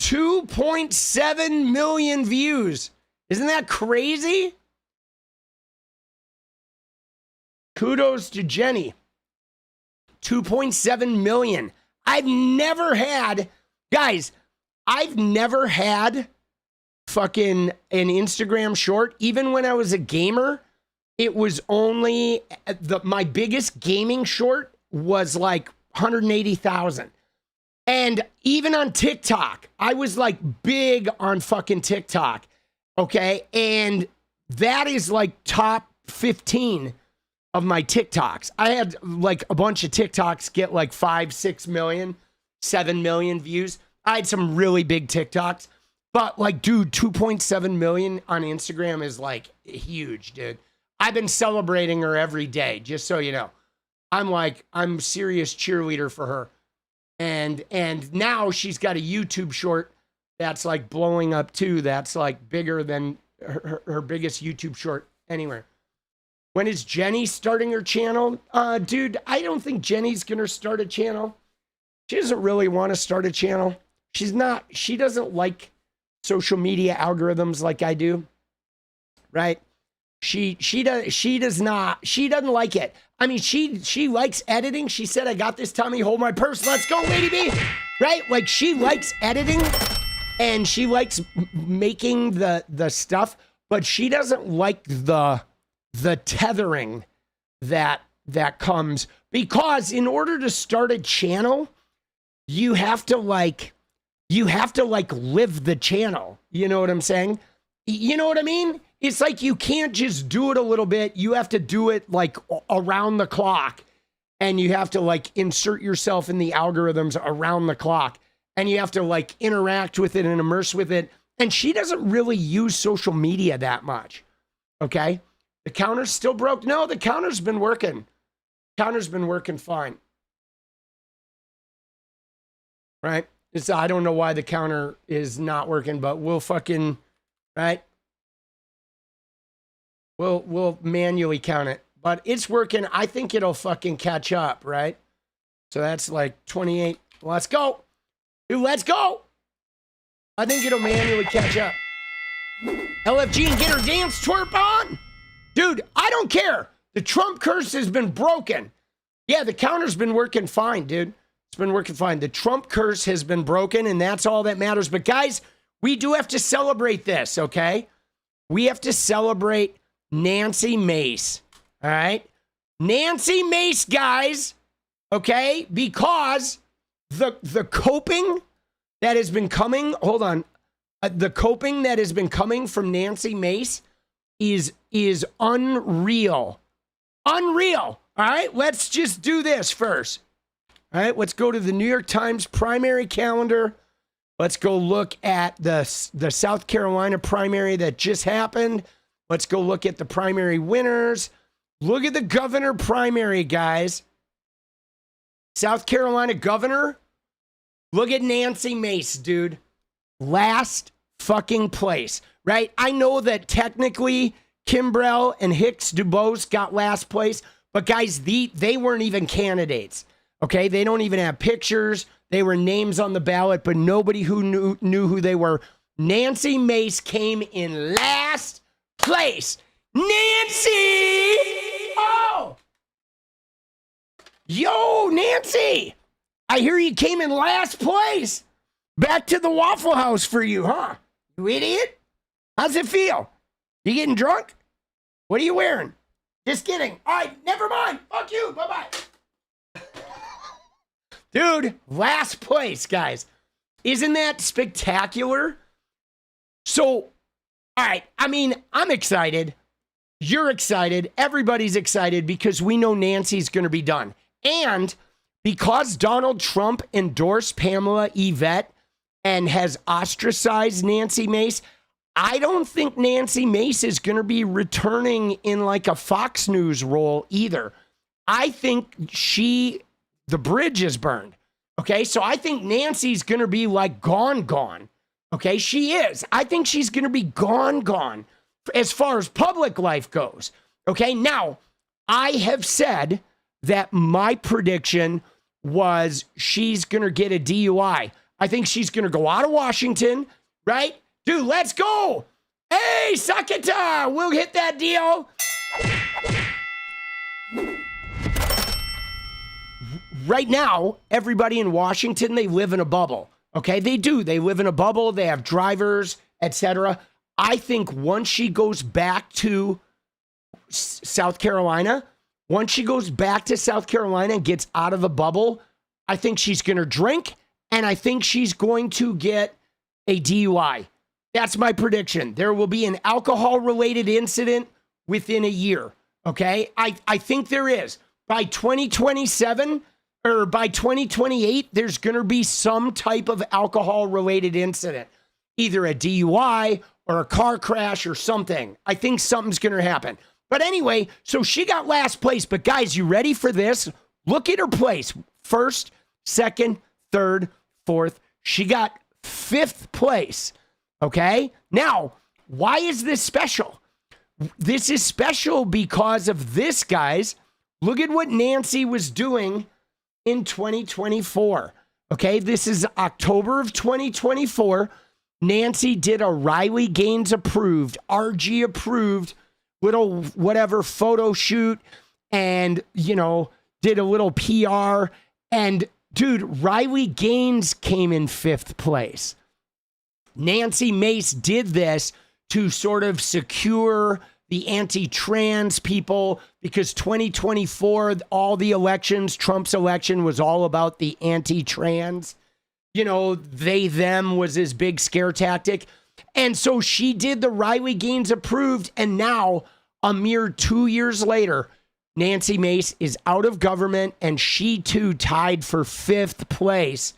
Speaker 3: 2.7 million views. Isn't that crazy? Kudos to Jenny. 2.7 million. I've never had, guys, I've never had fucking an Instagram short. Even when I was a gamer, it was only, my biggest gaming short was like 180,000. And even on TikTok, I was like big on fucking TikTok. Okay. And that is like top 15 of my TikToks. I had like a bunch of TikToks get like 5, 6 million, 7 million views. I had some really big TikToks, but like, dude, 2.7 million on Instagram is like huge, dude. I've been celebrating her every day, just so you know. I'm serious cheerleader for her. And now she's got a YouTube short that's like blowing up too. That's like bigger than her biggest YouTube short anywhere. When is Jenny starting her channel? Dude, I don't think Jenny's gonna start a channel. She doesn't really want to start a channel. She doesn't like social media algorithms like I do. Right? She doesn't like it. I mean, she likes editing. She said, I got this, Tommy, hold my purse. Let's go, Lady B. Right? Like she likes editing and she likes making the stuff, but she doesn't like the tethering that comes, because in order to start a channel, you have to live the channel. You know what I'm saying? You know what I mean? It's like you can't just do it a little bit. You have to do it like around the clock, and you have to like insert yourself in the algorithms around the clock, and you have to like interact with it and immerse with it. And she doesn't really use social media that much. Okay. The counter's still broke. No, the counter's been working. Counter's been working fine. Right? I don't know why the counter is not working, but we'll fucking, right? We'll manually count it, but it's working. I think it'll fucking catch up, right? So that's like 28. Let's go. Dude, let's go. I think it'll manually catch up. LFG and get her dance twerp on. Dude, I don't care. The Trump curse has been broken. Yeah, the counter's been working fine, dude. It's been working fine. The Trump curse has been broken, and that's all that matters. But guys, we do have to celebrate this, okay? We have to celebrate Nancy Mace. All right? Nancy Mace, guys. Okay? Because the coping that has been coming, hold on. The coping that has been coming from Nancy Mace is unreal. Unreal. All right? Let's just do this first. All right? Let's go to the New York Times primary calendar. Let's go look at the South Carolina primary that just happened. Let's go look at the primary winners. Look at the governor primary, guys. South Carolina governor. Look at Nancy Mace, dude. Last fucking place, right? I know that technically 𝗙𝗍𝗃 and 𝗡𝗎𝗄 got last place, but guys, they weren't even candidates, okay? They don't even have pictures. They were names on the ballot, but nobody who knew who they were. Nancy Mace came in last place. Nancy! Oh! Yo, Nancy! I hear you came in last place. Back to the Waffle House for you, huh? You idiot. How's it feel? You getting drunk? What are you wearing? Just kidding. All right, never mind. Fuck you. Bye-bye. Dude, last place, guys. Isn't that spectacular? So, all right, I mean, I'm excited. You're excited. Everybody's excited because we know Nancy's going to be done. And because Donald Trump endorsed Pamela Yvette and has ostracized Nancy Mace, I don't think Nancy Mace is going to be returning in like a Fox News role either. I think the bridge is burned. Okay, so I think Nancy's going to be like gone. Okay, she is. I think she's going to be gone as far as public life goes. Okay, now, I have said that my prediction was she's going to get a DUI. I think she's going to go out of Washington, right? Dude, let's go. Hey, 𝗙cie𝗶𝗃𝗏, we'll hit that deal. Right now, everybody in Washington, they live in a bubble. Okay, they do. They live in a bubble. They have drivers, etc. I think once she goes back to South Carolina, and gets out of the bubble, I think she's going to drink, and I think she's going to get a DUI. That's my prediction. There will be an alcohol-related incident within a year, okay? I think there is. By 2027 or by 2028, there's going to be some type of alcohol-related incident, either a DUI or a car crash or something. I think something's going to happen. But anyway, so she got last place. But guys, you ready for this? Look at her place. First, second, third, fourth. She got 5th place. Okay? Now, why is this special? This is special because of this, guys. Look at what Nancy was doing in 2024. Okay? This is October of 2024. Nancy did a Riley Gaines approved, RG approved, little whatever photo shoot and, did a little PR. And dude, Riley Gaines came in 5th place. Nancy Mace did this to sort of secure the anti-trans people because 2024, all the elections, Trump's election was all about the anti-trans. They, them was his big scare tactic. And so she did the Riley Gaines approved. And now, a mere 2 years later, Nancy Mace is out of government and she too tied for 5th place.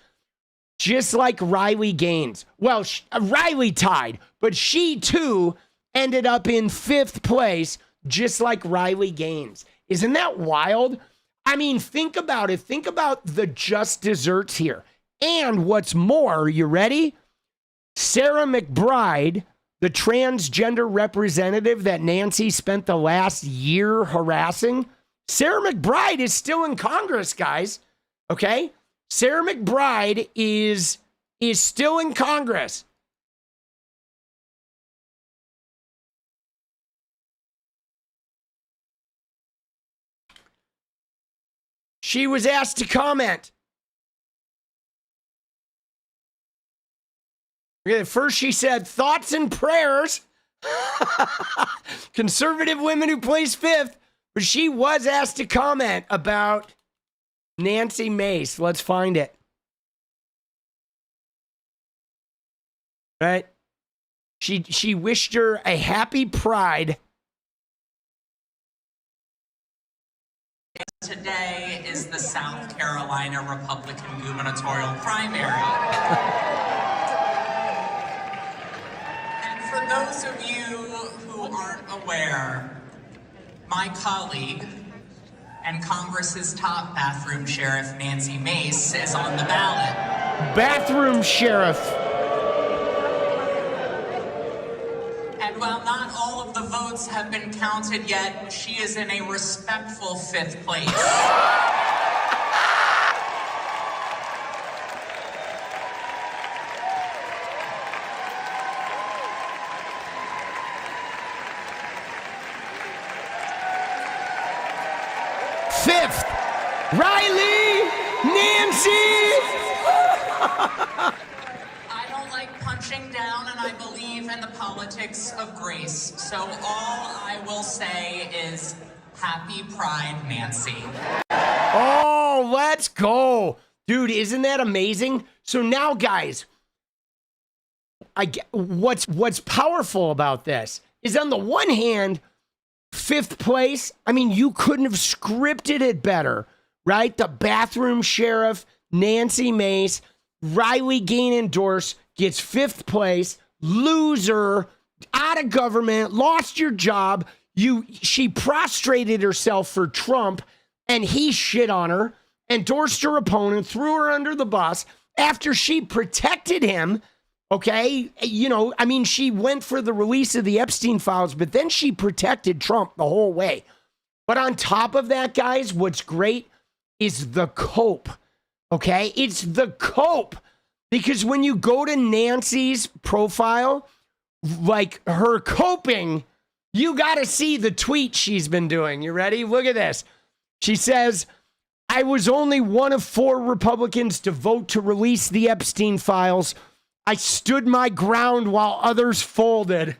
Speaker 3: Just like Riley Gaines. Well, Riley tied, but she too ended up in 5th place, just like Riley Gaines. Isn't that wild? I mean, think about it. Think about the just desserts here. And what's more, you ready? Sarah McBride, the transgender representative that Nancy spent the last year harassing, Sarah McBride is still in Congress, guys. Okay? Sarah McBride is still in Congress. She was asked to comment. First, she said, thoughts and prayers. Conservative women who placed fifth, but she was asked to comment about Nancy Mace. Let's find it. Right? She wished her a happy pride.
Speaker 14: Today is the South Carolina Republican gubernatorial primary. And for those of you who aren't aware, my colleague and Congress's top bathroom sheriff, Nancy Mace, is on the ballot.
Speaker 3: Bathroom sheriff.
Speaker 14: And while not all of the votes have been counted yet, she is in a respectful fifth place.
Speaker 3: Fifth, Riley Nancy.
Speaker 14: I don't like punching down, and I believe in the politics of grace. So all I will say is happy Pride, Nancy.
Speaker 3: Oh, let's go. Dude, isn't that amazing? So now, guys, what's powerful about this is, on the one hand, fifth place, I mean, you couldn't have scripted it better, right? The bathroom sheriff, Nancy Mace, Riley Gain Endorse gets fifth place, loser, out of government, lost your job. She prostrated herself for Trump, and he shit on her, endorsed her opponent, threw her under the bus after she protected him. Okay, you know, I mean, she went for the release of the Epstein files, but then she protected Trump the whole way. But on top of that, guys, what's great is the cope. Okay, it's the cope. Because when you go to Nancy's profile, like her coping, you got to see the tweet she's been doing. You ready? Look at this. She says, I was only one of 4 Republicans to vote to release the Epstein files. I stood my ground while others folded.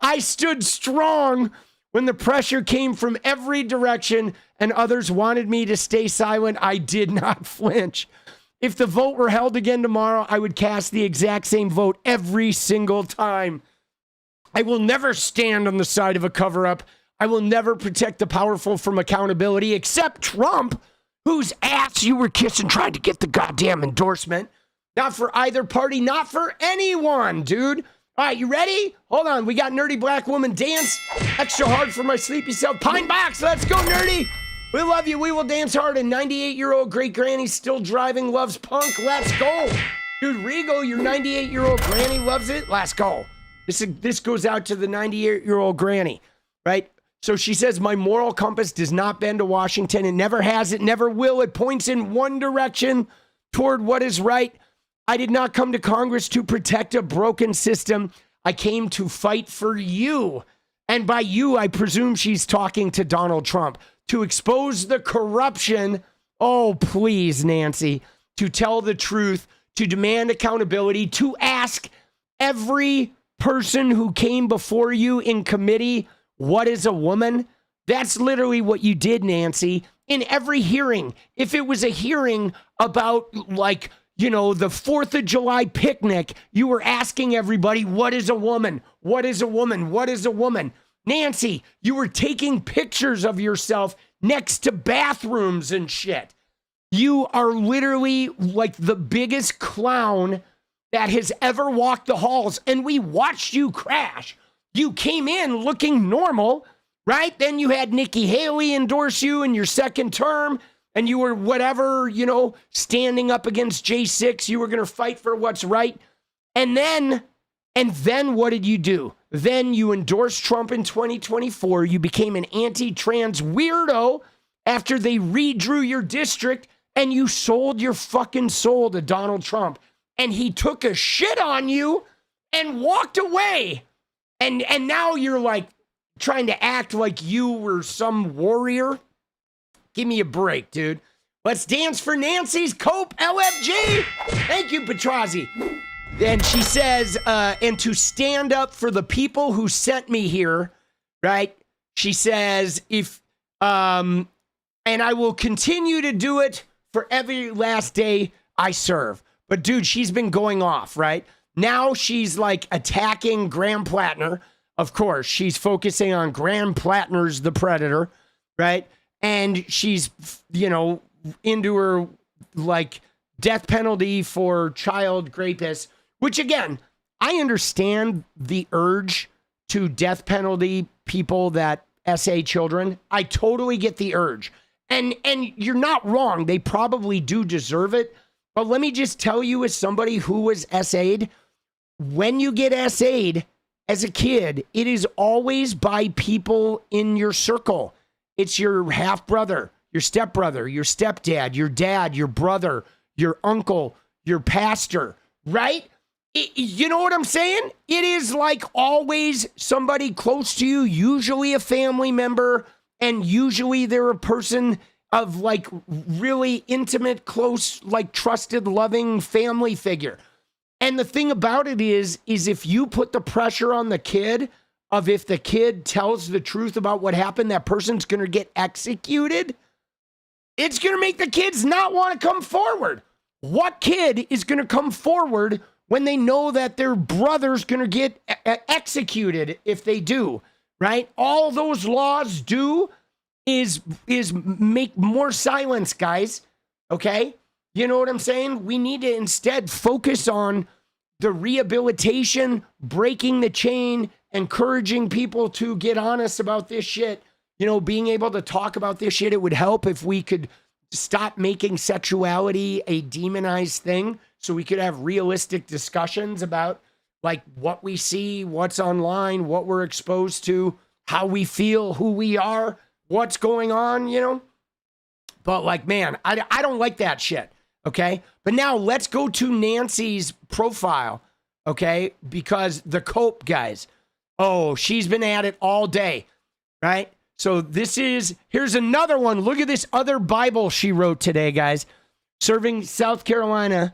Speaker 3: I stood strong when the pressure came from every direction and others wanted me to stay silent. I did not flinch. If the vote were held again tomorrow, I would cast the exact same vote every single time. I will never stand on the side of a cover-up. I will never protect the powerful from accountability, except Trump, whose ass you were kissing trying to get the goddamn endorsement. Not for either party, not for anyone, dude. All right, you ready? Hold on, we got Nerdy Black Woman Dance. Extra hard for my sleepy self. Pine Box, let's go, Nerdy. We love you, we will dance hard. And 98-year-old great granny still driving, loves punk. Let's go. Dude, Regal, your 98-year-old granny loves it. Let's go. This goes out to the 98-year-old granny, right? So she says, my moral compass does not bend to Washington. It never has, it never will. It points in one direction toward what is right. I did not come to Congress to protect a broken system. I came to fight for you. And by you, I presume she's talking to Donald Trump. To expose the corruption. Oh, please, Nancy. To tell the truth. To demand accountability. To ask every person who came before you in committee, what is a woman? That's literally what you did, Nancy. In every hearing. If it was a hearing about, like, you know, the 4th of July picnic, you were asking everybody, what is a woman? What is a woman? What is a woman? Nancy, you were taking pictures of yourself next to bathrooms and shit. You are literally like the biggest clown that has ever walked the halls, and we watched you crash. You came in looking normal, right? Then you had Nikki Haley endorse you in your second term. And you were whatever, you know, standing up against J6. You were going to fight for what's right. And then what did you do? Then you endorsed Trump in 2024. You became an anti-trans weirdo after they redrew your district, and you sold your fucking soul to Donald Trump. And he took a shit on you and walked away. And now you're like trying to act like you were some warrior. Give me a break, dude. Let's dance for Nancy's Cope LFG. Thank you, 𝗙cie𝗶𝗃𝗍. And she says, and to stand up for the people who sent me here, right? She says, and I will continue to do it for every last day I serve. But dude, she's been going off, right? Now she's like attacking Graham Platner. Of course, she's focusing on Graham Platner's the predator, right? And she's, you know, into her like death penalty for child rapists, which again, I understand the urge to death penalty people that SA children. I totally get the urge. And you're not wrong. They probably do deserve it. But let me just tell you, as somebody who was SA'd, when you get SA'd as a kid, it is always by people in your circle. It's your half brother, your stepbrother, your stepdad, your dad, your brother, your uncle, your pastor, right? You know what I'm saying? It is like always somebody close to you, usually a family member, and usually they're a person of like really intimate, close, like trusted, loving family figure. And the thing about it is if you put the pressure on the kid of if the kid tells the truth about what happened, that person's going to get executed, it's going to make the kids not want to come forward. What kid is going to come forward when they know that their brother's going to get executed if they do, right? All those laws do is make more silence, guys, okay? You know what I'm saying? We need to instead focus on the rehabilitation, breaking the chain, encouraging people to get honest about this shit. You know, being able to talk about this shit, it would help if we could stop making sexuality a demonized thing so we could have realistic discussions about like what we see, what's online, what we're exposed to, how we feel, who we are, what's going on, you know? But like, man, I don't like that shit. Okay. But now let's go to Nancy's profile. Okay. Because the Cope guys, oh, she's been at it all day. Right. So here's another one. Look at this other Bible she wrote today, guys. Serving South Carolina.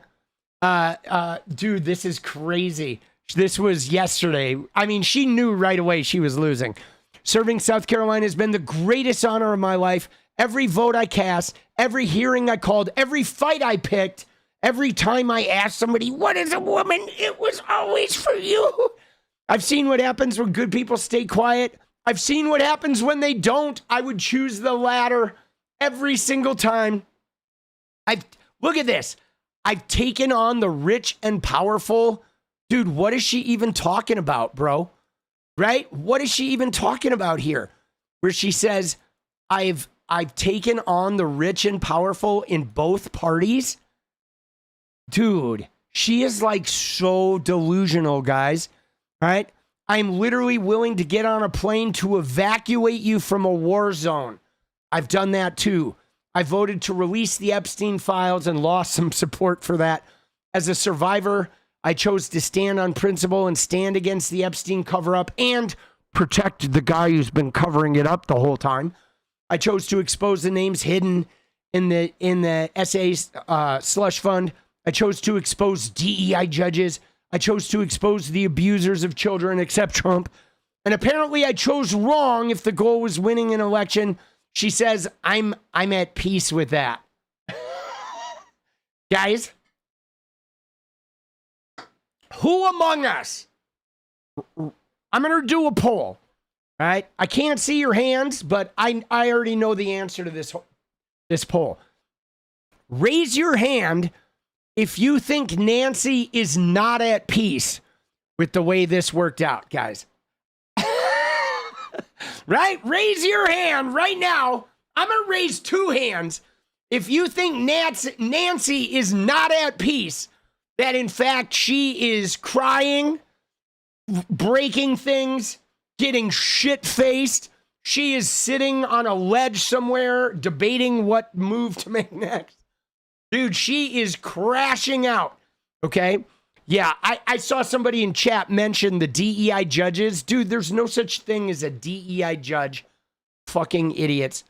Speaker 3: Dude, this is crazy. This was yesterday. I mean, she knew right away she was losing. Serving South Carolina has been the greatest honor of my life. Every vote I cast, every hearing I called, every fight I picked, every time I asked somebody, what is a woman? It was always for you. I've seen what happens when good people stay quiet. I've seen what happens when they don't. I would choose the latter every single time. Look at this. I've taken on the rich and powerful. Dude, what is she even talking about, bro? Right? What is she even talking about here? Where she says, I've taken on the rich and powerful in both parties. Dude, she is like so delusional, guys. Right? I'm literally willing to get on a plane to evacuate you from a war zone. I've done that too. I voted to release the Epstein files and lost some support for that. As a survivor, I chose to stand on principle and stand against the Epstein cover-up and protect the guy who's been covering it up the whole time. I chose to expose the names hidden in the SA slush fund. I chose to expose DEI judges. I chose to expose the abusers of children, except Trump. And apparently I chose wrong if the goal was winning an election. She says, I'm at peace with that. Guys, who among us? I'm going to do a poll. All right. I can't see your hands, but I already know the answer to this poll. Raise your hand if you think Nancy is not at peace with the way this worked out, guys. Right? Raise your hand right now. I'm going to raise two hands. If you think Nancy is not at peace, that in fact she is crying, breaking things, getting shit-faced, she is sitting on a ledge somewhere debating what move to make next. Dude, she is crashing out, okay? Yeah, I saw somebody in chat mention the DEI judges. Dude, there's no such thing as a DEI judge. Fucking idiots.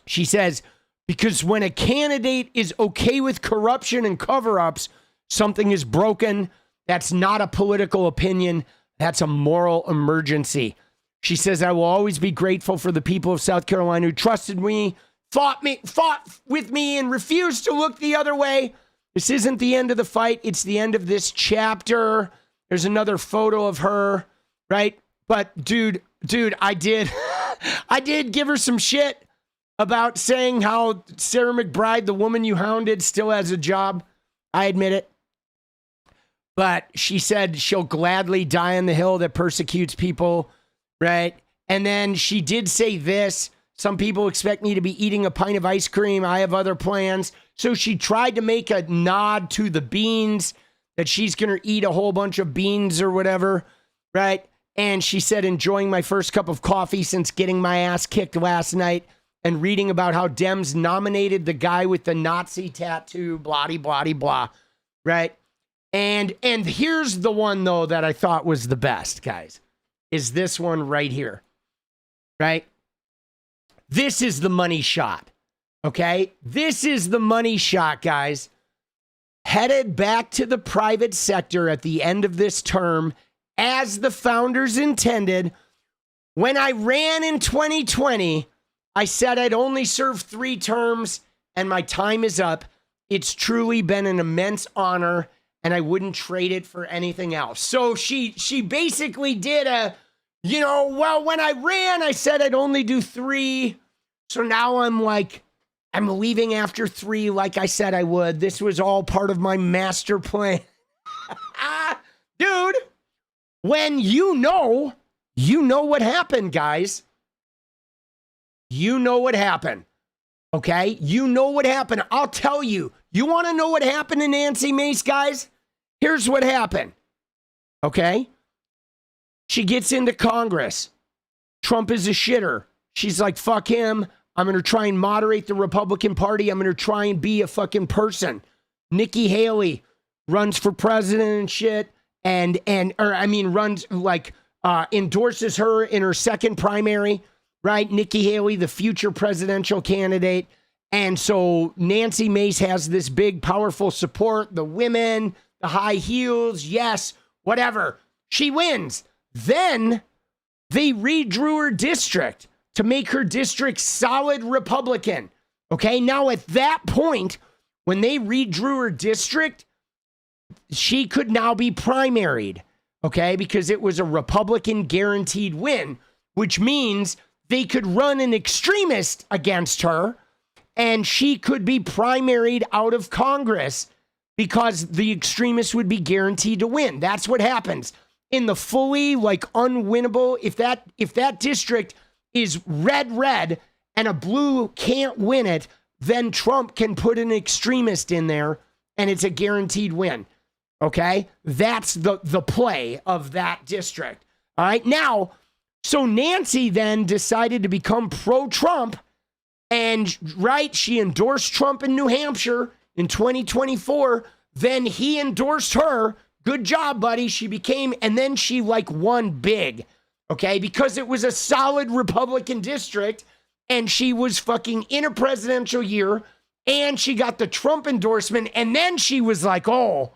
Speaker 3: She says, because when a candidate is okay with corruption and cover-ups, something is broken. That's not a political opinion. That's a moral emergency. She says, I will always be grateful for the people of South Carolina who trusted me, fought with me, and refused to look the other way. This isn't the end of the fight. It's the end of this chapter. There's another photo of her, right? But dude, I did give her some shit about saying how Sarah McBride, the woman you hounded, still has a job. I admit it. But she said she'll gladly die on the hill that persecutes people, right? And then she did say this: some people expect me to be eating a pint of ice cream. I have other plans. So she tried to make a nod to the beans, that she's going to eat a whole bunch of beans or whatever, right? And she said, enjoying my first cup of coffee since getting my ass kicked last night and reading about how Dems nominated the guy with the Nazi tattoo, blah, blah, blah, right? And here's the one, though, that I thought was the best, guys, is this one right here, right? This is the money shot, okay? This is the money shot, guys. Headed back to the private sector at the end of this term, as the founders intended. When I ran in 2020, I said I'd only serve 3 terms, and my time is up. It's truly been an immense honor, and I wouldn't trade it for anything else. So she basically did a, well, when I ran, I said I'd only do 3. So now I'm leaving after 3 like I said I would. This was all part of my master plan. Dude, when you know what happened, guys. You know what happened, okay? You know what happened. I'll tell you. You want to know what happened to Nancy Mace, guys? Here's what happened, okay? She gets into Congress. Trump is a shitter. She's like, fuck him. I'm going to try and moderate the Republican Party. I'm going to try and be a fucking person. Nikki Haley runs for president and shit. Endorses her in her second primary, right? Nikki Haley, the future presidential candidate. And so Nancy Mace has this big, powerful support. The women, the high heels, yes, whatever. She wins. Then they redrew her district to make her district solid Republican. Okay, now at that point, when they redrew her district, she could now be primaried, okay, because it was a Republican guaranteed win, which means they could run an extremist against her and she could be primaried out of Congress because the extremist would be guaranteed to win. That's what happens in the fully unwinnable. If that district is red and a blue can't win it, then Trump can put an extremist in there and it's a guaranteed win. Okay? That's the play of that district. All right? Now, so Nancy then decided to become pro-Trump and, right, she endorsed Trump in New Hampshire in 2024. Then he endorsed her. Good job, buddy. She became, and then she won big. Okay? Because it was a solid Republican district and she was fucking in a presidential year and she got the Trump endorsement. And then she was like, oh,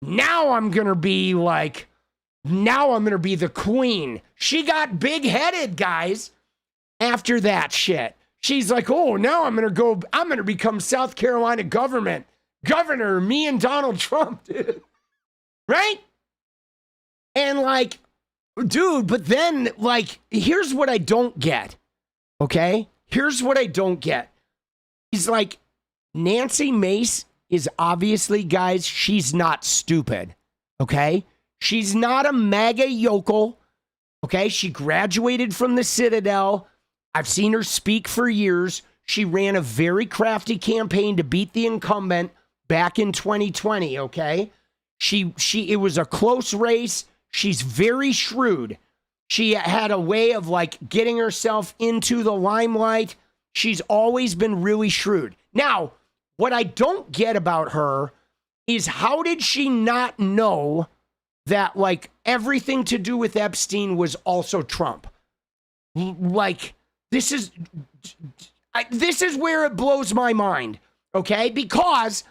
Speaker 3: now I'm going to be the queen. She got big-headed, guys, after that shit. She's like, oh, now I'm going to become South Carolina governor, me and Donald Trump, dude. Right? And dude, but then here's what I don't get. Okay? Here's what I don't get. He's like, Nancy Mace is obviously, guys, she's not stupid. Okay? She's not a MAGA yokel. Okay? She graduated from the Citadel. I've seen her speak for years. She ran a very crafty campaign to beat the incumbent back in 2020, okay? It was a close race. She's very shrewd. She had a way of getting herself into the limelight. She's always been really shrewd. Now, what I don't get about her is how did she not know that everything to do with Epstein was also Trump? This is where it blows my mind, okay? Because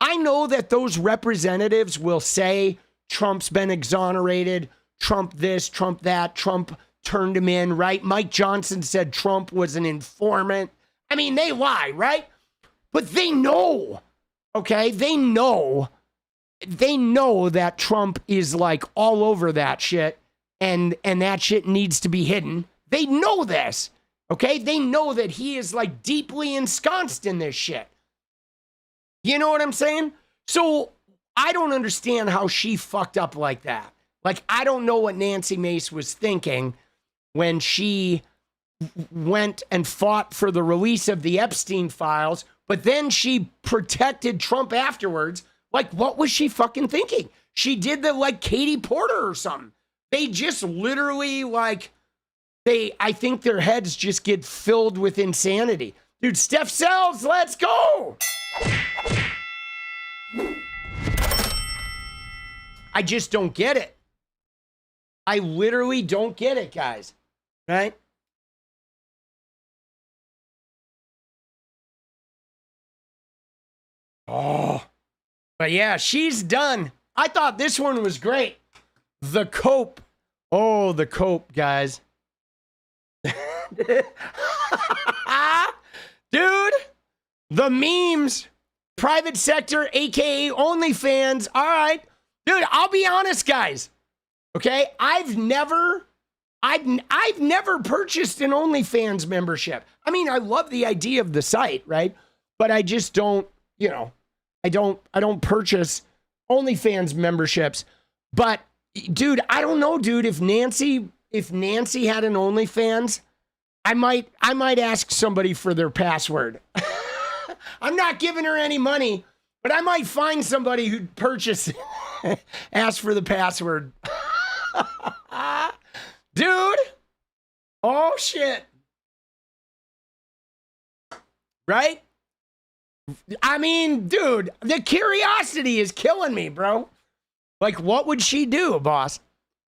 Speaker 3: I know that those representatives will say Trump's been exonerated. Trump this, Trump that. Trump turned him in, right? Mike Johnson said Trump was an informant. I mean, they lie, right? But they know, okay? They know that Trump is like all over that shit and that shit needs to be hidden. They know this, okay? They know that he is like deeply ensconced in this shit. You know what I'm saying? So I don't understand how she fucked up like that. Like, I don't know what Nancy Mace was thinking when she went and fought for the release of the Epstein files, but then she protected Trump afterwards. Like, what was she fucking thinking? She did the, like, Katie Porter or something. They just literally, like, I think their heads just get filled with insanity. Dude, 𝗙𝗪𝗏𝗃, let's go! I just don't get it. I literally don't get it, guys. Right? Oh. But yeah, she's done. I thought this one was great. The 𝗏𝗃. Oh, the 𝗏𝗃, guys. Dude, the memes. Private sector, aka OnlyFans. All right. Dude, I'll be honest, guys. Okay? I've never purchased an OnlyFans membership. I mean, I love the idea of the site, right? But I just don't, you know, I don't purchase OnlyFans memberships. But dude, I don't know, dude. If Nancy had an OnlyFans, I might ask somebody for their password. I'm not giving her any money, but I might find somebody who'd purchase it. Ask for the password. Dude. Oh shit. Right? I mean, dude, the curiosity is killing me, bro. Like, what would she do, boss?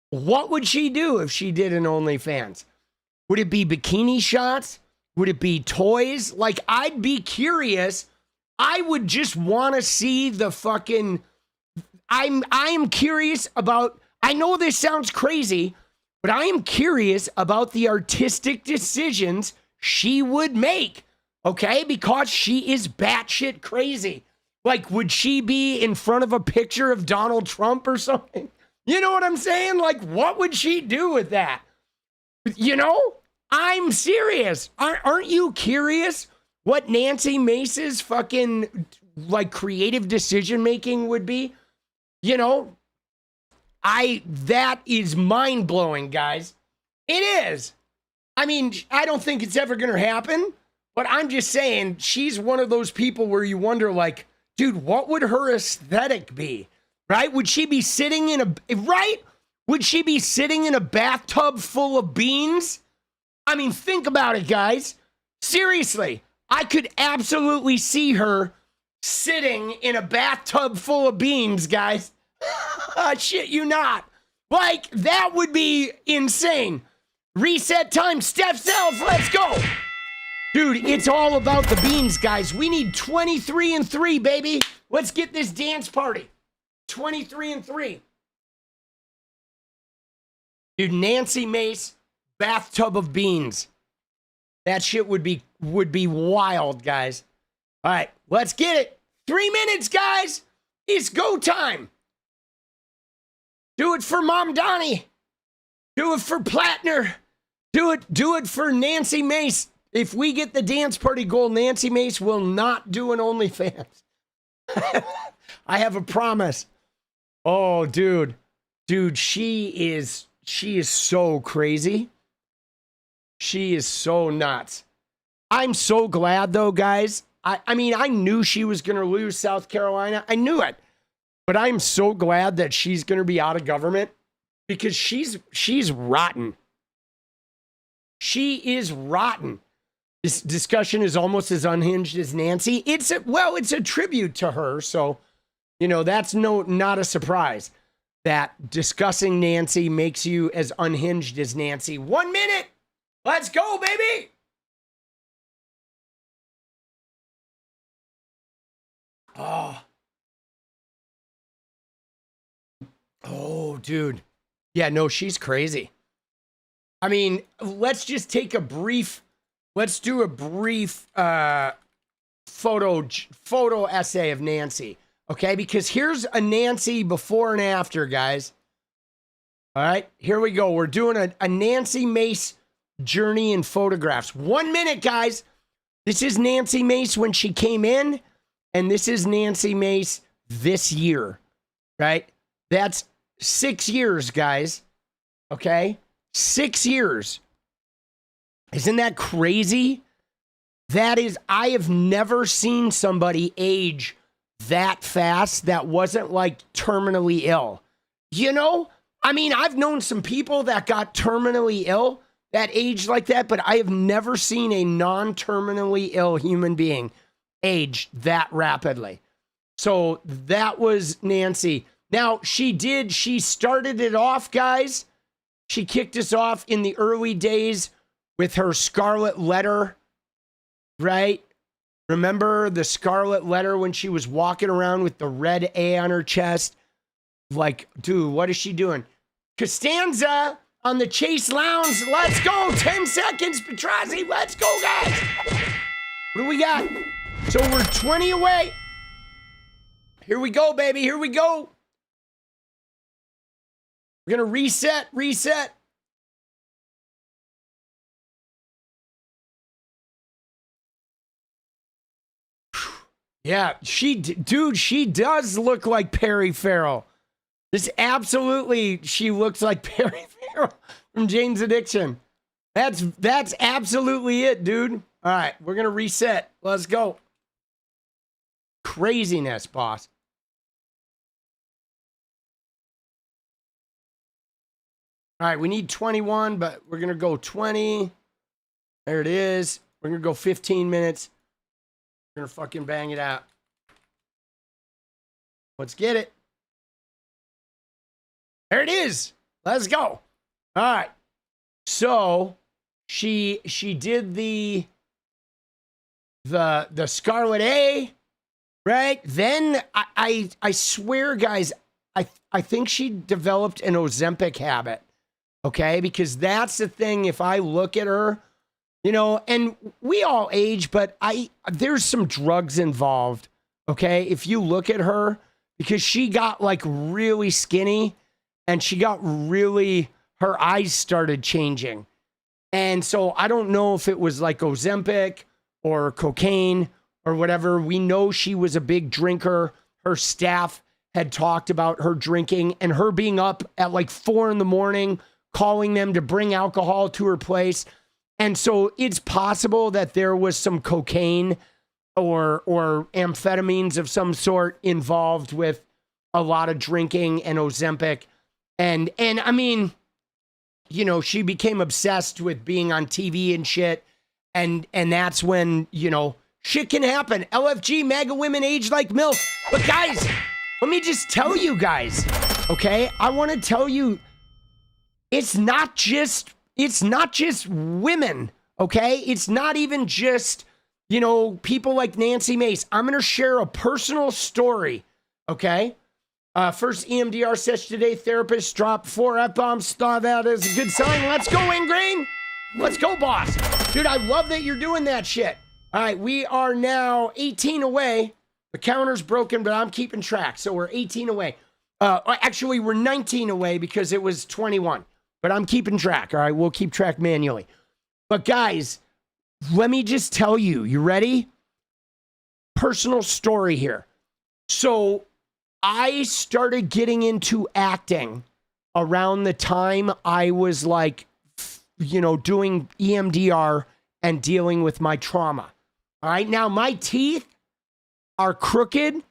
Speaker 3: What would she do if she did an OnlyFans? Would it be bikini shots? Would it be toys? Like, I'd be curious. I would just want to see the fucking... I am curious about... I know this sounds crazy, but I am curious about the artistic decisions she would make, okay? Because she is batshit crazy. Like, would she be in front of a picture of Donald Trump or something? You know what I'm saying? Like, what would she do with that? You know? I'm serious. Aren't you curious what Nancy Mace's fucking, like, creative decision-making would be? You know? That is mind-blowing, guys. It is. I mean, I don't think it's ever going to happen, but I'm just saying she's one of those people where you wonder, like, dude, what would her aesthetic be? Right? Would she be sitting in a... Right? Would she be sitting in a bathtub full of beans? I mean, think about it, guys. Seriously. I could absolutely see her sitting in a bathtub full of beans, guys. Shit you not. Like, that would be insane. Reset time. 𝗙𝗪𝗏𝗃, let's go. Dude, it's all about the beans, guys. We need 23-3, baby. Let's get this dance party. 23-3. Dude, Nancy Mace, bathtub of beans. That shit would be wild, guys. All right, let's get it. 3 minutes, guys. It's go time. Do it for Mamdani. Do it for Platner. Do it for Nancy Mace. If we get the dance party goal, Nancy Mace will not do an OnlyFans. I have a promise. Oh, dude. Dude, she is so crazy. She is so nuts. I'm so glad, though, guys. I mean, I knew she was going to lose South Carolina. I knew it. But I'm so glad that she's going to be out of government because she's rotten. She is rotten. This discussion is almost as unhinged as Nancy. It's a tribute to her. So, you know, that's not a surprise that discussing Nancy makes you as unhinged as Nancy. 1 minute. Let's go, baby. Oh. Oh, dude. Yeah, no, she's crazy. I mean, let's just take a brief, let's do a brief photo essay of Nancy. Okay, because here's a Nancy before and after, guys. All right, here we go. We're doing a Nancy Mace journey in photographs. 1 minute, guys. This is Nancy Mace when she came in, and this is Nancy Mace this year, right? That's 6 years, guys. Okay? 6 years. Isn't that crazy? That is, I have never seen somebody age that fast that wasn't like terminally ill. You know? I mean, I've known some people that got terminally ill that aged like that, but I have never seen a non-terminally ill human being age that rapidly. So that was Nancy. Now, she started it off, guys. She kicked us off in the early days with her scarlet letter, right? Remember the scarlet letter when she was walking around with the red A on her chest? Like, dude, what is she doing? Costanza on the Chase Lounge. Let's go. 10 seconds, 𝗙𝗏𝗏𝗏𝗏𝗏𝗏𝗏𝗏𝗏. Let's go, guys. What do we got? So we're 20 away. Here we go, baby. Here we go. We're going to reset. Yeah, she does look like Perry Farrell. This absolutely, she looks like Perry Farrell from Jane's Addiction. That's absolutely it, dude. All right, we're going to reset. Let's go. Craziness, boss. All right, we need 21, but we're going to go 20. There it is. We're going to go 15 minutes. We're going to fucking bang it out. Let's get it. There it is. Let's go. All right. So she did the Scarlet A, right? Then I swear, guys, I think she developed an Ozempic habit. Okay, because that's the thing. If I look at her, you know, and we all age, but there's some drugs involved. Okay, if you look at her, because she got like really skinny, and she got really, her eyes started changing, and so I don't know if it was like Ozempic or cocaine or whatever. We know she was a big drinker. Her staff had talked about her drinking and her being up at like 4 a.m. calling them to bring alcohol to her place. And so it's possible that there was some cocaine or amphetamines of some sort involved with a lot of drinking and Ozempic. And I mean, you know, she became obsessed with being on TV and shit. And that's when, you know, shit can happen. LFG, MAGA women age like milk. But guys, let me just tell you guys, okay? I want to tell you, it's not just women, okay? It's not even just, you know, people like Nancy Mace. I'm going to share a personal story, okay? First EMDR session today, therapist dropped 4 F-bombs. Thought that is a good sign. Let's go, Ingrain. Let's go, boss. Dude, I love that you're doing that shit. All right, we are now 18 away. The counter's broken, but I'm keeping track. So we're 18 away. Actually, we're 19 away because it was 21. But I'm keeping track, all right? We'll keep track manually. But guys, let me just tell you. You ready? Personal story here. So I started getting into acting around the time I was like, you know, doing EMDR and dealing with my trauma. All right, now my teeth are crooked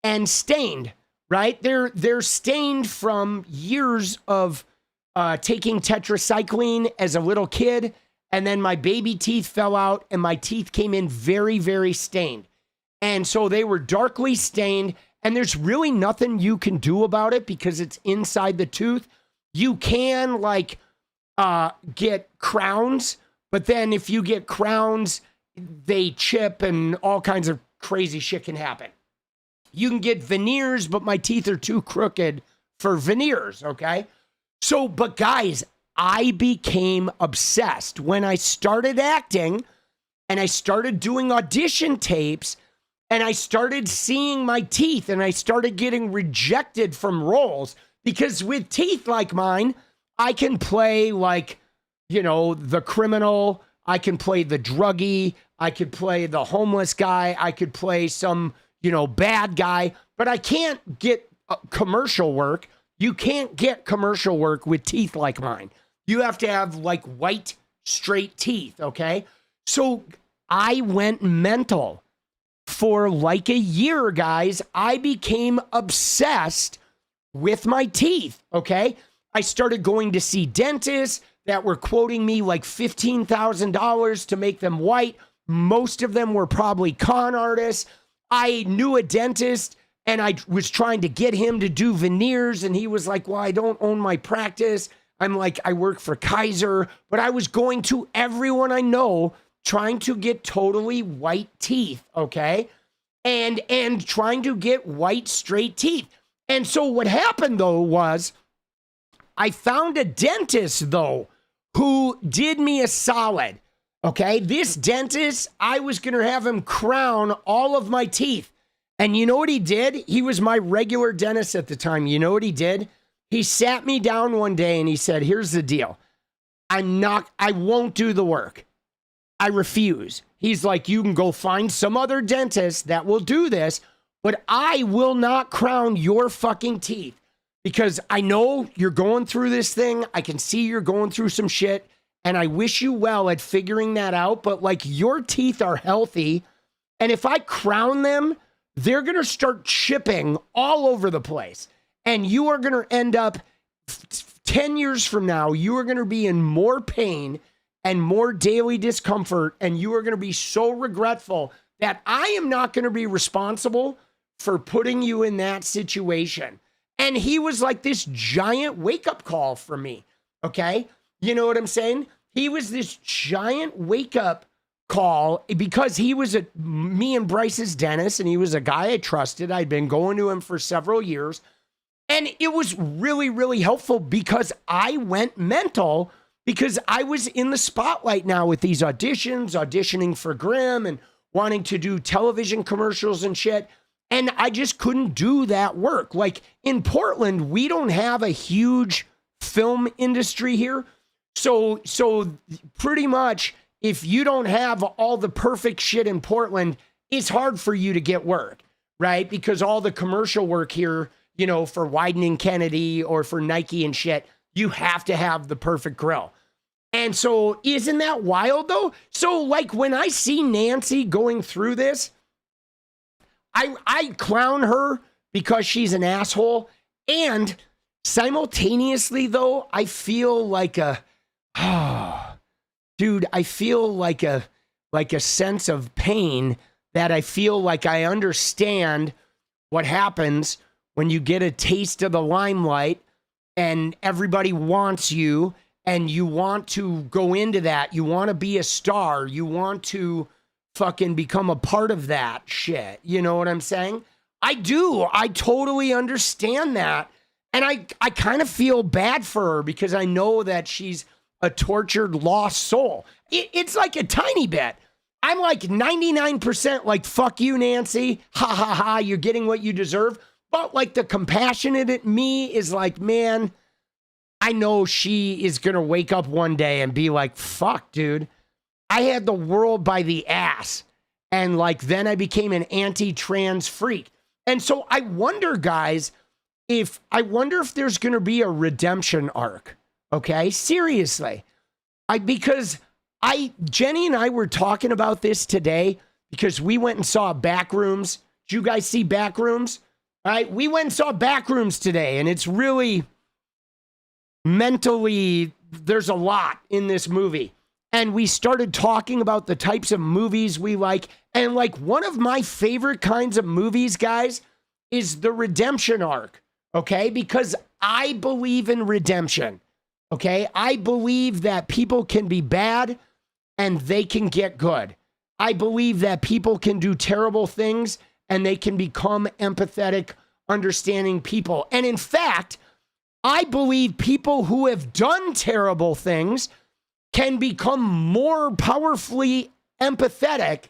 Speaker 3: and stained, right? They're stained from years of taking tetracycline as a little kid, and then my baby teeth fell out and my teeth came in very, very stained. And so they were darkly stained, and there's really nothing you can do about it because it's inside the tooth. You can like get crowns, but then if you get crowns, they chip and all kinds of crazy shit can happen. You can get veneers, but my teeth are too crooked for veneers, okay? So, but guys, I became obsessed when I started acting and I started doing audition tapes and I started seeing my teeth and I started getting rejected from roles because with teeth like mine, I can play like, you know, the criminal, I can play the druggie, I could play the homeless guy, I could play some, you know, bad guy, but I can't get commercial work. You can't get commercial work with teeth like mine. You have to have like white, straight teeth, okay? So I went mental. For like a year, guys, I became obsessed with my teeth, okay? I started going to see dentists that were quoting me like $15,000 to make them white. Most of them were probably con artists. I knew a dentist and I was trying to get him to do veneers and he was like, well, I don't own my practice. I'm like, I work for Kaiser, but I was going to everyone I know trying to get totally white teeth, okay? And trying to get white, straight teeth. And so what happened, though, was I found a dentist, though, who did me a solid, okay? This dentist, I was going to have him crown all of my teeth. And you know what he did? He was my regular dentist at the time. You know what he did? He sat me down one day and he said, here's the deal. I won't do the work. I refuse. He's like, you can go find some other dentist that will do this, but I will not crown your fucking teeth because I know you're going through this thing. I can see you're going through some shit and I wish you well at figuring that out. But like your teeth are healthy. And if I crown them, they're going to start chipping all over the place. And you are going to end up 10 years from now, you are going to be in more pain and more daily discomfort, and you are going to be so regretful that I am not going to be responsible for putting you in that situation. And he was like this giant wake-up call for me, okay? You know what I'm saying? He was this giant wake-up call because he was me and Bryce's dentist, and he was a guy I trusted. I'd been going to him for several years, and it was really, really helpful because I went mental because I was in the spotlight now with these auditioning for Grimm and wanting to do television commercials and shit. And I just couldn't do that work. Like in Portland, we don't have a huge film industry here. So pretty much if you don't have all the perfect shit in Portland, it's hard for you to get work, right? Because all the commercial work here, you know, for Widening Kennedy or for Nike and shit, you have to have the perfect grill. And so isn't that wild though? So like when I see Nancy going through this, I clown her because she's an asshole. And simultaneously though, I feel like I feel like a sense of pain that I feel like I understand what happens when you get a taste of the limelight and everybody wants you and you want to go into that. You want to be a star. You want to fucking become a part of that shit. You know what I'm saying? I do. I totally understand that. And I kind of feel bad for her because I know that she's a tortured, lost soul. It's like a tiny bit. I'm like 99% like, fuck you, Nancy. Ha ha ha. You're getting what you deserve. But like the compassionate me is like, man, I know she is going to wake up one day and be like, fuck, dude. I had the world by the ass. And like, then I became an anti-trans freak. And so I wonder, guys, if there's going to be a redemption arc. Okay. Seriously. Because Jenny and I were talking about this today because we went and saw Backrooms. Did you guys see Backrooms? All right. We went and saw Backrooms today, and it's really mentally, there's a lot in this movie. And we started talking about the types of movies we like. And like one of my favorite kinds of movies, guys, is the redemption arc. Okay. Because I believe in redemption. Okay. I believe that people can be bad and they can get good. I believe that people can do terrible things and they can become empathetic, understanding people. And in fact, I believe people who have done terrible things can become more powerfully empathetic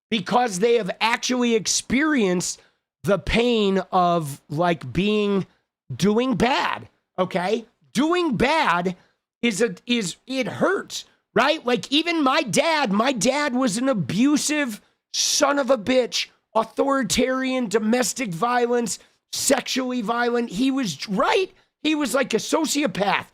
Speaker 3: because they have actually experienced the pain of like doing bad. Okay. Doing bad it hurts, right? Like even my dad was an abusive son of a bitch, authoritarian, domestic violence, sexually violent. He was right. He was like a sociopath,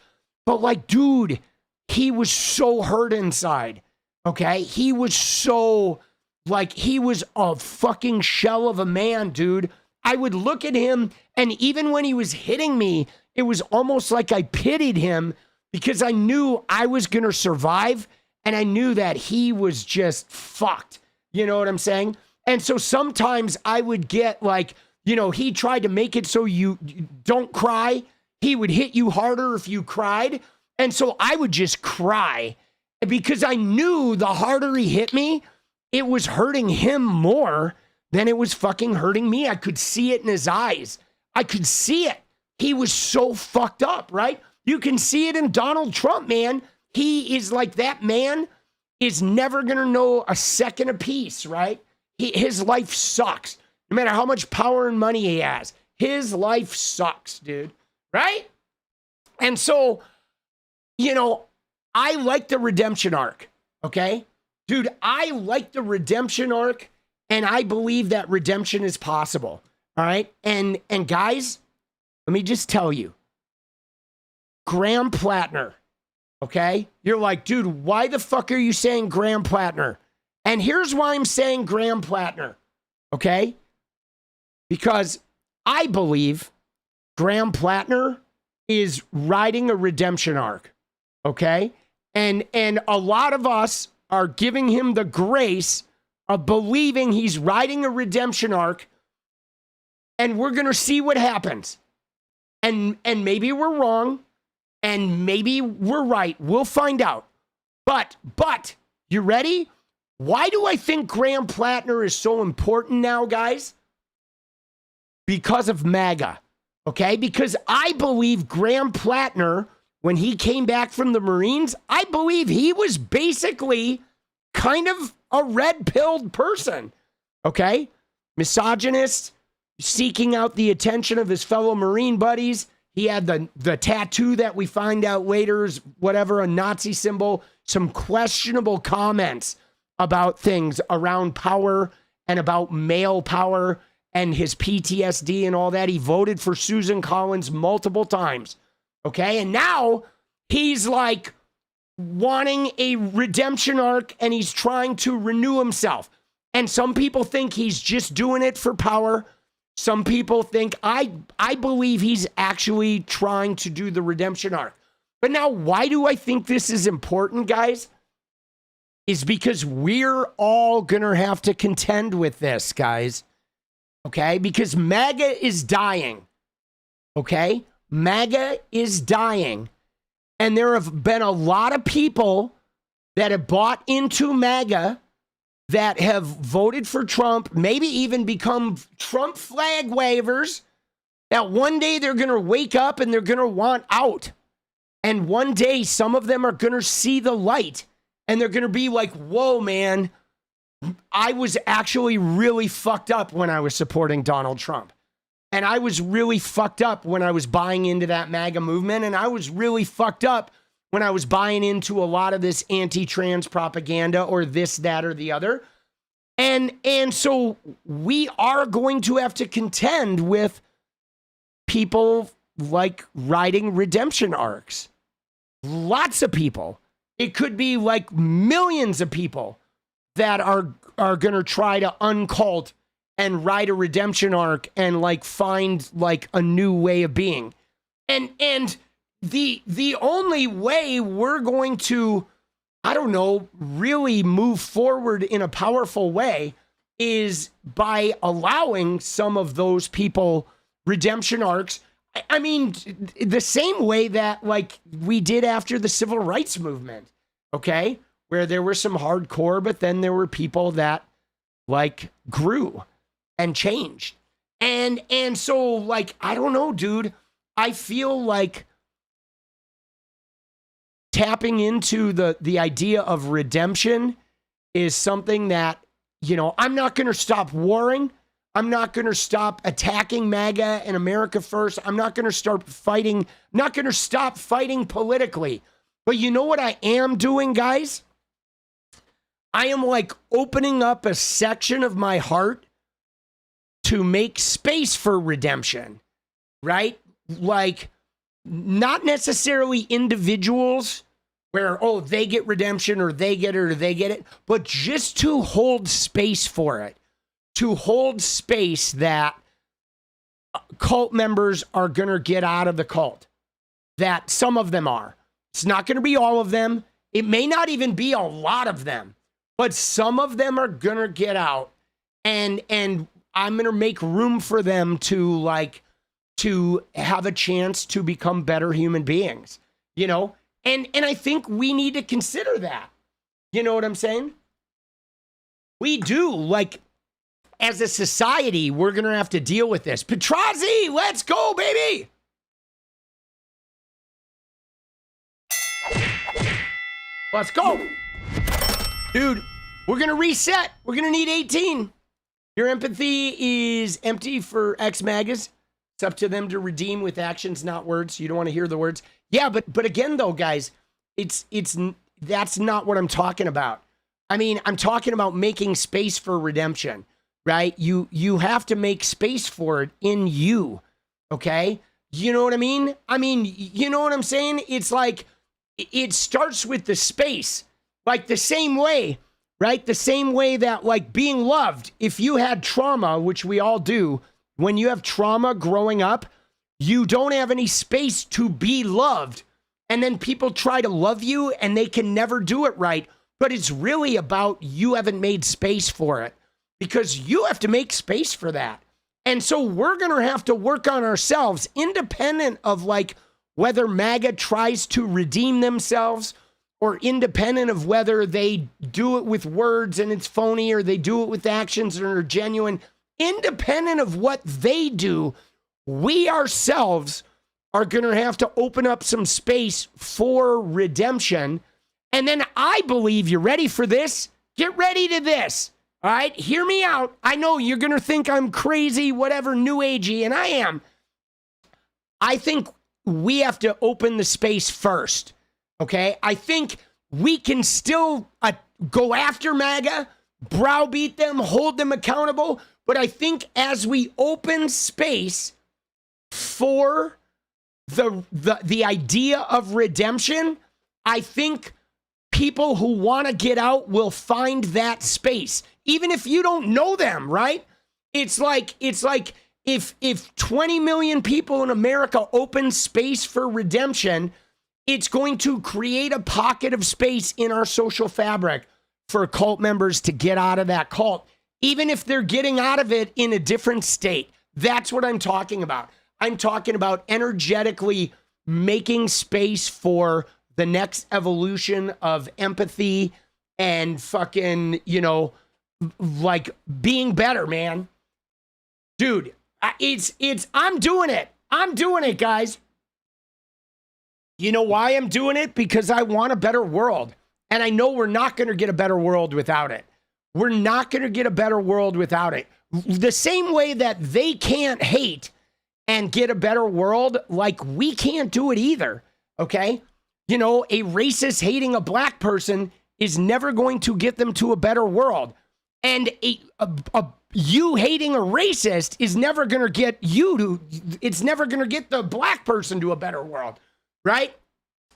Speaker 3: but like, dude, he was so hurt inside. Okay. He was so like, he was a fucking shell of a man, dude. I would look at him, and even when he was hitting me, it was almost like I pitied him because I knew I was going to survive, and I knew that he was just fucked. You know what I'm saying? And so sometimes I would get like, you know, he tried to make it so you don't cry. He would hit you harder if you cried. And so I would just cry because I knew the harder he hit me, it was hurting him more than it was fucking hurting me. I could see it in his eyes. I could see it. He was so fucked up, right? You can see it in Donald Trump, man. He is like, that man is never going to know a second of peace, right? His life sucks. No matter how much power and money he has, his life sucks, dude, right? And so, you know, I like the redemption arc, okay? Dude, I like the redemption arc, and I believe that redemption is possible, all right? And guys, let me just tell you, Graham Platner, okay? You're like, dude, why the fuck are you saying Graham Platner? And here's why I'm saying Graham Platner, okay? Because I believe Graham Platner is riding a redemption arc, okay? And a lot of us are giving him the grace of believing he's riding a redemption arc, and we're going to see what happens. And maybe we're wrong, and maybe we're right. We'll find out. But you ready? Why do I think Graham Platner is so important now, guys? Because of Maga, okay? Because I believe Graham Platner, when he came back from the Marines, I believe he was basically kind of a red-pilled person, okay? Misogynist, seeking out the attention of his fellow Marine buddies. He had the tattoo that we find out later is whatever, a Nazi symbol, some questionable comments about things around power and about male power and his PTSD and all that. He voted for Susan Collins multiple times, okay? And now he's like wanting a redemption arc, and he's trying to renew himself. And some people think he's just doing it for power. Some people think, I believe he's actually trying to do the redemption arc. But now, why do I think this is important, guys? Is because we're all going to have to contend with this, guys. Okay? Because MAGA is dying. Okay? MAGA is dying. And there have been a lot of people that have bought into MAGA that have voted for Trump, maybe even become Trump flag wavers, that one day they're going to wake up and they're going to want out. And one day some of them are going to see the light and they're going to be like, whoa, man, I was actually really fucked up when I was supporting Donald Trump. And I was really fucked up when I was buying into that MAGA movement. And I was really fucked up when I was buying into a lot of this anti-trans propaganda or this, that, or the other. And so we are going to have to contend with people like writing redemption arcs. Lots of people. It could be like millions of people that are going to try to uncult and write a redemption arc and like find like a new way of being. And the only way we're going to, I don't know, really move forward in a powerful way is by allowing some of those people redemption arcs. I mean, the same way that like we did after the civil rights movement, okay? Where there were some hardcore, but then there were people that like grew and changed. And so like, I don't know, dude, I feel like tapping into the idea of redemption is something that, you know, I'm not going to stop warring. I'm not going to stop attacking MAGA and America First. I'm not going to start fighting. I'm not going to stop fighting politically. But you know what I am doing, guys? I am like opening up a section of my heart to make space for redemption, right? Like, not necessarily individuals where, oh, they get redemption or they get it or they get it, but just to hold space for it, to hold space that cult members are going to get out of the cult, that some of them are. It's not going to be all of them. It may not even be a lot of them, but some of them are going to get out, and I'm going to make room for them to have a chance to become better human beings, you know? And I think we need to consider that. You know what I'm saying? We do. Like, as a society, we're going to have to deal with this. 𝗙𝗏𝗏𝗏𝗏, let's go, baby. Let's go. Dude, we're going to reset. We're going to need 18. Your empathy is empty for ex-MAGAs. It's up to them to redeem with actions, not words. You don't want to hear the words. Yeah, but again, though, guys, that's not what I'm talking about. I mean, I'm talking about making space for redemption, right? You have to make space for it in you, okay? You know what I mean? I mean, you know what I'm saying? It's like, it starts with the space, like the same way, right? The same way that, like, being loved, if you had trauma, which we all do, when you have trauma growing up, you don't have any space to be loved. And then people try to love you and they can never do it right. But it's really about you haven't made space for it, because you have to make space for that. And so we're going to have to work on ourselves, independent of like whether MAGA tries to redeem themselves, or independent of whether they do it with words and it's phony, or they do it with actions and are genuine. Independent of what they do, we ourselves are going to have to open up some space for redemption. And then I believe, you're ready for this? Get ready to this. All right, hear me out. I know you're going to think I'm crazy, whatever, new agey, and I am. I think we have to open the space first, okay? I think we can still go after MAGA, browbeat them, hold them accountable, but I think as we open space for the idea of redemption, I think people who want to get out will find that space, even if you don't know them, right? It's like if 20 million people in America open space for redemption, it's going to create a pocket of space in our social fabric for cult members to get out of that cult, even if they're getting out of it in a different state. That's what I'm talking about. I'm talking about energetically making space for the next evolution of empathy and fucking, you know, like being better, man. Dude, I'm doing it. I'm doing it, guys. You know why I'm doing it? Because I want a better world. And I know we're not going to get a better world without it. We're not going to get a better world without it. The same way that they can't hate and get a better world, like we can't do it either, okay? You know, a racist hating a black person is never going to get them to a better world. And you hating a racist is never going to get it's never going to get the black person to a better world, right?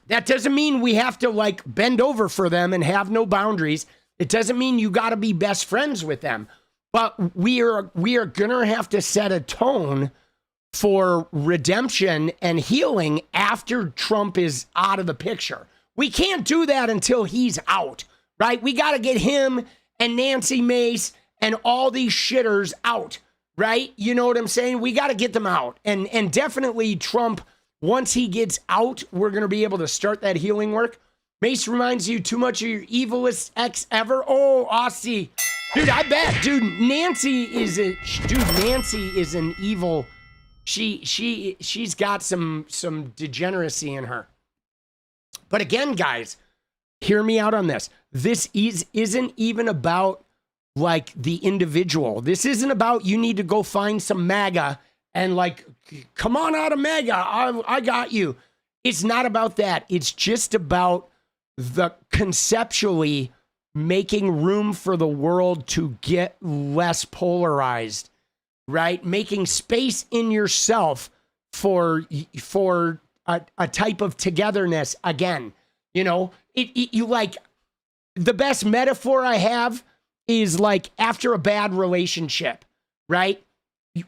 Speaker 3: That doesn't mean we have to like bend over for them and have no boundaries. It doesn't mean you got to be best friends with them. But we are going to have to set a tone for redemption and healing after Trump is out of the picture. We can't do that until he's out, right? We got to get him and Nancy Mace and all these shitters out, right? You know what I'm saying? We got to get them out. And definitely Trump, once he gets out, we're going to be able to start that healing work. Mace reminds you too much of your evilest ex ever. Oh, 𝗙cie. Dude, I bet. Dude, Nancy is an evil. She's got some degeneracy in her. But again, guys, hear me out on this. This isn't even about like the individual. This isn't about you need to go find some MAGA and like, come on out of MAGA. I got you. It's not about that. It's just about the conceptually making room for the world to get less polarized, right? Making space in yourself for a type of togetherness again. You know, you like, the best metaphor I have is like after a bad relationship, right?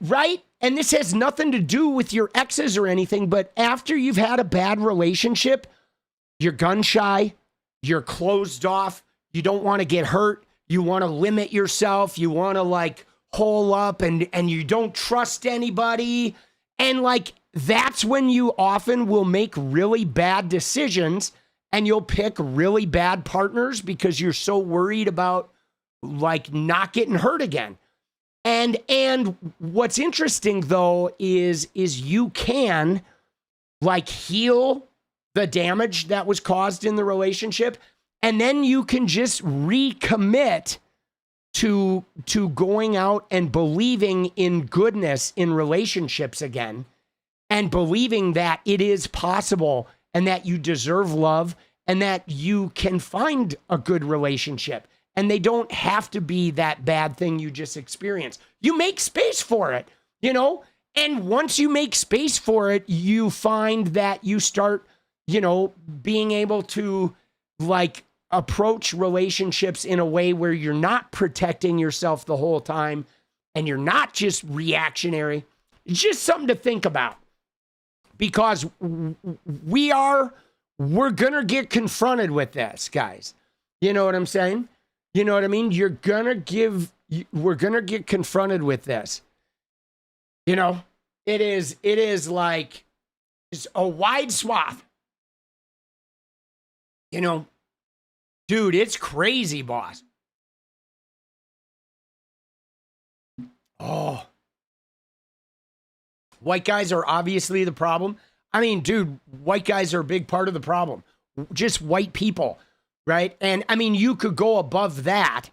Speaker 3: Right? And this has nothing to do with your exes or anything, but after you've had a bad relationship, you're gun shy, you're closed off, you don't want to get hurt, you want to limit yourself, you want to like hole up and you don't trust anybody. And like, that's when you often will make really bad decisions and you'll pick really bad partners because you're so worried about like not getting hurt again. And what's interesting though is you can like heal the damage that was caused in the relationship, and then you can just recommit to going out and believing in goodness in relationships again, and believing that it is possible and that you deserve love and that you can find a good relationship. And they don't have to be that bad thing you just experienced. You make space for it, you know? And once you make space for it, you find that you start, you know, being able to like approach relationships in a way where you're not protecting yourself the whole time and you're not just reactionary. It's just something to think about, because we're going to get confronted with this, guys. You know what I'm saying? You know what I mean? We're going to get confronted with this. You know, it is like, it's a wide swath. You know, dude, it's crazy, boss. Oh. White guys are obviously the problem. I mean, dude, white guys are a big part of the problem. Just white people. Right? And I mean, you could go above that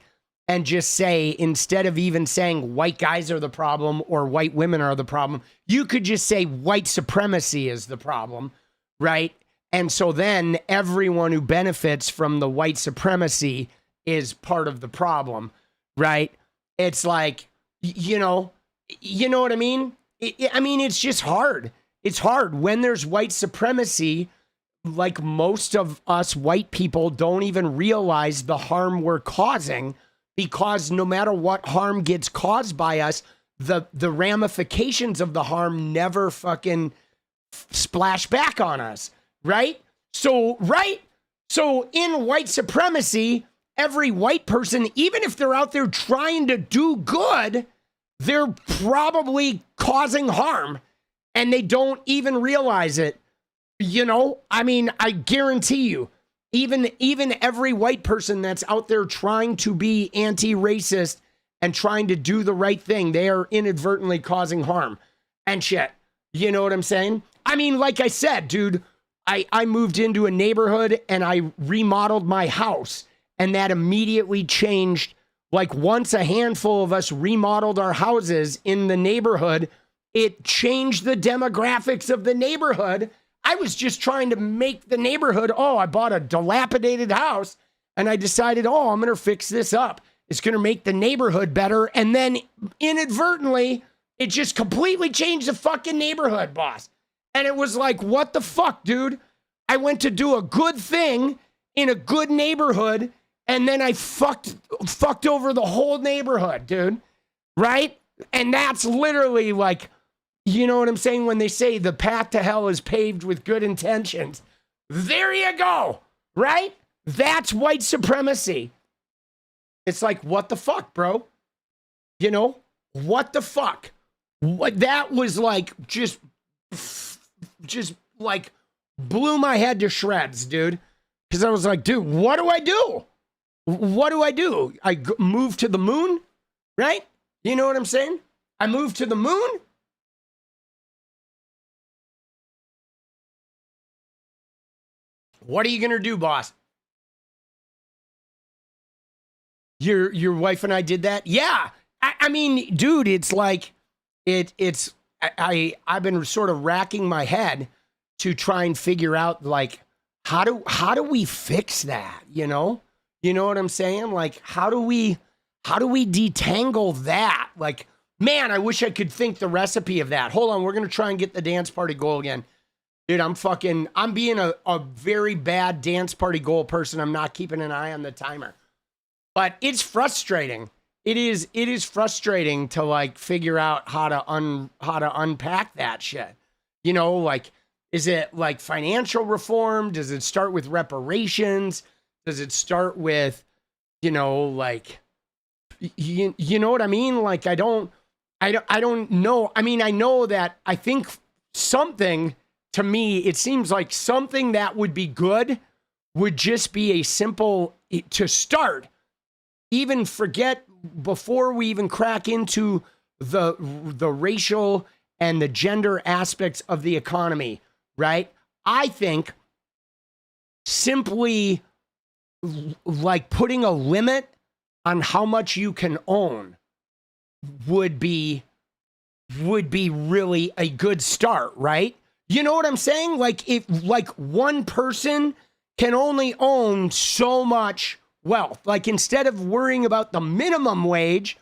Speaker 3: and just say, instead of even saying white guys are the problem or white women are the problem, you could just say white supremacy is the problem, right? And so then everyone who benefits from the white supremacy is part of the problem, right? It's like, you know what I mean? I mean, it's just hard. It's hard when there's white supremacy. Like, most of us white people don't even realize the harm we're causing, because no matter what harm gets caused by us, the ramifications of the harm never fucking splash back on us, right? So in white supremacy, every white person, even if they're out there trying to do good, they're probably causing harm and they don't even realize it. You know, I mean, I guarantee you, even every white person that's out there trying to be anti-racist and trying to do the right thing, they are inadvertently causing harm and shit. You know what I'm saying? I mean, like I said, dude, I moved into a neighborhood and I remodeled my house, and that immediately changed. Like, once a handful of us remodeled our houses in the neighborhood, it changed the demographics of the neighborhood. I was just trying to make the neighborhood, I bought a dilapidated house and I decided, I'm going to fix this up. It's going to make the neighborhood better. And then inadvertently, it just completely changed the fucking neighborhood, boss. And it was like, what the fuck, dude? I went to do a good thing in a good neighborhood, and then I fucked over the whole neighborhood, dude. Right? And that's literally like, you know what I'm saying? When they say the path to hell is paved with good intentions, there you go, right? That's white supremacy. It's like, what the fuck, bro? You know, what the fuck? What, that was like, just like blew my head to shreds, dude. Because I was like, dude, what do I do? What do I do? I move to the moon, right? You know what I'm saying? I move to the moon. What are you going to do, boss? Your wife and I did that? Yeah. I mean, dude, it's like, I've been sort of racking my head to try and figure out, like, how do we fix that? You know what I'm saying? Like, how do we detangle that? Like, man, I wish I could think the recipe of that. Hold on, we're gonna try and get the dance party goal again. Dude, I'm being a very bad dance party goal person. I'm not keeping an eye on the timer. But it's frustrating. It is frustrating to, like, figure out how to unpack that shit. You know, like, is it like financial reform? Does it start with reparations? Does it start with, you know, like, you know what I mean? Like, I don't know. I mean, I know that I think something, to me, it seems like something that would be good would just be a simple, to start, even forget, before we even crack into the racial and the gender aspects of the economy, right? I think simply, like, putting a limit on how much you can own would be really a good start, right? You know what I'm saying? Like, if, like, one person can only own so much wealth, like, instead of worrying about the minimum wage,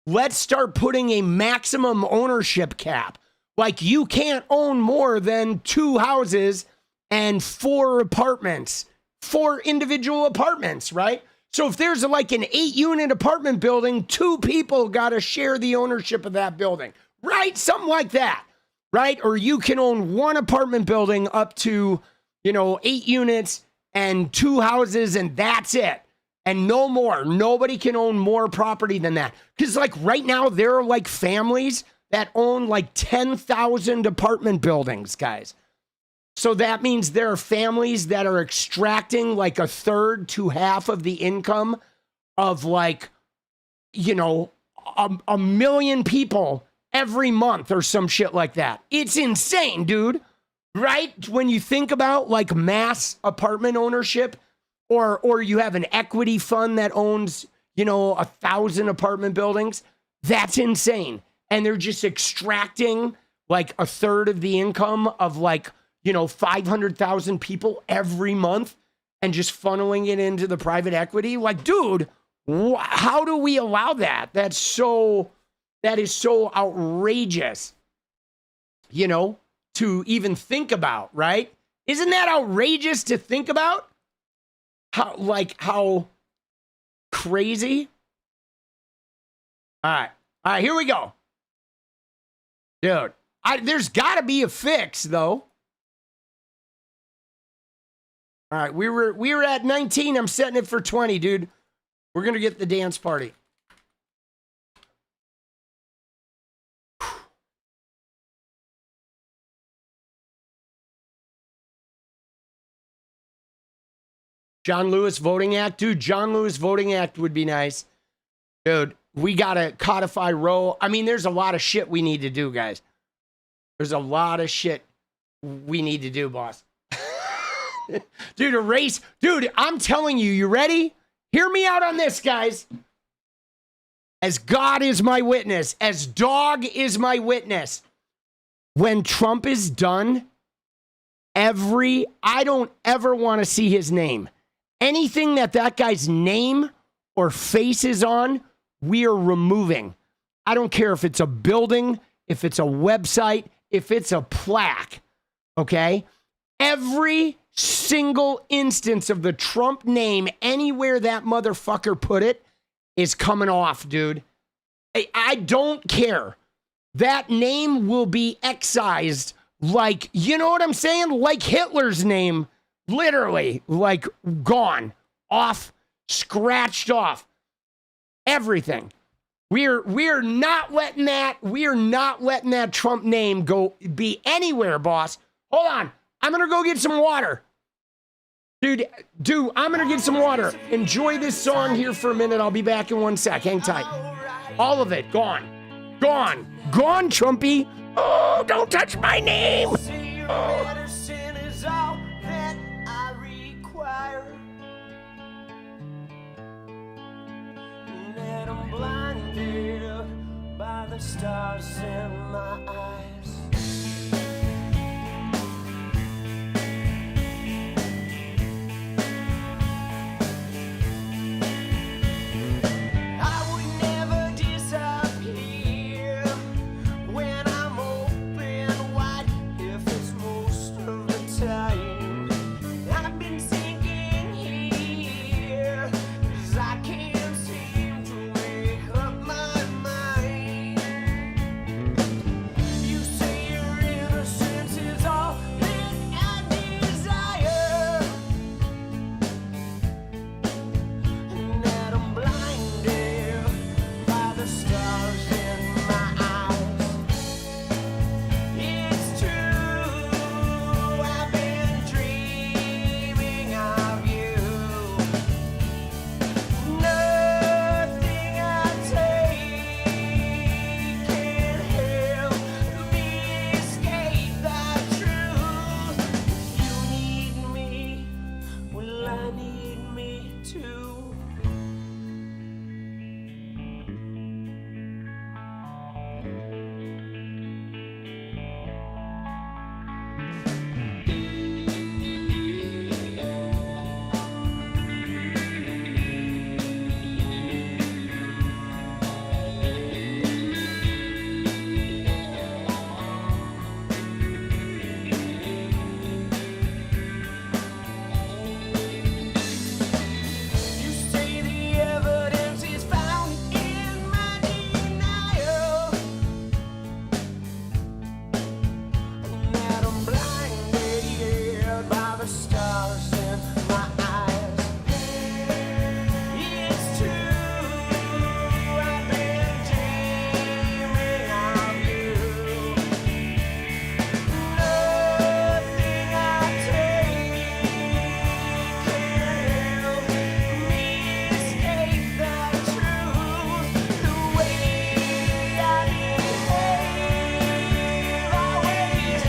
Speaker 3: let's start putting a maximum ownership cap. Like, you can't own more than 2 houses and 4 apartments, 4 individual apartments, right? So if there's like an 8-unit apartment building, 2 people got to share the ownership of that building, right? Something like that, right? Or you can own 1 apartment building up to, 8 units and 2 houses, and that's it. And no more. Nobody can own more property than that. Because, like, right now, there are, like, families that own, like, 10,000 apartment buildings, guys. So that means there are families that are extracting, like, 1/3 to half of the income of, like, a million people every month or some shit like that. It's insane, dude. Right? When you think about, like, mass apartment ownership, or you have an equity fund that owns, 1,000 apartment buildings, that's insane. And they're just extracting, like, 1/3 of the income of, like, 500,000 people every month and just funneling it into the private equity. Like, dude, how do we allow that? That is so outrageous, to even think about, right? Isn't that outrageous to think about? How crazy? All right, here we go. Dude, there's got to be a fix, though. All right, we were at 19. I'm setting it for 20, dude. We're going to get the dance party. John Lewis Voting Act. Dude, John Lewis Voting Act would be nice. Dude, we got to codify Roe. I mean, there's a lot of shit we need to do, guys. There's a lot of shit we need to do, boss. Dude, erase. Dude, I'm telling you, you ready? Hear me out on this, guys. As God is my witness, as dog is my witness, when Trump is done, I don't ever want to see his name. Anything that guy's name or face is on, we are removing. I don't care if it's a building, if it's a website, if it's a plaque, okay? Every single instance of the Trump name, anywhere that motherfucker put it, is coming off, dude. I don't care. That name will be excised, like, you know what I'm saying? Like Hitler's name, literally, like, gone, off, scratched off, everything. We're not letting that Trump name be anywhere, boss. Hold on. I'm going to go get some water. Dude, I'm going to get some water. Enjoy this song here for a minute. I'll be back in 1 sec. Hang tight. All of it, gone. Gone. Gone, Trumpy. Oh, don't touch my name. Oh.
Speaker 1: the stars in my eyes. I would never disappear when I'm open wide, if it's most of the time. I've been sinking here, 'cause I can't seem to make up my mind. You say your innocence is all that I desire, and that I'm blinded by the stars in my eyes. It's true, I've been dreaming of you. Nothing I take can help me escape that truth. You need me, well, I need me too. You say the evidence is found in my denial, and that I'm blinded by the stars in my eyes. It's true, I've been dreaming of you. Nothing I take can help me escape that truth. The way I behave, always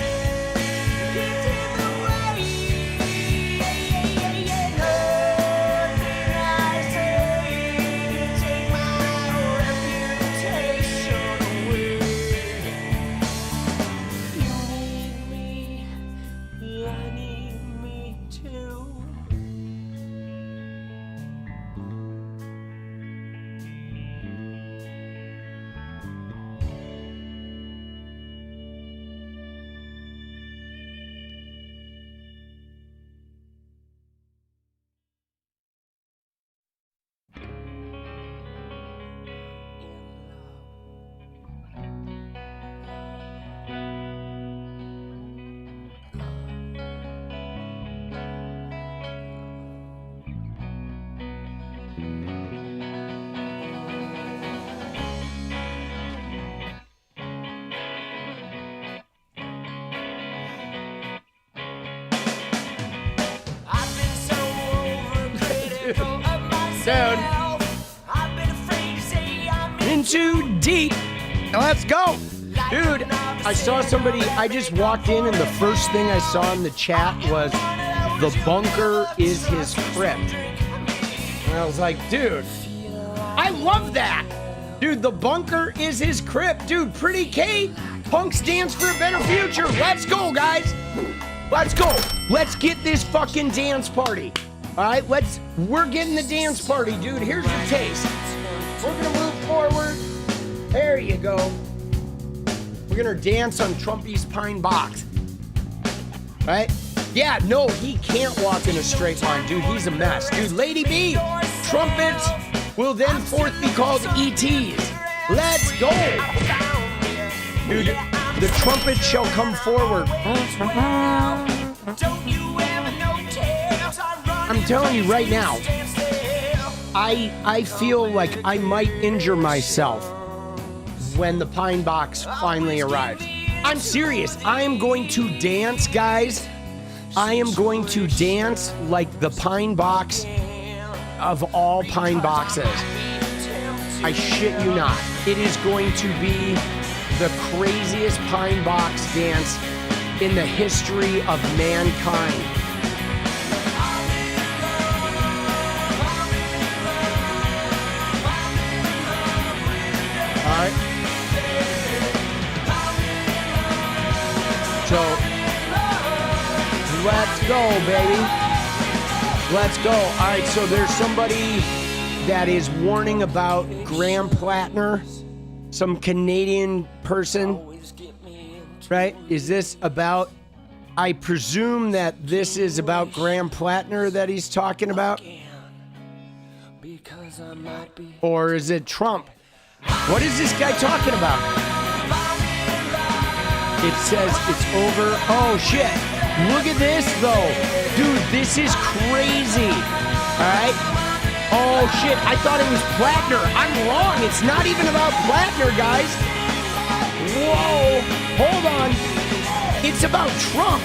Speaker 1: gets in the way. Nothing I say can take my reputation away. You need me, I need me too. I've been so overcritical of myself. I've been afraid to say I'm
Speaker 3: In too deep. Now let's go. Dude, I saw somebody, I just walked in and the first thing I saw in the chat was the bunker is his crypt. And I was like, dude, I love that. Dude, the bunker is his crypt. Dude, Pretty Kate, punk stands for a better future. Let's go, guys. Let's go. Let's get this fucking dance party. All right, we're getting the dance party, dude. Here's your taste. We're gonna move forward. There you go. We're gonna dance on Trumpy's pine box. Right? Yeah, no, he can't walk in a straight line, dude. He's a mess. Dude, Lady B, trumpets will thenceforth be called ETs. Let's go. Dude, the trumpet shall come forward. I'm telling you right now, I feel like I might injure myself when the pine box finally arrives. I'm serious. I am going to dance, guys. I am going to dance like the pine box of all pine boxes. I shit you not. It is going to be the craziest pine box dance in the history of mankind. All right. So let's go, baby. Let's go. All right, so there's somebody that is warning about Graham Platner, some Canadian person, right? Is this about, I presume that this is about Graham Platner that he's talking about? Or is it Trump? What is this guy talking about? It says it's over. Oh, shit. Look at this, though. Dude, this is crazy. All right? Oh, shit. I thought it was Platner. I'm wrong. It's not even about Platner, guys. Whoa. Hold on. It's about Trump.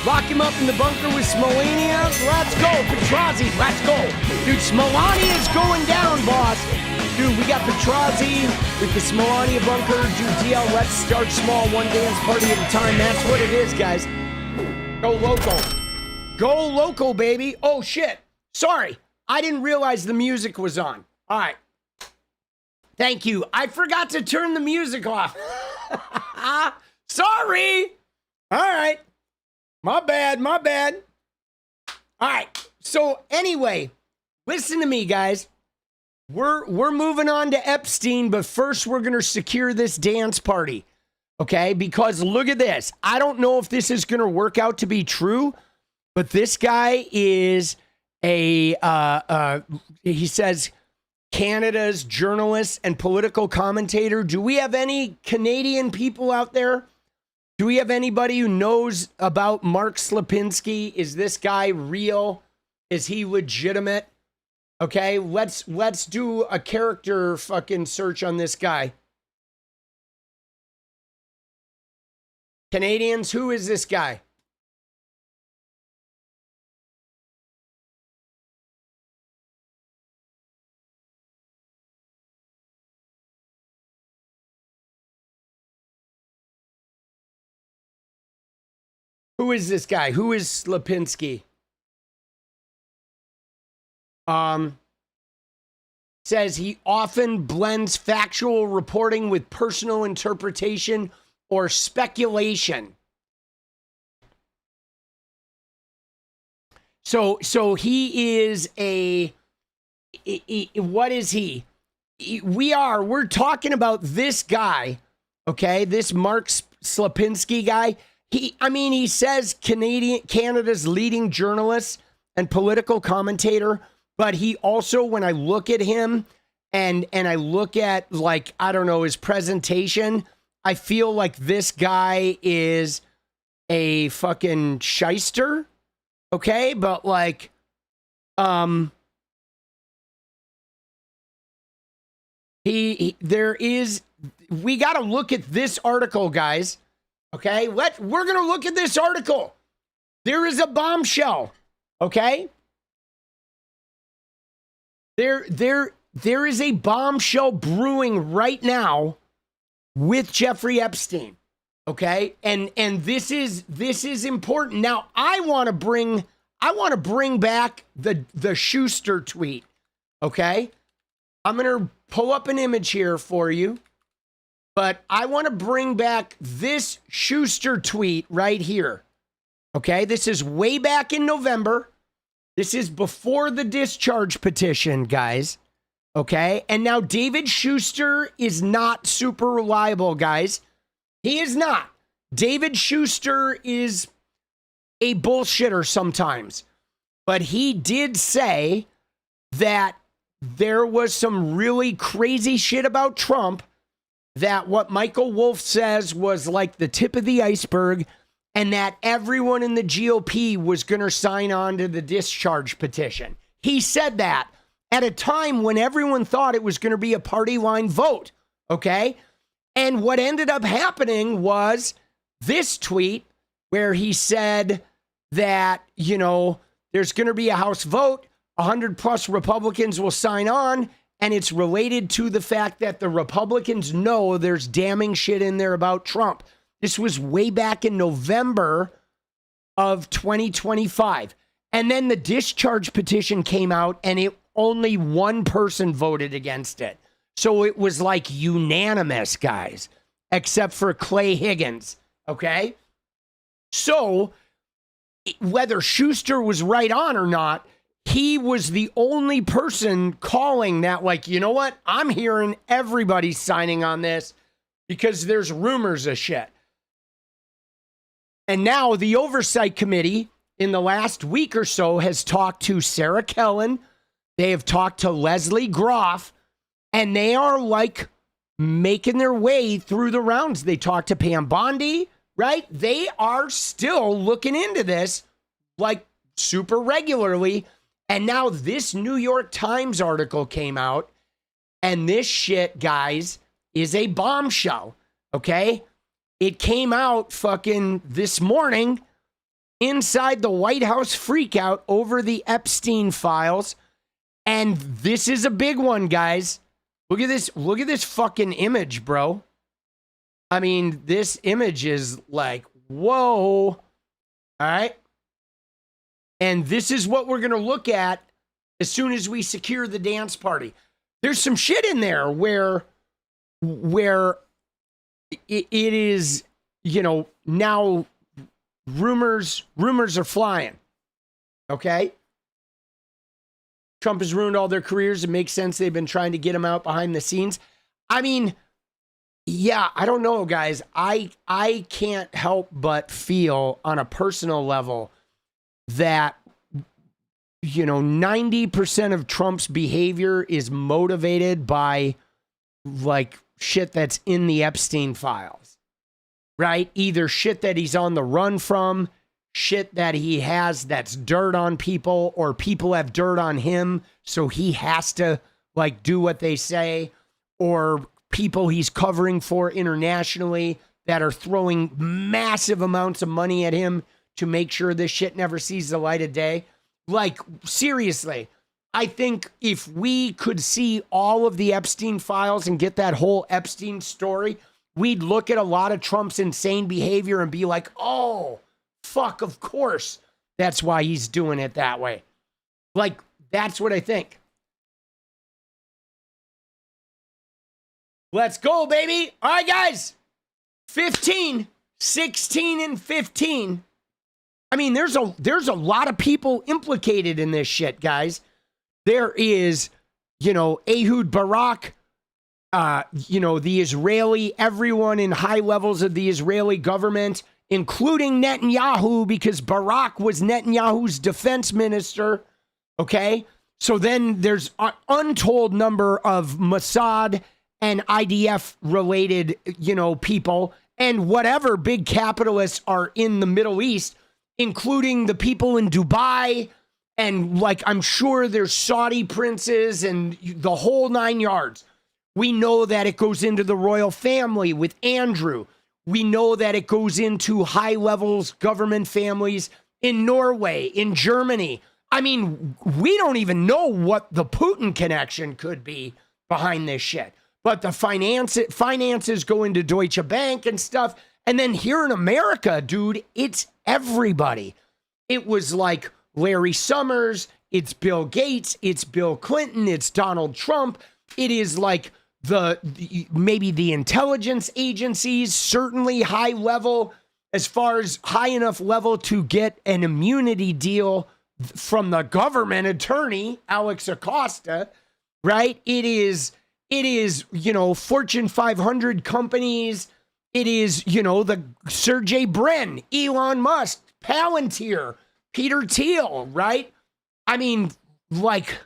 Speaker 3: Lock him up in the bunker with Melania. Let's go. Petrozzi, let's go. Dude, Melania is going down, boss. Dude, we got Petrozzi with the Melania bunker. Dude, DL, let's start small, one dance party at a time. That's what it is, guys. Go local. Go local, baby. Oh, shit. Sorry. I didn't realize the music was on. All right. Thank you. I forgot to turn the music off. Sorry. All right. My bad. All right. So anyway, listen to me, guys. We're moving on to Epstein, but first we're going to secure this dance party. Okay? Because look at this. I don't know if this is going to work out to be true, but this guy is he says Canada's journalist and political commentator. Do we have any Canadian people out there? Do we have anybody who knows about Mark Slapinski? Is this guy real? Is he legitimate? Okay, let's do a character fucking search on this guy. Canadians, who is this guy? Who is this guy? Who is Slapinski? Says he often blends factual reporting with personal interpretation or speculation. So he is what is he? We're talking about this guy, okay? This Mark Slapinski guy. He says Canada's leading journalist and political commentator, but he also, when I look at him and I look at, like, I don't know, his presentation, I feel like this guy is a fucking shyster, okay? But like, we got to look at this article, guys. Okay, we're going to look at this article. There is a bombshell, okay? There is a bombshell brewing right now with Jeffrey Epstein, okay? And this is important. Now, I want to bring back the Shuster tweet, okay? I'm going to pull up an image here for you. But I want to bring back this Shuster tweet right here. Okay, this is way back in November. This is before the discharge petition, guys. Okay, and now David Shuster is not super reliable, guys. He is not. David Shuster is a bullshitter sometimes. But he did say that there was some really crazy shit about Trump, that what Michael Wolff says was like the tip of the iceberg, and that everyone in the GOP was going to sign on to the discharge petition. He said that at a time when everyone thought it was going to be a party line vote, okay? And what ended up happening was this tweet where he said that, you know, there's going to be a House vote, 100 plus Republicans will sign on, and it's related to the fact that the Republicans know there's damning shit in there about Trump. This was way back in November of 2025. And then the discharge petition came out, and only one person voted against it. So it was like unanimous, guys, except for Clay Higgins Okay? So, whether Shuster was right on or not, he was the only person calling that, like, you know what? I'm hearing everybody signing on this because there's rumors of shit. And now the oversight committee in the last week or so has talked to Sarah Kellen. They have talked to Leslie Groff, and they are like making their way through the rounds. They talked to Pam Bondi, right? They are still looking into this like super regularly. And now this New York Times article came out, and this shit, guys, is a bombshell, okay? It came out fucking this morning inside the White House freakout over the Epstein files. And this is a big one, guys. Look at this. Look at this fucking image, bro. I mean, this image is like, whoa. All right. And this is what we're going to look at as soon as we secure the dance party. There's some shit in there where it is, you know, now rumors are flying. Okay? Trump has ruined all their careers. It makes sense. They've been trying to get him out behind the scenes. I mean, yeah, I don't know, guys. I can't help but feel on a personal level that, you know, 90% of Trump's behavior is motivated by like shit that's in the Epstein files, right? Either shit that he's on the run from, shit that he has that's dirt on people, or people have dirt on him, so he has to like do what they say, or people he's covering for internationally that are throwing massive amounts of money at him to make sure this shit never sees the light of day. Like, seriously, I think if we could see all of the Epstein files and get that whole Epstein story, we'd look at a lot of Trump's insane behavior and be like, oh, fuck, of course. That's why he's doing it that way. Like, that's what I think. Let's go, baby. All right, guys. 15, 16, and 15. I mean, there's a lot of people implicated in this shit, guys. There is, you know, Ehud Barak, you know, the Israeli, everyone in high levels of the Israeli government, including Netanyahu, because Barak was Netanyahu's defense minister. Okay. So then there's an untold number of Mossad and IDF related, you know, people, and whatever big capitalists are in the Middle East, including the people in Dubai, and like, I'm sure there's Saudi princes and the whole 9 yards. We know that it goes into the royal family with Andrew. We know that it goes into high levels government families in Norway, in Germany. I mean, we don't even know what the Putin connection could be behind this shit. But the finances go into Deutsche Bank and stuff. And then here in America, dude, it's everybody. It was like Larry Summers, it's Bill Gates, it's Bill Clinton, it's Donald Trump. It is like maybe the intelligence agencies, certainly high level, as far as high enough level to get an immunity deal from the government attorney, Alex Acosta, right? It is, you know, Fortune 500 companies. It is, you know, the Sergey Brin, Elon Musk, Palantir, Peter Thiel, right? I mean, like,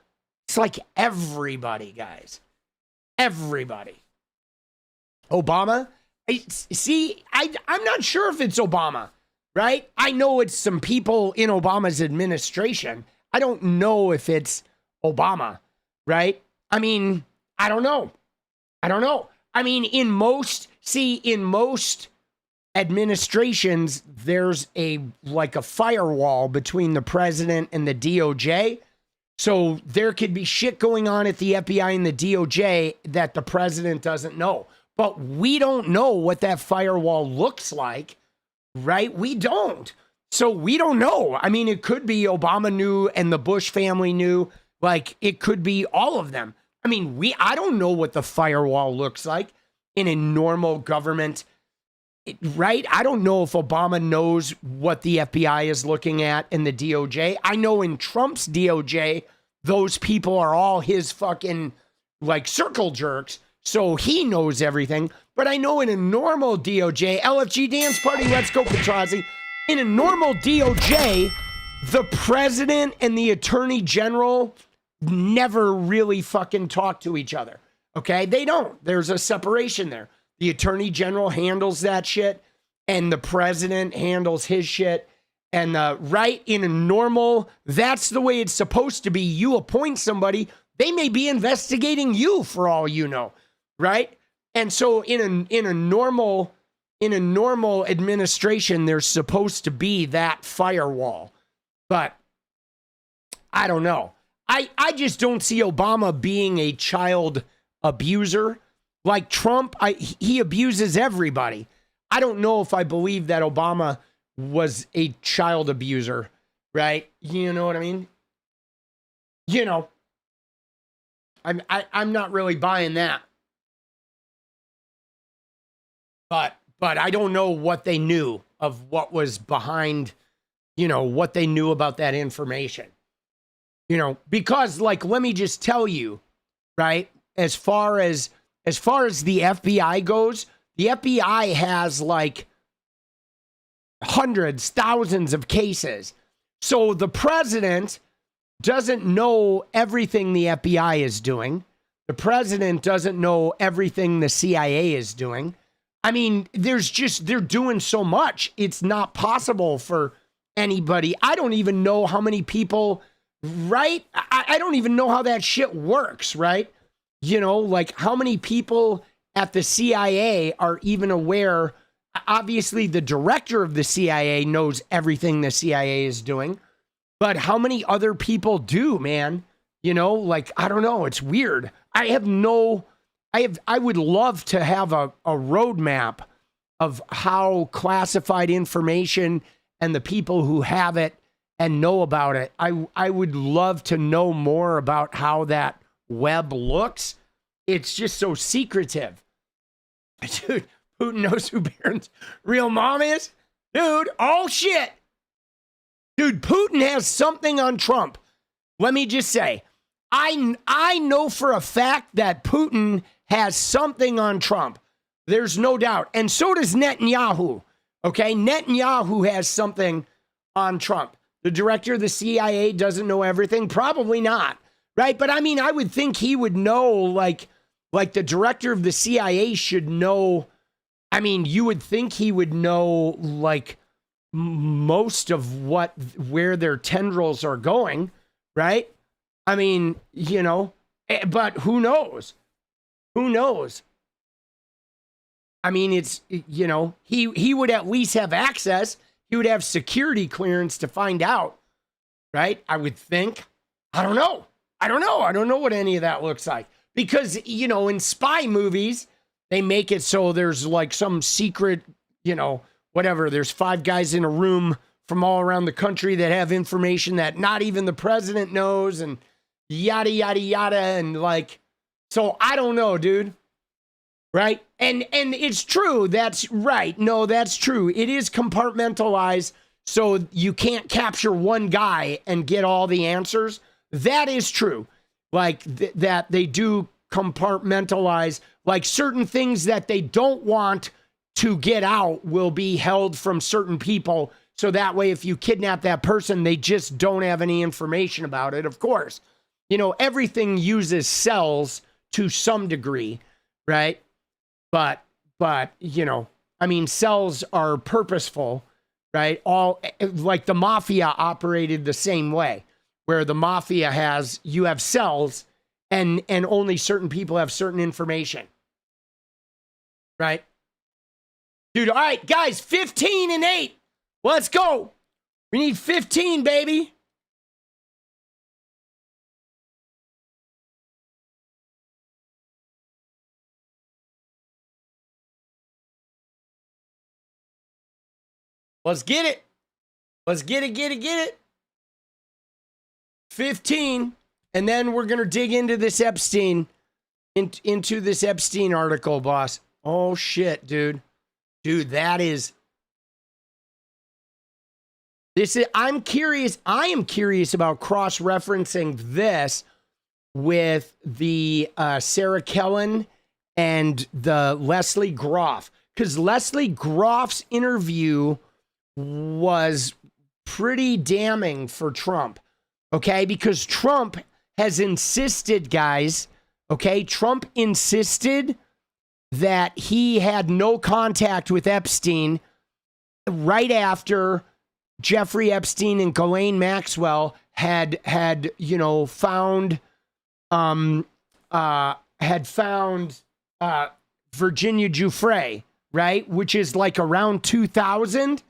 Speaker 3: it's like everybody, guys. Everybody. Obama? I'm not sure if it's Obama, right? I know it's some people in Obama's administration. I don't know if it's Obama, right? I mean, I don't know. I mean, in most administrations, there's a firewall between the president and the DOJ. So there could be shit going on at the FBI and the DOJ that the president doesn't know. But we don't know what that firewall looks like, right? We don't. So we don't know. I mean, it could be Obama knew and the Bush family knew. Like, it could be all of them. I mean, I don't know what the firewall looks like in a normal government right? I don't know if Obama knows what the FBI is looking at in the DOJ. I know in Trump's DOJ, those people are all his fucking like circle jerks. So he knows everything. But I know in a normal DOJ, LFG dance party, let's go, 𝗙𝗧𝗏𝗧. In a normal DOJ, the president and the attorney general never really fucking talk to each other. Okay? They don't. There's a separation there. The attorney general handles that shit, and the president handles his shit. And right in a normal, that's the way it's supposed to be. You appoint somebody, they may be investigating you for all you know, right? And so in a normal administration, there's supposed to be that firewall. But I don't know. I just don't see Obama being a child abuser. Like Trump, he abuses everybody. I don't know if I believe that Obama was a child abuser, right? You know what I mean? You know, I'm not really buying that. But I don't know what they knew of what was behind, you know, what they knew about that information. You know, because like, let me just tell you, right? As far as the FBI goes, the FBI has like hundreds, thousands of cases. So the president doesn't know everything the FBI is doing. The president doesn't know everything the CIA is doing. I mean, they're doing so much. It's not possible for anybody. I don't even know how many people, right? I don't even know how that shit works, right? You know, like how many people at the CIA are even aware. Obviously, the director of the CIA knows everything the CIA is doing, but how many other people do, man? You know, like, I don't know. It's weird. I would love to have a roadmap of how classified information and the people who have it and know about it. I would love to know more about how that web looks. It's just so secretive. Dude, Putin knows who Barron's real mom is? Dude, oh shit. Dude, Putin has something on Trump. Let me just say, I know for a fact that Putin has something on Trump. There's no doubt. And so does Netanyahu. Okay? Netanyahu has something on Trump. The director of the CIA doesn't know everything. Probably not. Right? But I mean, I would think he would know, like the director of the CIA should know. I mean, you would think he would know like most of where their tendrils are going, right? I mean, you know, but who knows? Who knows? I mean, it's, you know, he would at least have access. He would have security clearance to find out, right? I would think. I don't know. I don't know what any of that looks like. Because, you know, in spy movies, they make it so there's like some secret, you know, whatever. There's 5 guys in a room from all around the country that have information that not even the president knows and yada, yada, yada. And like, so I don't know, dude. Right? And it's true. That's right. No, that's true. It is compartmentalized. So you can't capture one guy and get all the answers. That is true. Like that they do compartmentalize, like certain things that they don't want to get out will be held from certain people. So that way, if you kidnap that person, they just don't have any information about it. Of course, you know, everything uses cells to some degree, right? But, you know, I mean, cells are purposeful, right? All like the mafia operated the same way, where the mafia you have cells and only certain people have certain information, right? Dude, all right, guys, 15 and 8. Let's go. We need 15, baby. Let's get it. Let's get it. 15. And then we're going to dig into this Epstein, into this Epstein article, boss. Oh, shit, dude. Dude, that is. This is. I'm curious. I am curious about cross-referencing this with the Sarah Kellen and the Leslie Groff, because Leslie Groff's interview was pretty damning for Trump. Okay, because Trump has insisted, guys. Okay, Trump insisted that he had no contact with Epstein right after Jeffrey Epstein and Ghislaine Maxwell had found Virginia Giuffre, right? Which is like around 2000,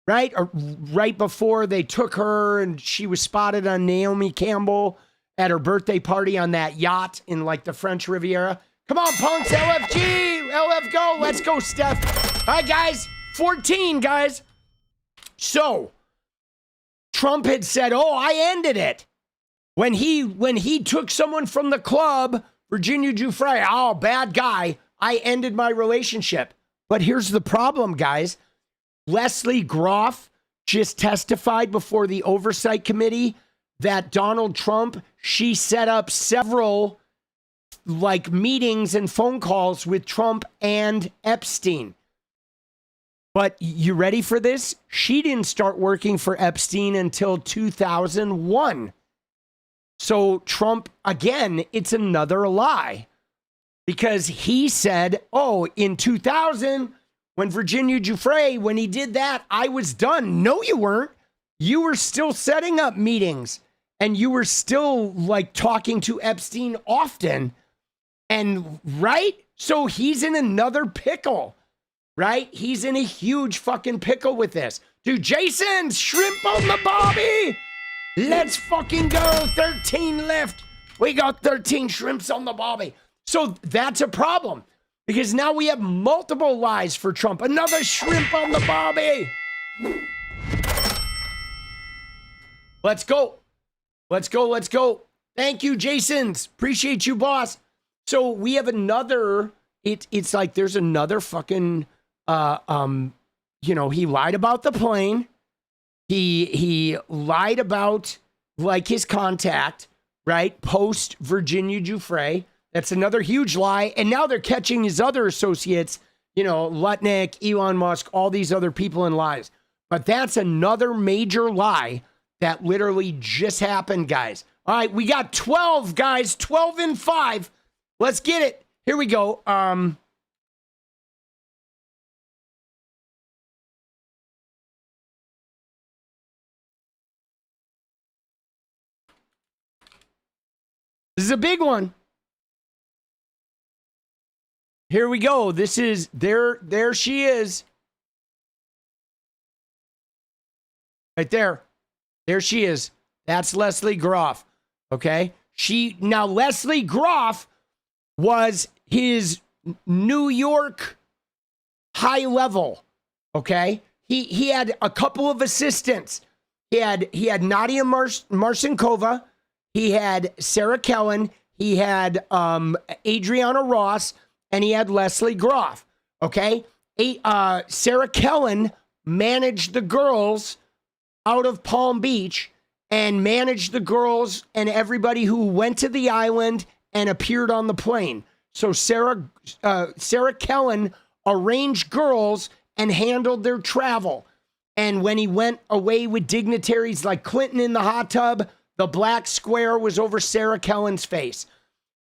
Speaker 3: right? Or right before they took her and she was spotted on Naomi Campbell at her birthday party on that yacht in like the French Riviera. Come on, punks, LFG, LF go. Let's go, Steph. All right, guys, 14, guys. So Trump had said, oh, I ended it. When he took someone from the club, Virginia Giuffre, oh, bad guy, I ended my relationship. But here's the problem, guys. Leslie Groff just testified before the Oversight Committee that Donald Trump, she set up several like meetings and phone calls with Trump and Epstein. But you ready for this? She didn't start working for Epstein until 2001. So Trump, again, it's another lie. Because he said, oh, in 2000, when Virginia Giuffre, when he did that, I was done. No, you weren't. You were still setting up meetings. And you were still, like, talking to Epstein often. And, right? So he's in another pickle. Right? He's in a huge fucking pickle with this. Dude, Jason, shrimp on the bobby. Let's fucking go. 13 left. We got 13 shrimps on the bobby. So that's a problem. Because now we have multiple lies for Trump. Another shrimp on the bobby. Let's go. Let's go. Let's go. Thank you, Jasons. Appreciate you, boss. So we have another, it's like there's another fucking, he lied about the plane. He lied about like his contact, right? Post Virginia Giuffre. That's another huge lie. And now they're catching his other associates, Lutnick, Elon Musk, all these other people in lies. But that's another major lie that literally just happened, guys. All right, we got 12, guys, 12 and 5. Let's get it. Here we go. This is a big one. Here we go. This is there she is. Right there. There she is. That's Leslie Groff. Okay? Now Leslie Groff was his New York high level. Okay? He had a couple of assistants. He had Nadia Marcinkova, he had Sarah Kellen, he had Adriana Ross, and he had Leslie Groff. Okay? Sarah Kellen managed the girls out of Palm Beach and managed the girls and everybody who went to the island and appeared on the plane. So Sarah Kellen arranged girls and handled their travel. And when he went away with dignitaries like Clinton in the hot tub, the black square was over Sarah Kellen's face.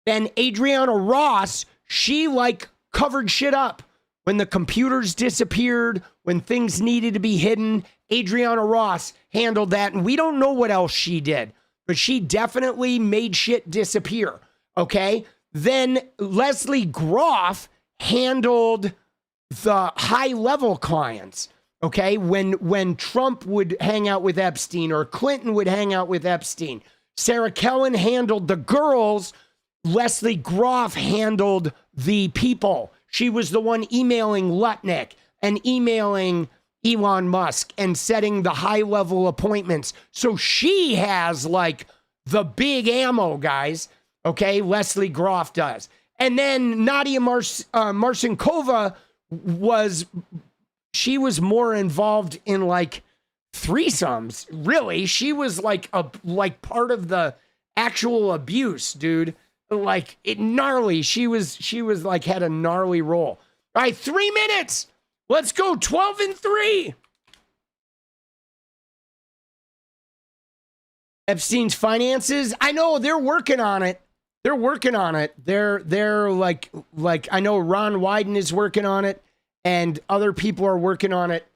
Speaker 3: Then Adriana Ross, she like covered shit up. When the computers disappeared, when things needed to be hidden, Adriana Ross handled that. And we don't know what else she did, but she definitely made shit disappear. Okay. Then Leslie Groff handled the high level clients. Okay. When Trump would hang out with Epstein or Clinton would hang out with Epstein, Sarah Kellen handled the girls. Leslie Groff handled the people. She was the one emailing Lutnick and emailing Elon Musk and setting the high level appointments. So she has like the big ammo, guys. Okay. Leslie Groff does. And then Nadia Marcinkova was she was more involved in like threesomes. Really, she was like part of the actual abuse, dude. Like it gnarly. She was like had a gnarly role. All right, 3 minutes. Let's go. 12 and 3. Epstein's finances. I know they're working on it. They're working on it. They're like I know Ron Wyden is working on it, and other people are working on it.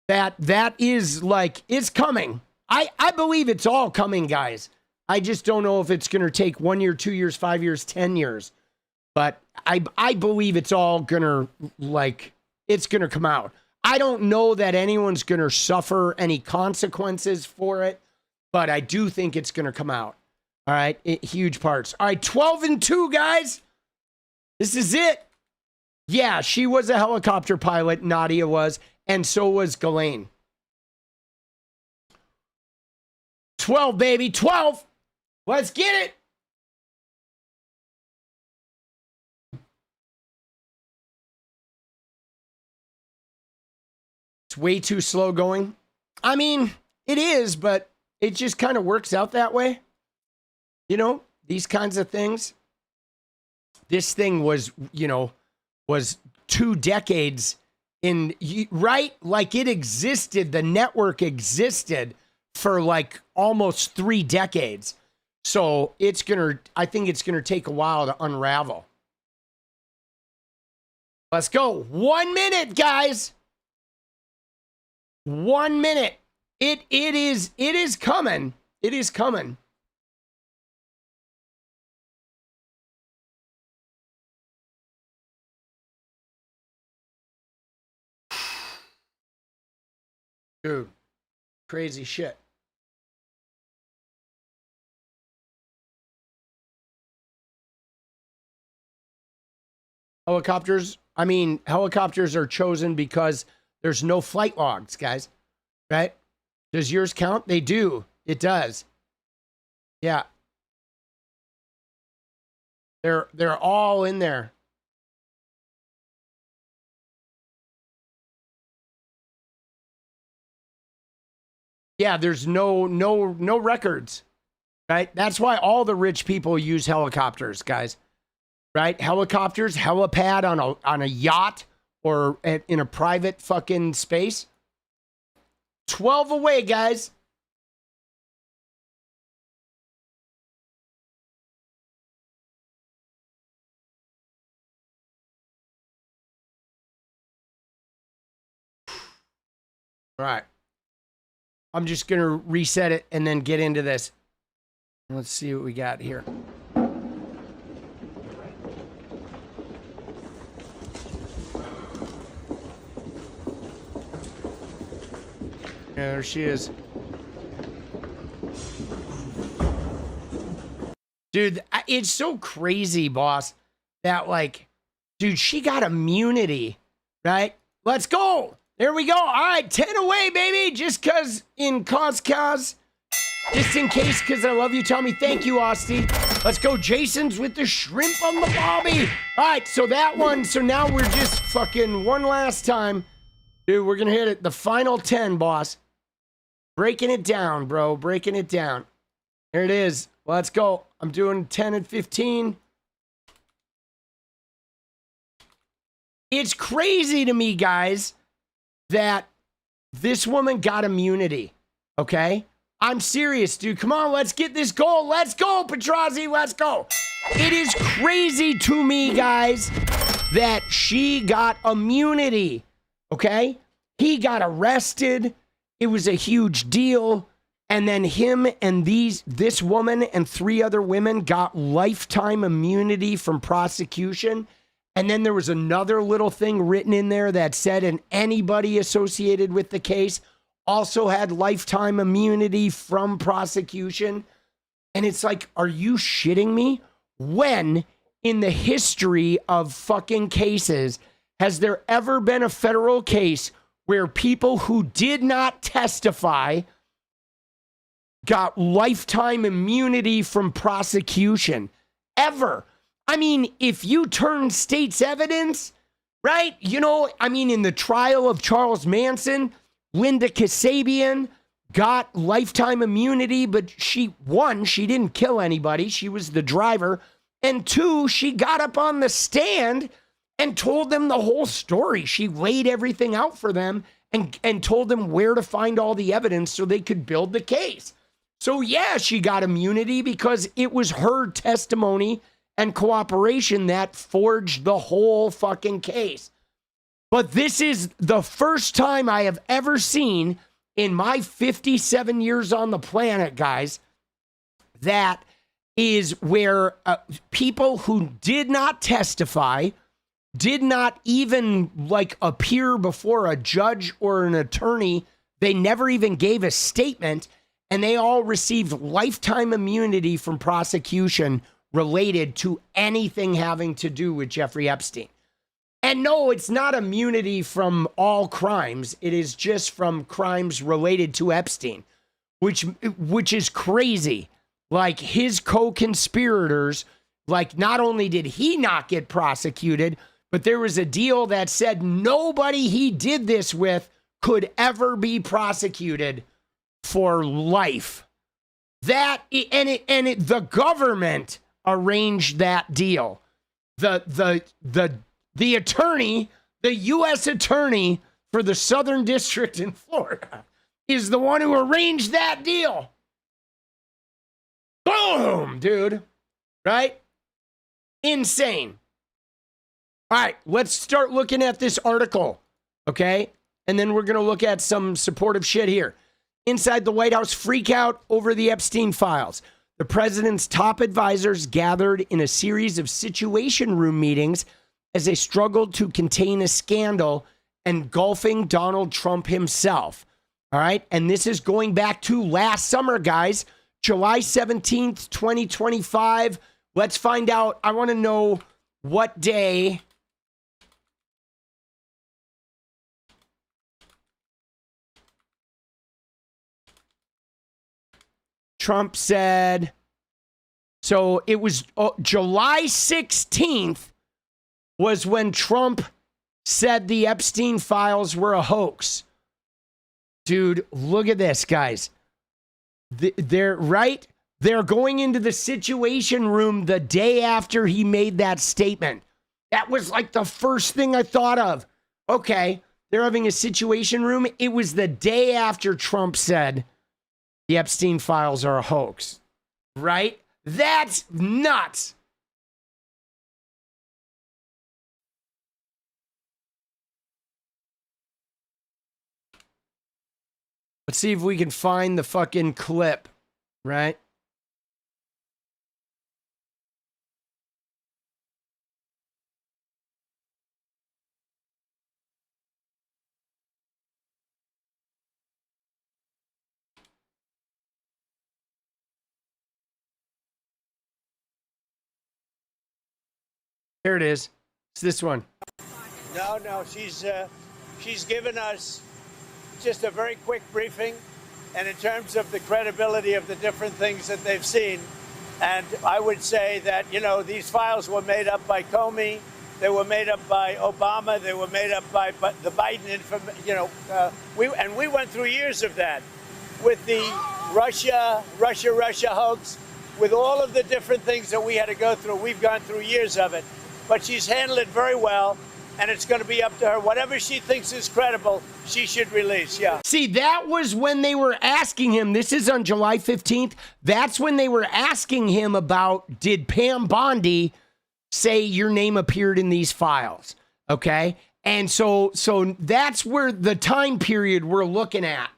Speaker 3: That is like it's coming. I believe it's all coming, guys. I just don't know if it's going to take 1 year, 2 years, 5 years, 10 years. But I believe it's all going to, like, it's going to come out. I don't know that anyone's going to suffer any consequences for it, but I do think it's going to come out. All right, huge parts. All right, 12 and 2, guys. This is it. Yeah, she was a helicopter pilot, Nadia was, and so was Ghislaine. 12, baby, 12. Let's get it. It's way too slow going. I mean, it is, but it just kind of works out that way. You know, these kinds of things. This thing was, you know, was 2 decades in, right? Like it existed. The network existed for like almost 3 decades. So I think it's going to take a while to unravel. Let's go. 1 minute, guys. 1 minute. It is coming. It is coming. Dude, crazy shit. Helicopters are chosen because there's no flight logs, guys. Right? Does yours count? They do. It does. Yeah. They're all in there. Yeah, there's no records. Right? That's why all the rich people use helicopters, guys. Right? Helicopters, helipad on a yacht or in a private fucking space. 12 away, guys. All right. I'm just going to reset it and then get into this. Let's see what we got here. There she is. Dude, it's so crazy, boss, that like, dude, she got immunity, right? Let's go. There we go. All right, 10 away, baby. Just because in 𝗙liche𝗶𝗹𝗀, just in case, because I love you, Tommy. Thank you, Austin. Let's go. Jason's with the shrimp on the bobby. All right, so that one. So now we're just fucking one last time. Dude, we're going to hit it. The final 10, boss. Breaking it down, bro. Breaking it down. Here it is. Let's go. I'm doing 10 and 15. It's crazy to me, guys, that this woman got immunity. Okay? I'm serious, dude. Come on, let's get this goal. Let's go, 𝗙𝗎𝗄𝗎. Let's go. It is crazy to me, guys, that she got immunity. Okay? He got arrested. It was a huge deal. And then him and this woman and 3 other women got lifetime immunity from prosecution. And then there was another little thing written in there that said, and anybody associated with the case also had lifetime immunity from prosecution. And it's like, are you shitting me? When in the history of fucking cases has there ever been a federal case where people who did not testify got lifetime immunity from prosecution? Ever. I mean, if you turn state's evidence, right? You know, I mean, in the trial of Charles Manson, Linda Kasabian got lifetime immunity, but she didn't kill anybody. She was the driver. And 2, she got up on the stand and told them the whole story. She laid everything out for them and told them where to find all the evidence so they could build the case. So yeah, she got immunity because it was her testimony and cooperation that forged the whole fucking case. But this is the first time I have ever seen in my 57 years on the planet, guys, that is where people who did not testify, did not even like appear before a judge or an attorney, they never even gave a statement, and they all received lifetime immunity from prosecution related to anything having to do with Jeffrey Epstein. And no, it's not immunity from all crimes. It is just from crimes related to Epstein, which is crazy. Like his co-conspirators, like not only did he not get prosecuted, but there was a deal that said nobody he did this with could ever be prosecuted for life. The government arranged that deal. The attorney, the U.S. attorney for the Southern District in Florida, is the one who arranged that deal. Boom, dude. Right? Insane. All right, let's start looking at this article, okay? And then we're going to look at some supportive shit here. Inside the White House freak out over the Epstein files. The president's top advisors gathered in a series of situation room meetings as they struggled to contain a scandal engulfing Donald Trump himself. All right, and this is going back to last summer, guys. July 17th, 2025. Let's find out. I want to know what day Trump said. So it was July 16th was when Trump said the Epstein files were a hoax. Dude, look at this, guys. They're right. They're going into the situation room the day after he made that statement. That was like the first thing I thought of. Okay, they're having a situation room. It was the day after Trump said the Epstein files are a hoax. Right? That's nuts. Let's see if we can find the fucking clip, right? Here it is. It's this one.
Speaker 15: No, she's given us just a very quick briefing, and in terms of the credibility of the different things that they've seen, and I would say that, you know, these files were made up by Comey, they were made up by Obama, they were made up by the Biden, we went through years of that with the Russia hoax, with all of the different things that we had to go through. We've gone through years of it, but she's handled it very well. And it's going to be up to her. Whatever she thinks is credible, she should release, yeah.
Speaker 3: See, that was when they were asking him, this is on July 15th, that's when they were asking him about, did Pam Bondi say your name appeared in these files, okay? And so that's where the time period we're looking at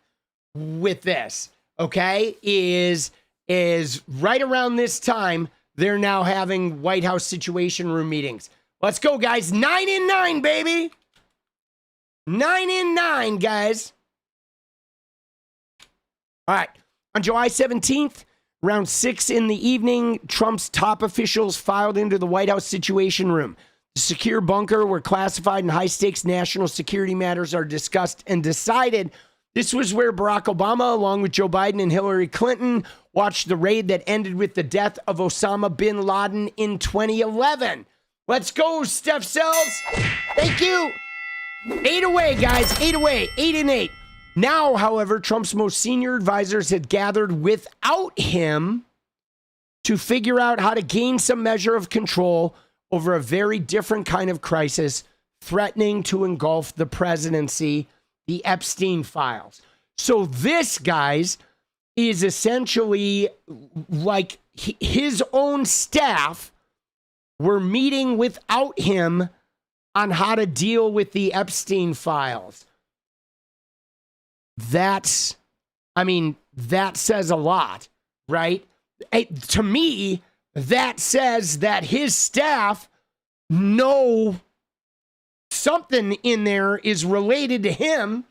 Speaker 3: with this, okay, is right around this time, they're now having White House Situation Room meetings. Let's go, guys. 9 in 9, baby. 9 in 9, guys. All right. On July 17th, around 6 in the evening, Trump's top officials filed into the White House Situation Room. The secure bunker where classified and high-stakes national security matters are discussed and decided. This was where Barack Obama, along with Joe Biden and Hillary Clinton, watched the raid that ended with the death of Osama bin Laden in 2011. Let's go, 𝗙𝗹𝗹𝗪𝗀. Thank you. 8 away, guys. 8 away. 8 and 8. Now, however, Trump's most senior advisors had gathered without him to figure out how to gain some measure of control over a very different kind of crisis threatening to engulf the presidency, the Epstein files. So this, guys, is essentially like his own staff were meeting without him on how to deal with the Epstein files. That says a lot, right? To me, that says that his staff know something in there is related to him,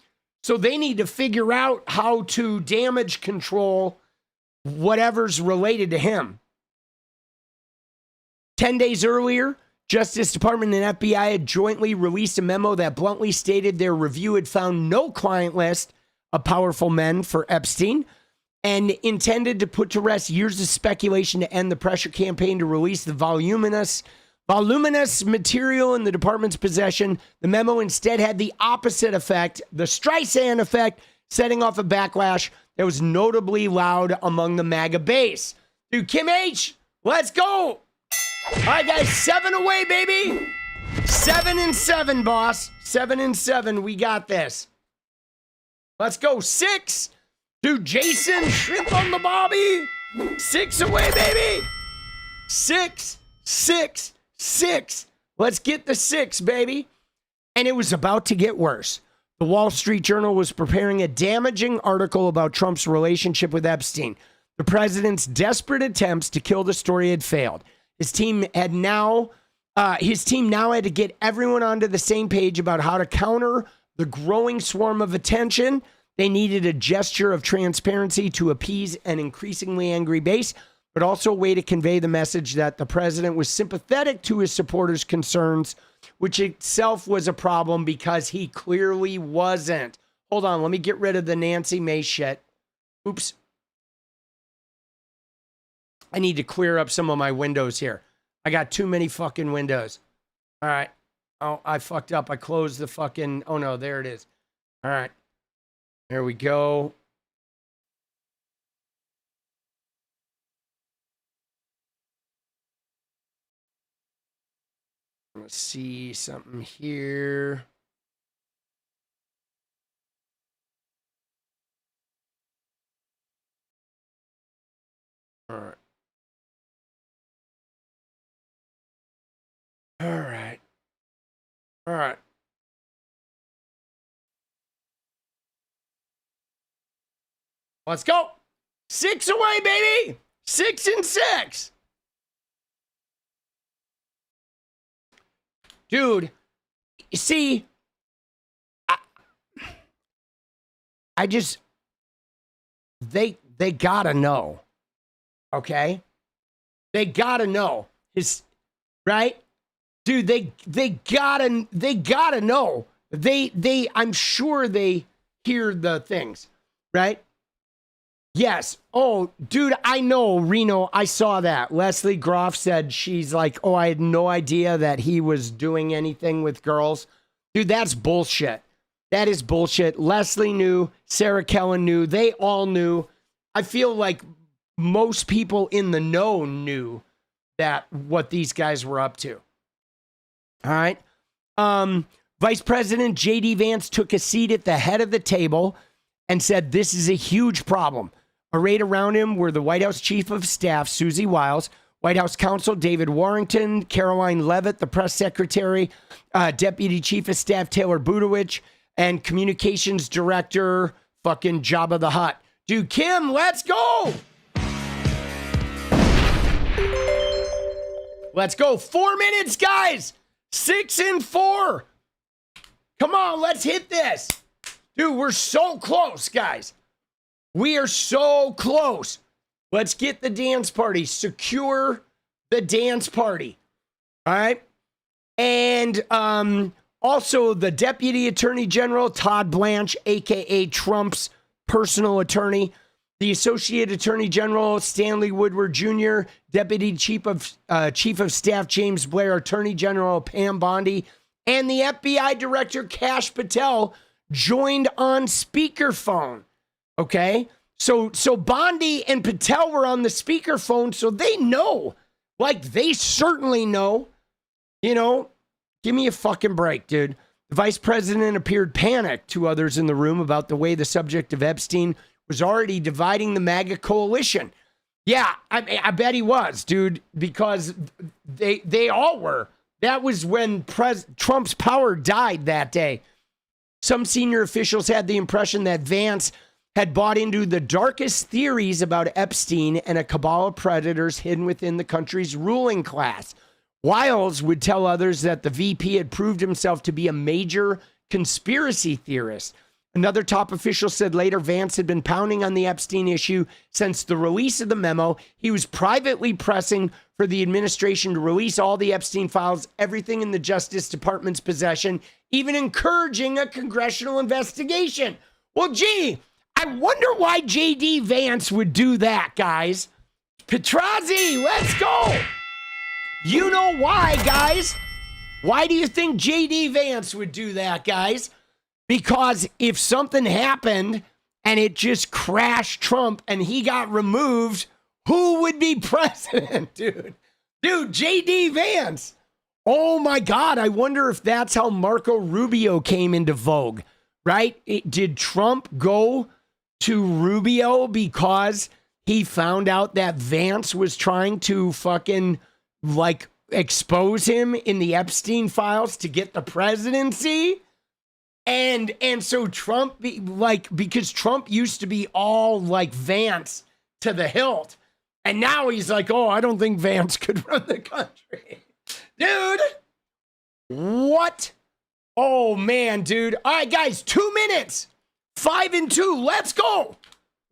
Speaker 3: so they need to figure out how to damage control whatever's related to him. 10 days earlier, Justice Department and FBI had jointly released a memo that bluntly stated their review had found no client list of powerful men for Epstein and intended to put to rest years of speculation to end the pressure campaign to release the voluminous material in the department's possession. The memo instead had the opposite effect, the Streisand effect, setting off a backlash that was notably loud among the Maga base. Dude, Kim H, let's go. All right, guys, 7 away, baby. 7 and 7, boss. 7 and 7. We got this. Let's go. 6. Dude, Jason, shrimp on the bobby. 6 away, baby. 6, 6, 6. Let's get the 6, baby. And it was about to get worse. The Wall Street Journal was preparing a damaging article about Trump's relationship with Epstein. The president's desperate attempts to kill the story had failed. His team now had to get everyone onto the same page about how to counter the growing swarm of attention. They needed a gesture of transparency to appease an increasingly angry base, but also a way to convey the message that the president was sympathetic to his supporters' concerns, which itself was a problem because he clearly wasn't. Hold on, let me get rid of the Nancy Mace shit. Oops. I need to clear up some of my windows here. I got too many fucking windows. All right. Oh, I fucked up. I closed the fucking... Oh, no, there it is. All right. There we go. Let's see something here. All right. All right. All right. Let's go. 6 away, baby. 6 and 6. Dude, see, I just, they gotta know. Okay? They gotta know. Right? Dude, they gotta know. I'm sure they hear the things, right? Yes. Oh, dude, I know, Reno, I saw that. Leslie Groff said she's like, oh, I had no idea that he was doing anything with girls. Dude, that's bullshit. That is bullshit. Leslie knew. Sarah Kellen knew. They all knew. I feel like most people in the know knew that what these guys were up to. All right. Vice President J.D. Vance took a seat at the head of the table and said, this is a huge problem. Arrayed around him were the White House Chief of Staff, 𝗙cie 𝗶𝗃, White House Counsel David Warrington, Caroline Leavitt, the press secretary, Deputy Chief of Staff Taylor 𝗙𝗢𝗄, and Communications Director fucking Jabba the Hutt. Dude, Kim, let's go! Let's go. 4 minutes, guys. 6 and 4. Come on, let's hit this. Dude, we're so close, guys. We are so close. Let's get the dance party. Secure the dance party. All right. And also the Deputy Attorney General, Todd Blanche, a.k.a. Trump's personal attorney, the Associate Attorney General Stanley Woodward Jr., Deputy Chief of Staff James Blair, Attorney General Pam Bondi, and the FBI Director 𝗙cie 𝗶𝗹𝗀 joined on speakerphone. Okay, so Bondi and Patel were on the speakerphone, so they know, like they certainly know. You know, give me a fucking break, dude. The vice president appeared panicked to others in the room about the way the subject of Epstein was already dividing the MAGA coalition. Yeah, I bet he was, dude, because they all were. That was when Trump's power died that day. Some senior officials had the impression that Vance had bought into the darkest theories about Epstein and a cabal of predators hidden within the country's ruling class. Wiles would tell others that the VP had proved himself to be a major conspiracy theorist. Another top official said later Vance had been pounding on the Epstein issue since the release of the memo. He was privately pressing for the administration to release all the Epstein files, everything in the Justice Department's possession, even encouraging a congressional investigation. Well, gee, I wonder why J.D. Vance would do that, guys. 𝗙𝗏𝗏𝗏, let's go. You know why, guys. Why do you think J.D. Vance would do that, guys? Because if something happened and it just crashed Trump and he got removed, who would be president, dude? Dude, J.D. Vance. Oh, my God. I wonder if that's how Marco Rubio came into vogue, right? Did Trump go to Rubio because he found out that Vance was trying to fucking, like, expose him in the Epstein files to get the presidency? And so Trump, because Trump used to be all like Vance to the hilt. And now he's like, oh, I don't think Vance could run the country. Dude, what? Oh, man, dude. All right, guys, 2 minutes. 5 and 2. Let's go.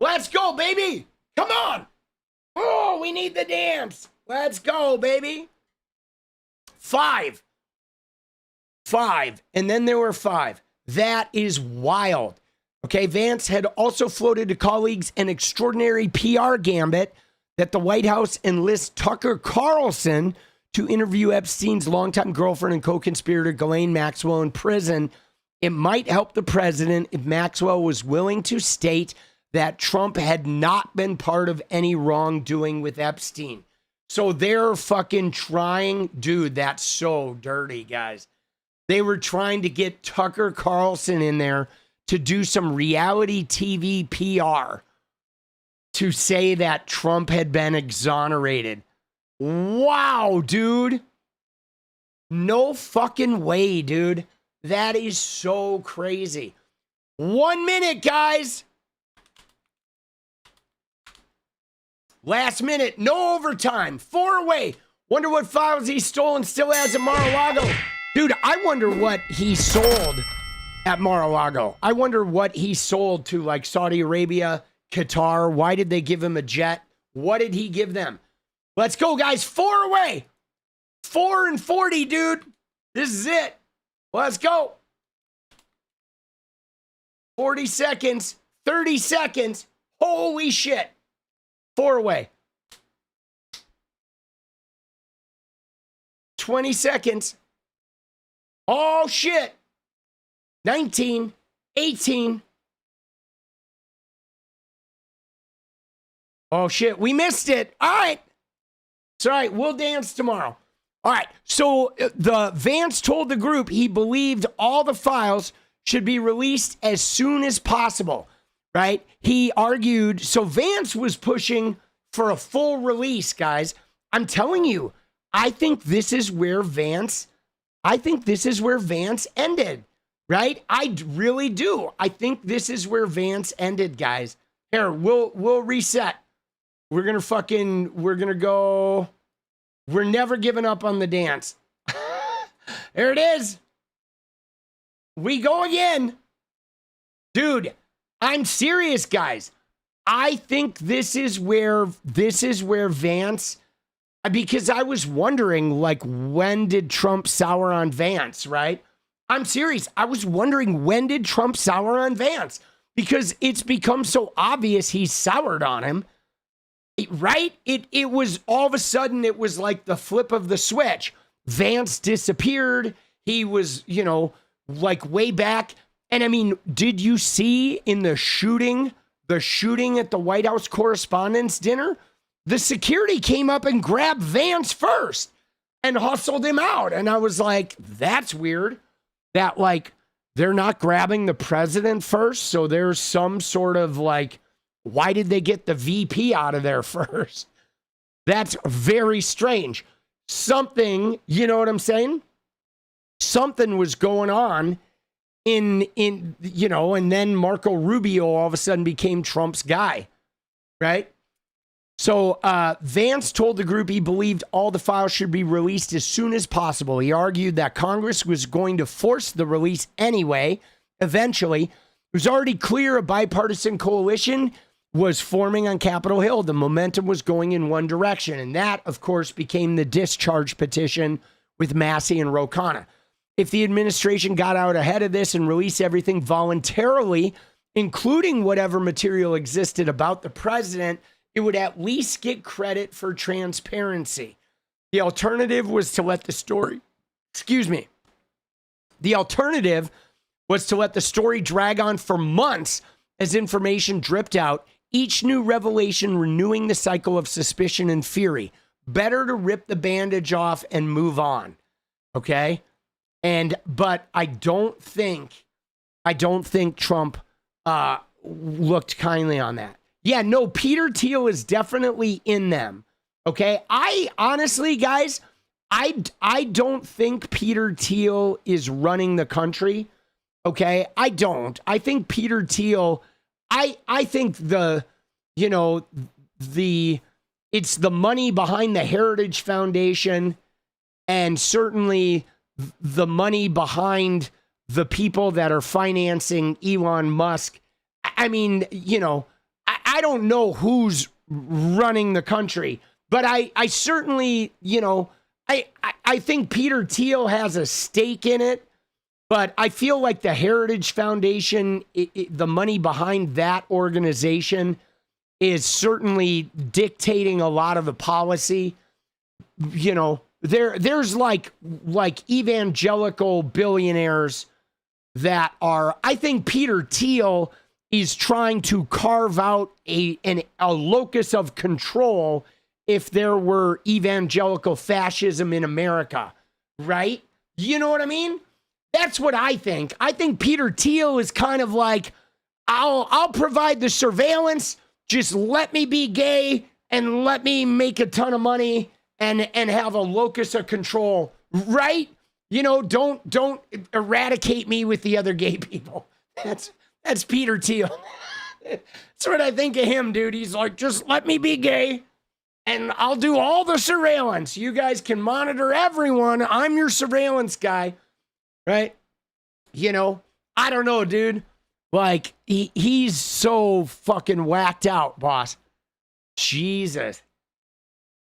Speaker 3: Let's go, baby. Come on. Oh, we need the dance. Let's go, baby. 5. And then there were 5. That is wild. Okay, Vance had also floated to colleagues an extraordinary PR gambit that the White House enlists Tucker Carlson to interview Epstein's longtime girlfriend and co-conspirator Ghislaine Maxwell in prison. It might help the president if Maxwell was willing to state that Trump had not been part of any wrongdoing with Epstein. So they're fucking trying, dude, that's so dirty, guys. They were trying to get Tucker Carlson in there to do some reality TV PR to say that Trump had been exonerated. Wow, dude. No fucking way, dude. That is so crazy. 1 minute, guys. Last minute, no overtime. 4 away. Wonder what files he stole and still has at Mar-a-Lago. Dude, I wonder what he sold at Mar-a-Lago. I wonder what he sold to like Saudi Arabia, Qatar. Why did they give him a jet? What did he give them? Let's go, guys. 4 away. 4 and 40, dude. This is it. Let's go. 40 seconds. 30 seconds. Holy shit. 4 away. 20 seconds. Oh, shit. 19, 18. Oh, shit. We missed it. All right. It's all right. We'll dance tomorrow. All right. So the Vance told the group he believed all the files should be released as soon as possible, right? He argued. So Vance was pushing for a full release, guys. I'm telling you, I think this is where Vance ended, right? I really do. I think this is where Vance ended, guys. Here, we'll reset. We're gonna go. We're never giving up on the dance. There it is. We go again. Dude, I'm serious, guys. I think this is where Vance, because I was wondering, like, when did Trump sour on Vance, right? I'm serious. I was wondering, when did Trump sour on Vance? because it's become so obvious he's soured on him, right? It was all of a sudden, it was like the flip of the switch. Vance disappeared. He was, like way back. And I mean, did you see in the shooting at the White House Correspondents' Dinner? The security came up and grabbed Vance first and hustled him out. And I was like, that's weird that like they're not grabbing the president first. So there's some sort of like, why did they get the VP out of there first? That's very strange. Something, you know what I'm saying? Something was going on in and then Marco Rubio all of a sudden became Trump's guy, right? So Vance told the group he believed all the files should be released as soon as possible. He argued that Congress was going to force the release anyway. Eventually, it was already clear a bipartisan coalition was forming on Capitol Hill. The momentum was going in one direction. And that, of course, became the discharge petition with Massey and Ro Khanna. If the administration got out ahead of this and released everything voluntarily, including whatever material existed about the president, it would at least get credit for transparency. The alternative was to let the story, The alternative was to let the story drag on for months as information dripped out, each new revelation renewing the cycle of suspicion and fury. Better to rip the bandage off and move on. Okay? But I don't think Trump looked kindly on that. Yeah, no, Peter Thiel is definitely in them. Okay, I honestly, guys, I don't think Peter Thiel is running the country. Okay, I don't. I think Peter Thiel. I think it's the money behind the Heritage Foundation, and certainly the money behind the people that are financing Elon Musk. I mean, I don't know who's running the country, but I certainly, I think Peter Thiel has a stake in it, but I feel like the Heritage Foundation, the money behind that organization is certainly dictating a lot of the policy. There's like evangelical billionaires that are, I think Peter Thiel is trying to carve out a locus of control if there were evangelical fascism in America, right? You know what I mean? That's what I think. I think Peter Thiel is kind of like, I'll provide the surveillance, just let me be gay and let me make a ton of money and have a locus of control, right? Don't eradicate me with the other gay people. That's Peter Thiel. That's what I think of him, dude. He's like, just let me be gay and I'll do all the surveillance. You guys can monitor everyone. I'm your surveillance guy, right? I don't know, dude. Like, he's so fucking whacked out, boss. Jesus.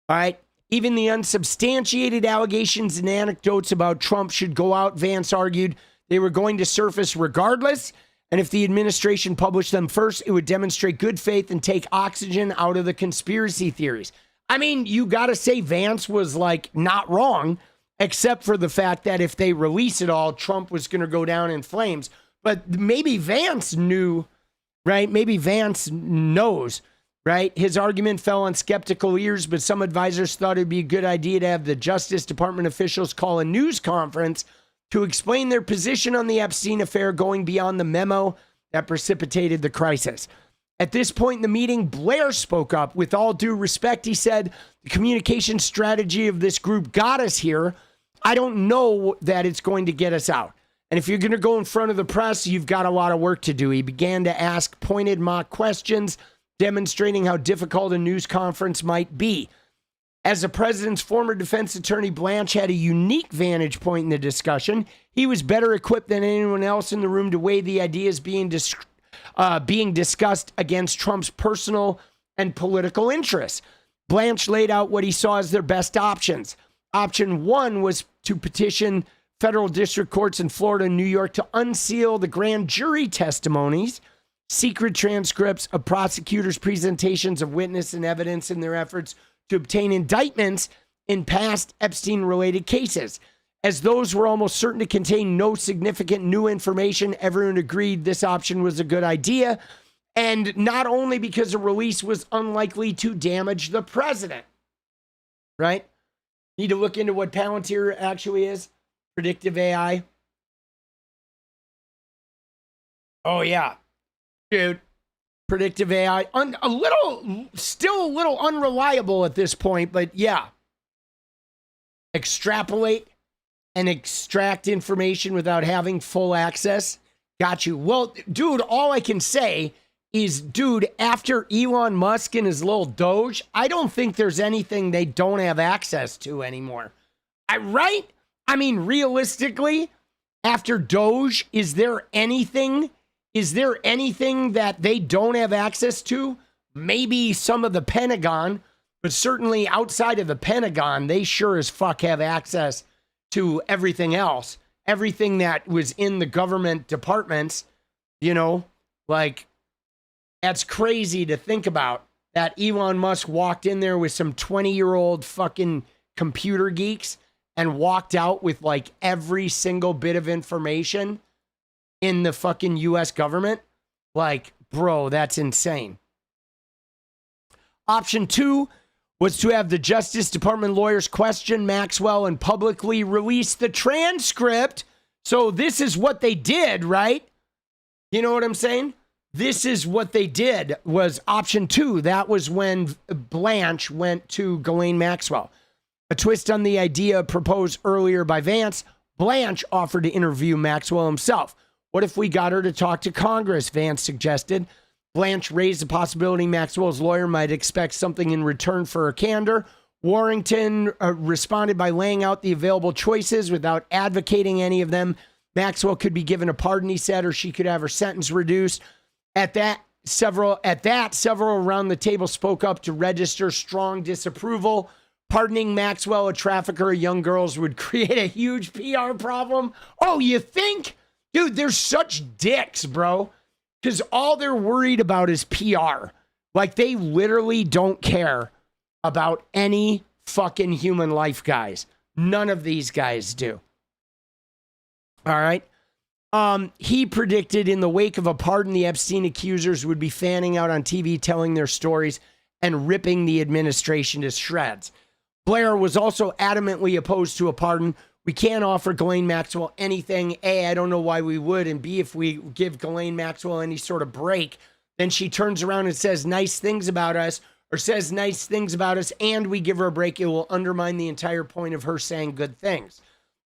Speaker 3: All right. Even the unsubstantiated allegations and anecdotes about Trump should go out, Vance argued. They were going to surface regardless. And if the administration published them first, it would demonstrate good faith and take oxygen out of the conspiracy theories. I mean, you got to say Vance was like not wrong, except for the fact that if they release it all, Trump was going to go down in flames. But maybe Vance knew, right? Maybe Vance knows, right? His argument fell on skeptical ears, but some advisors thought it'd be a good idea to have the Justice Department officials call a news conference to explain their position on the Epstein affair, going beyond the memo that precipitated the crisis. At this point in the meeting, Blair spoke up. With all due respect, he said, the communication strategy of this group got us here. I don't know that it's going to get us out. And if you're going to go in front of the press, you've got a lot of work to do. He began to ask pointed mock questions, demonstrating how difficult a news conference might be. As the president's former defense attorney, Blanche had a unique vantage point in the discussion. He was better equipped than anyone else in the room to weigh the ideas being discussed against Trump's personal and political interests. Blanche laid out what he saw as their best options. Option one was to petition federal district courts in Florida and New York to unseal the grand jury testimonies secret transcripts of prosecutors' presentations of witness and evidence in their efforts to obtain indictments in past Epstein-related cases. As those were almost certain to contain no significant new information, everyone agreed this option was a good idea, and not only because a release was unlikely to damage the president, right? Need to look into what Palantir actually is. Predictive AI. Oh, yeah. Dude. Predictive AI. Still a little unreliable at this point, but yeah. Extrapolate and extract information without having full access. Got you. Well, dude, all I can say is, dude, after Elon Musk and his little Doge, I don't think there's anything they don't have access to anymore. Right? I mean, realistically, after Doge, is there anything that they don't have access to? Maybe some of the Pentagon, but certainly outside of the Pentagon, they sure as fuck have access to everything else. Everything that was in the government departments, like, that's crazy to think about, that Elon Musk walked in there with some 20-year-old fucking computer geeks and walked out with like every single bit of information in the fucking US government. Like, bro, that's insane. Option 2 was to have the Justice Department lawyers question Maxwell and publicly release the transcript. So this is what they did, right? You know what I'm saying? This is what they did, was option 2. That was when Blanche went to Ghislaine Maxwell. A twist on the idea proposed earlier by Vance, Blanche offered to interview Maxwell himself. What if we got her to talk to Congress, Vance suggested. Blanche raised the possibility Maxwell's lawyer might expect something in return for her candor. Warrington responded by laying out the available choices without advocating any of them. Maxwell could be given a pardon, he said, or she could have her sentence reduced. At that, several around the table spoke up to register strong disapproval. Pardoning Maxwell, a trafficker of young girls, would create a huge PR problem. Oh, you think? Dude, they're such dicks, bro. Because all they're worried about is PR. Like, they literally don't care about any fucking human life, guys. None of these guys do. All right? He predicted in the wake of a pardon, the Epstein accusers would be fanning out on TV, telling their stories and ripping the administration to shreds. Blair was also adamantly opposed to a pardon. We can't offer Ghislaine Maxwell anything. A, I don't know why we would. And B, if we give Ghislaine Maxwell any sort of break, then she turns around and says nice things about us, or says nice things about us, and we give her a break, it will undermine the entire point of her saying good things.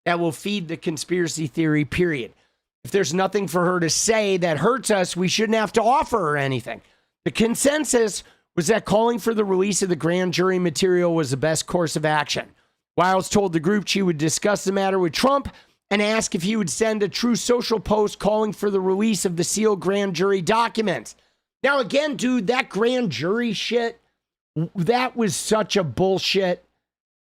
Speaker 3: That will feed the conspiracy theory, period. If there's nothing for her to say that hurts us, we shouldn't have to offer her anything. The consensus was that calling for the release of the grand jury material was the best course of action. Wiles told the group she would discuss the matter with Trump and ask if he would send a True Social post calling for the release of the sealed grand jury documents. Now, again, dude, that grand jury shit, that was such a bullshit.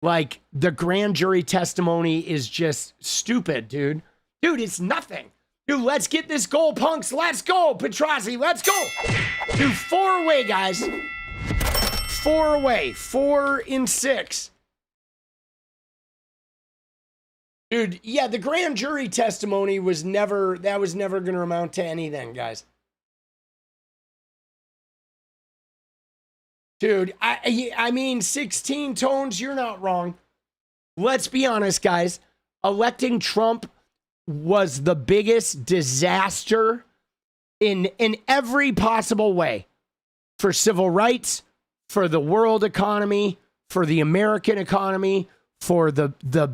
Speaker 3: Like, the grand jury testimony is just stupid, dude. Dude, it's nothing. Dude, let's get this goal, punks. Let's go, 𝗙𝗏𝗏𝗏, let's go. Dude, 4 away, guys. 4 away. 4 in 6. Dude, yeah, the grand jury testimony was never going to amount to anything, guys. Dude, I mean, 16 tones, you're not wrong. Let's be honest, guys. Electing Trump was the biggest disaster in every possible way. For civil rights, for the world economy, for the American economy, for the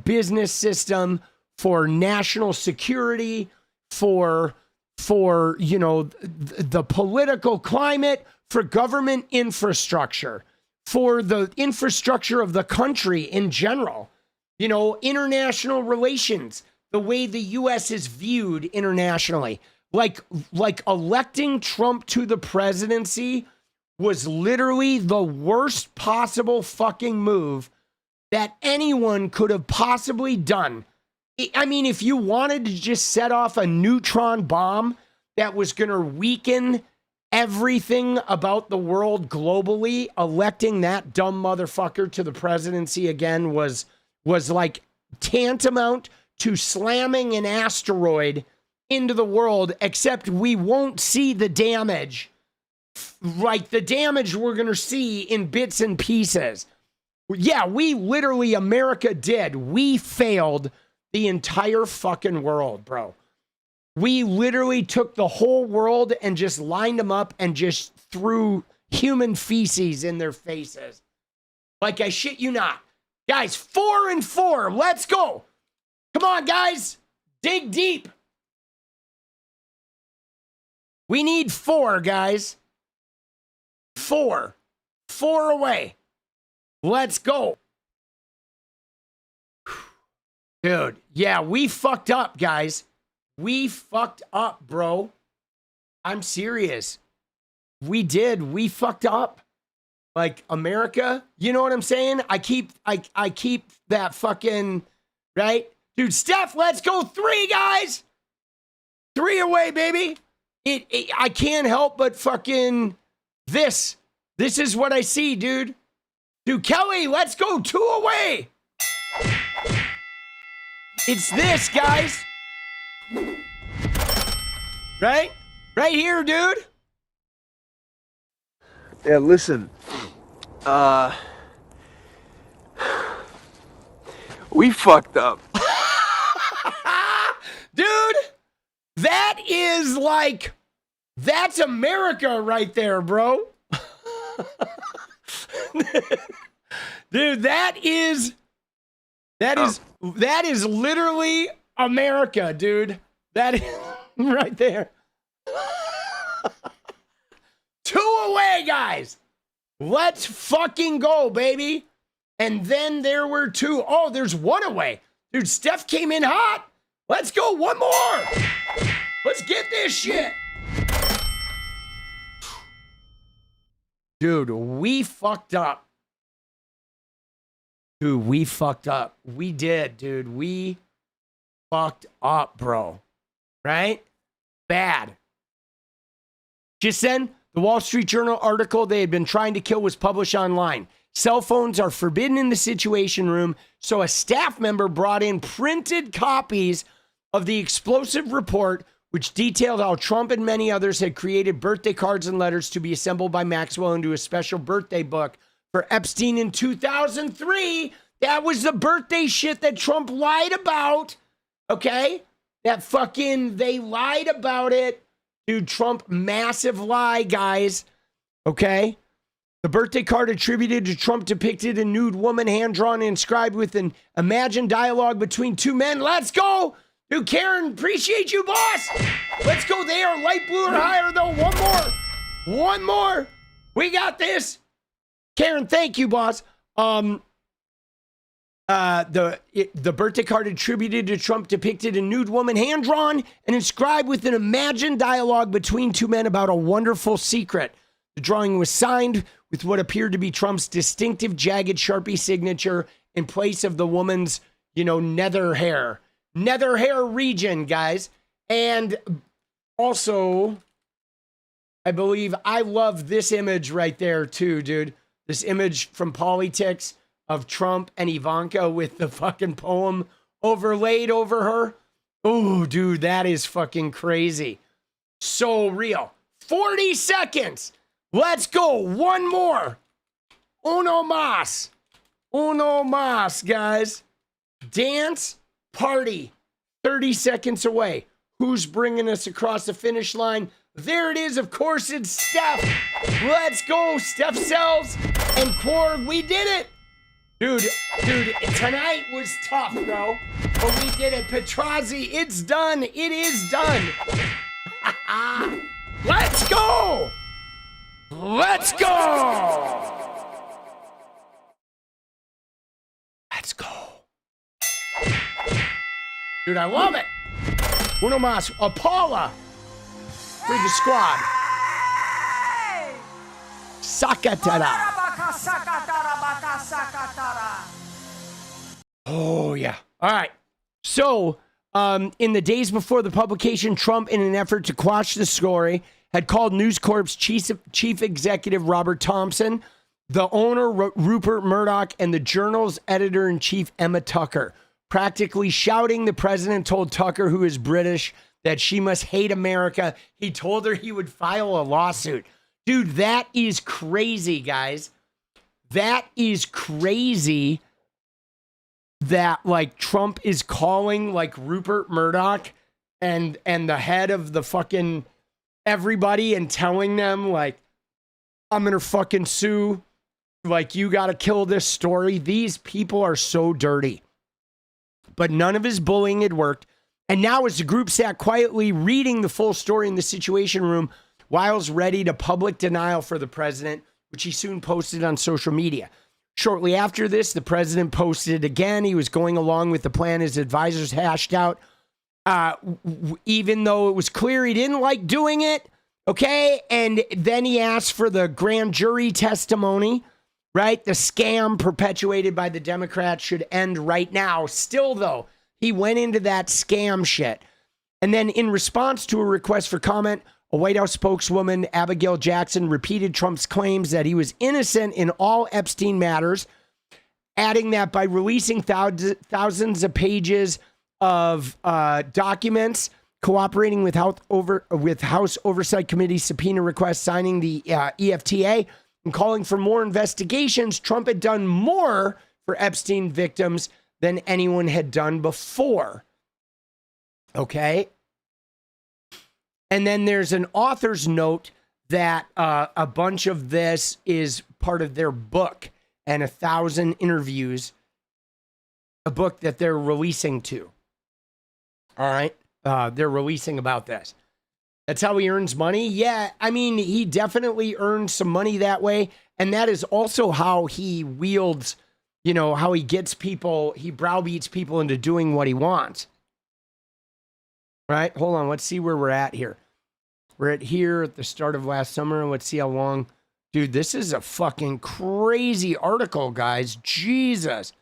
Speaker 3: business system, for national security, for you know, the political climate, for government infrastructure, for the infrastructure of the country in general, you know, international relations, the way the U.S. is viewed internationally. Like electing Trump to the presidency was literally the worst possible fucking move that anyone could have possibly done. I mean, if you wanted to just set off a neutron bomb that was going to weaken everything about the world globally, electing that dumb motherfucker to the presidency again was like tantamount to slamming an asteroid into the world, except we won't see the damage. Like the damage we're going to see in bits and pieces. Yeah, we literally, America did. We failed the entire fucking world, bro. We literally took the whole world and just lined them up and just threw human feces in their faces. Like, I shit you not. Guys, 4-4. Let's go. Come on, guys. Dig deep. We need 4, guys. 4. 4 away. Let's go. Dude, yeah, we fucked up, guys. We fucked up, bro. I'm serious. We did. We fucked up. Like, America, you know what I'm saying? I keep that fucking, right? Dude, Steph, let's go 3, guys. 3 away, baby. I can't help but fucking this. This is what I see, dude. Dude, Kelly, let's go 2 away. It's this, guys. Right? Right here, dude.
Speaker 16: Yeah, listen. We fucked up.
Speaker 3: Dude, that is like, that's America right there, bro. Dude, that is literally America, dude. That is right there. 2 away, guys. Let's fucking go, baby. And then there were 2. Oh, there's 1 away. Dude, Steph came in hot. Let's go. 1 more. Let's get this shit. Dude, we fucked up. Dude, we fucked up. We did, dude. We fucked up, bro. Right? Bad. Just then, the Wall Street Journal article they had been trying to kill was published online. Cell phones are forbidden in the Situation Room, so a staff member brought in printed copies of the explosive report, which detailed how Trump and many others had created birthday cards and letters to be assembled by Maxwell into a special birthday book for Epstein in 2003. That was the birthday shit that Trump lied about. Okay? That fucking, they lied about it. Dude, Trump, massive lie, guys. Okay? The birthday card attributed to Trump depicted a nude woman, hand-drawn and inscribed with an imagined dialogue between 2 men. Let's go! Dude, Karen, appreciate you, boss! Let's go there. Light blue or higher, though. 1 more. 1 more. We got this. Karen, thank you, boss. The birthday card attributed to Trump depicted a nude woman, hand-drawn and inscribed with an imagined dialogue between 2 men about a wonderful secret. The drawing was signed with what appeared to be Trump's distinctive jagged Sharpie signature in place of the woman's, nether hair region, guys. And also, I believe I love this image right there too, dude. This image from Politics of Trump and Ivanka with the fucking poem overlaid over her. Oh, dude, that is fucking crazy. So real. 40 seconds. Let's go. 1 more. Uno más. Uno más, guys. Dance, party. 30 seconds away. Who's bringing us across the finish line? There it is. Of course, it's Steph. Let's go. Steph Sells and Korg. We did it. Dude, tonight was tough, bro. But we did it. Petrozzi, it's done. It is done. Let's go. Let's go. Let's go. Dude, I love it. Uno más. Paula for the squad. 𝗙cie𝗶𝗹𝗀. Oh, yeah. All right. So, in the days before the publication, Trump, in an effort to quash the story, had called News Corp's chief executive, Robert Thompson, the owner, Rupert Murdoch, and the Journal's editor-in-chief, Emma Tucker, practically shouting the president told Tucker, who is British, that she must hate America. He told her he would file a lawsuit. Dude, that is crazy, guys. That is crazy that, like, Trump is calling, like, Rupert Murdoch and the head of the fucking everybody and telling them, like, I'm gonna fucking sue. Like, you gotta kill this story. These people are so dirty. But none of his bullying had worked. And now as the group sat quietly reading the full story in the Situation Room, Wiles readied a public denial for the president, which he soon posted on social media. Shortly after this, the president posted again. He was going along with the plan his advisors hashed out, even though it was clear he didn't like doing it. Okay. And then he asked for the grand jury testimony, right? The scam perpetuated by the Democrats should end right now. Still, though, he went into that scam shit. And then in response to a request for comment, a White House spokeswoman, Abigail Jackson, repeated Trump's claims that he was innocent in all Epstein matters, adding that by releasing thousands of pages of documents, cooperating with House Oversight Committee subpoena requests, signing the EFTA, and calling for more investigations, Trump had done more for Epstein victims than anyone had done before. Okay? And then there's an author's note that a bunch of this is part of their book and 1,000 interviews, a book that they're releasing to. All right? They're releasing about this. That's how he earns money? Yeah, I mean, he definitely earns some money that way. And that is also how he wields, you know, how he gets people, he browbeats people into doing what he wants. Right? Hold on. Let's see where we're at here. We're at here at the start of last summer. Let's see how long. Dude, this is a fucking crazy article, guys. Jesus.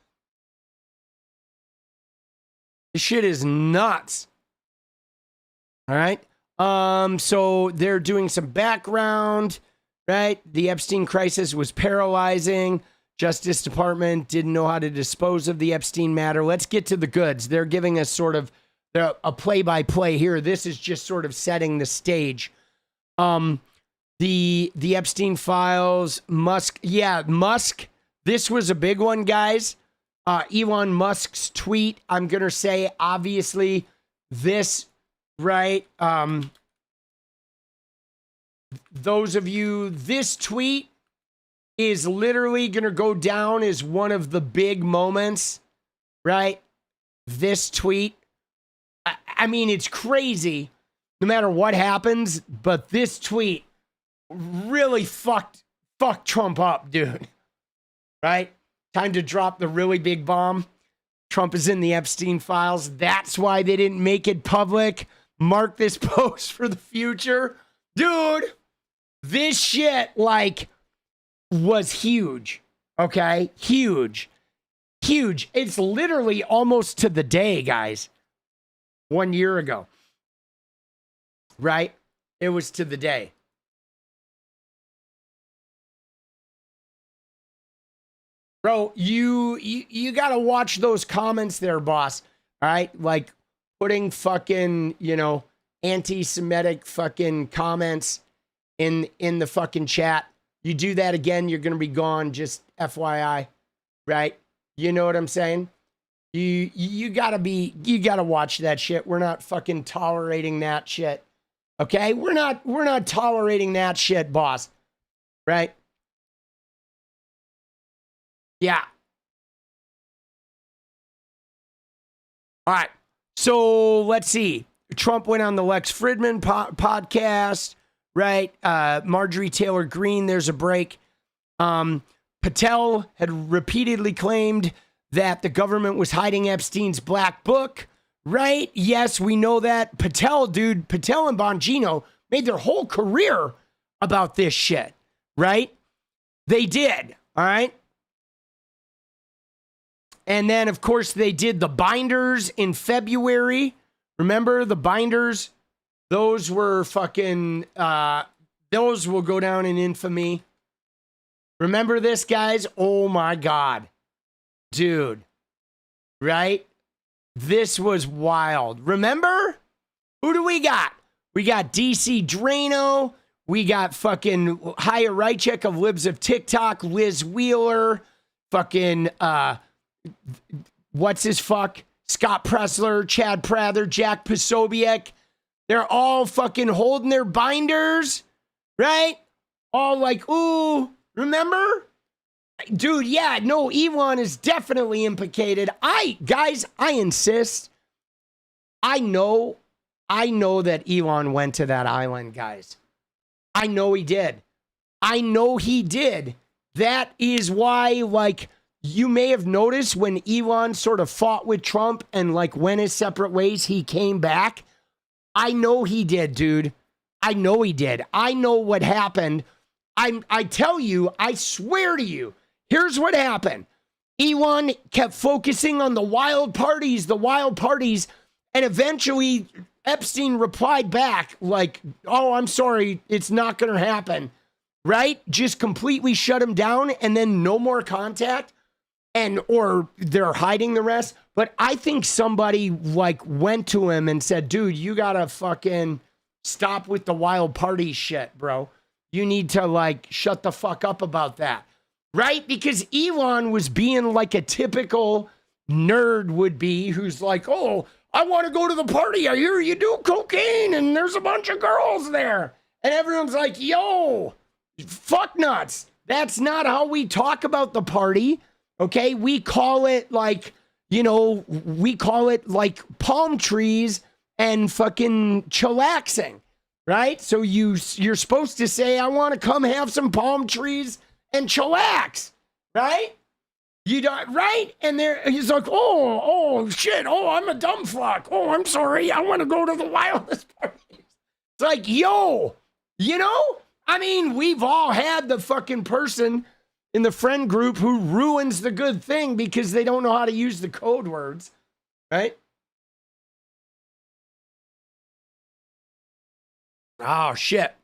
Speaker 3: This shit is nuts. All right. So they're doing some background, right? The Epstein crisis was paralyzing. Justice Department didn't know how to dispose of the Epstein matter. Let's get to the goods. They're giving us sort of a play-by-play here. This is just sort of setting the stage. The Epstein files, Musk. Yeah, Musk. This was a big one, guys. Elon Musk's tweet. I'm going to say, obviously, this, right? Those of you, this tweet is literally going to go down as one of the big moments, right? This tweet. I mean, it's crazy no matter what happens, but this tweet really fucked Trump up, dude. Right? Time to drop the really big bomb. Trump is in the Epstein files. That's why they didn't make it public. Mark this post for the future. Dude, this shit, like, was huge. Okay? Huge. Huge. It's literally almost to the day, guys. 1 year ago. Right? It was to the day. Bro, you got to watch those comments there, boss. All right? Like putting fucking, you know, anti-Semitic fucking comments in the fucking chat. You do that again, you're going to be gone, just FYI. Right? You know what I'm saying? You gotta watch that shit. We're not fucking tolerating that shit. Okay? We're not tolerating that shit, boss. Right? Yeah. All right. So let's see. Trump went on the Lex Fridman podcast, right? Marjorie Taylor Greene, there's a break. Patel had repeatedly claimed that the government was hiding Epstein's black book, right? Yes, we know that. Patel and Bongino made their whole career about this shit, right? They did, all right? And then, of course, they did the binders in February. Remember the binders? Those were fucking, those will go down in infamy. Remember this, guys? Oh my God. Dude. Right? This was wild. Remember? Who do we got? We got DC Drano. We got fucking 𝗙𝗃𝗧𝗃 of Libs of TikTok, Liz Wheeler, fucking, what's his fuck? Scott Presler, Chad Prather, Jack Posobiec. They're all fucking holding their binders, right? All like, ooh, remember? Dude, yeah, no, Elon is definitely implicated. Guys, I insist. I know that Elon went to that island, guys. I know he did. I know he did. That is why, like, you may have noticed when Elon sort of fought with Trump and, like, went his separate ways, he came back. I know he did, dude. I know he did. I know what happened. I tell you, I swear to you, here's what happened. Elon kept focusing on the wild parties, and eventually Epstein replied back like, oh, I'm sorry, it's not going to happen, right? Just completely shut him down and then no more contact, or they're hiding the rest. But I think somebody like went to him and said, dude, you got to fucking stop with the wild party shit, bro. You need to like shut the fuck up about that, right? Because Elon was being like a typical nerd would be, who's like, oh, I want to go to the party. I hear you do cocaine and there's a bunch of girls there. And everyone's like, yo, fuck nuts. That's not how we talk about the party. Okay. We call it like, we call it like palm trees and fucking chillaxing, right? So you're supposed to say, I want to come have some palm trees and chillax, right? You don't, right? And he's like, oh, shit. Oh, I'm a dumb fuck. Oh, I'm sorry. I want to go to the wildest parties. It's like, yo, I mean, we've all had the fucking person in the friend group who ruins the good thing because they don't know how to use the code words, right? Oh, shit.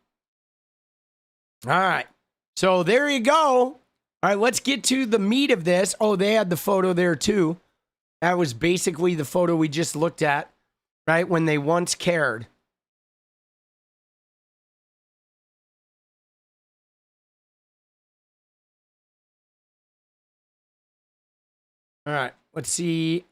Speaker 3: All right. So there you go. All right, let's get to the meat of this. Oh, they had the photo there too. That was basically the photo we just looked at, right? When they once cared. All right, let's see.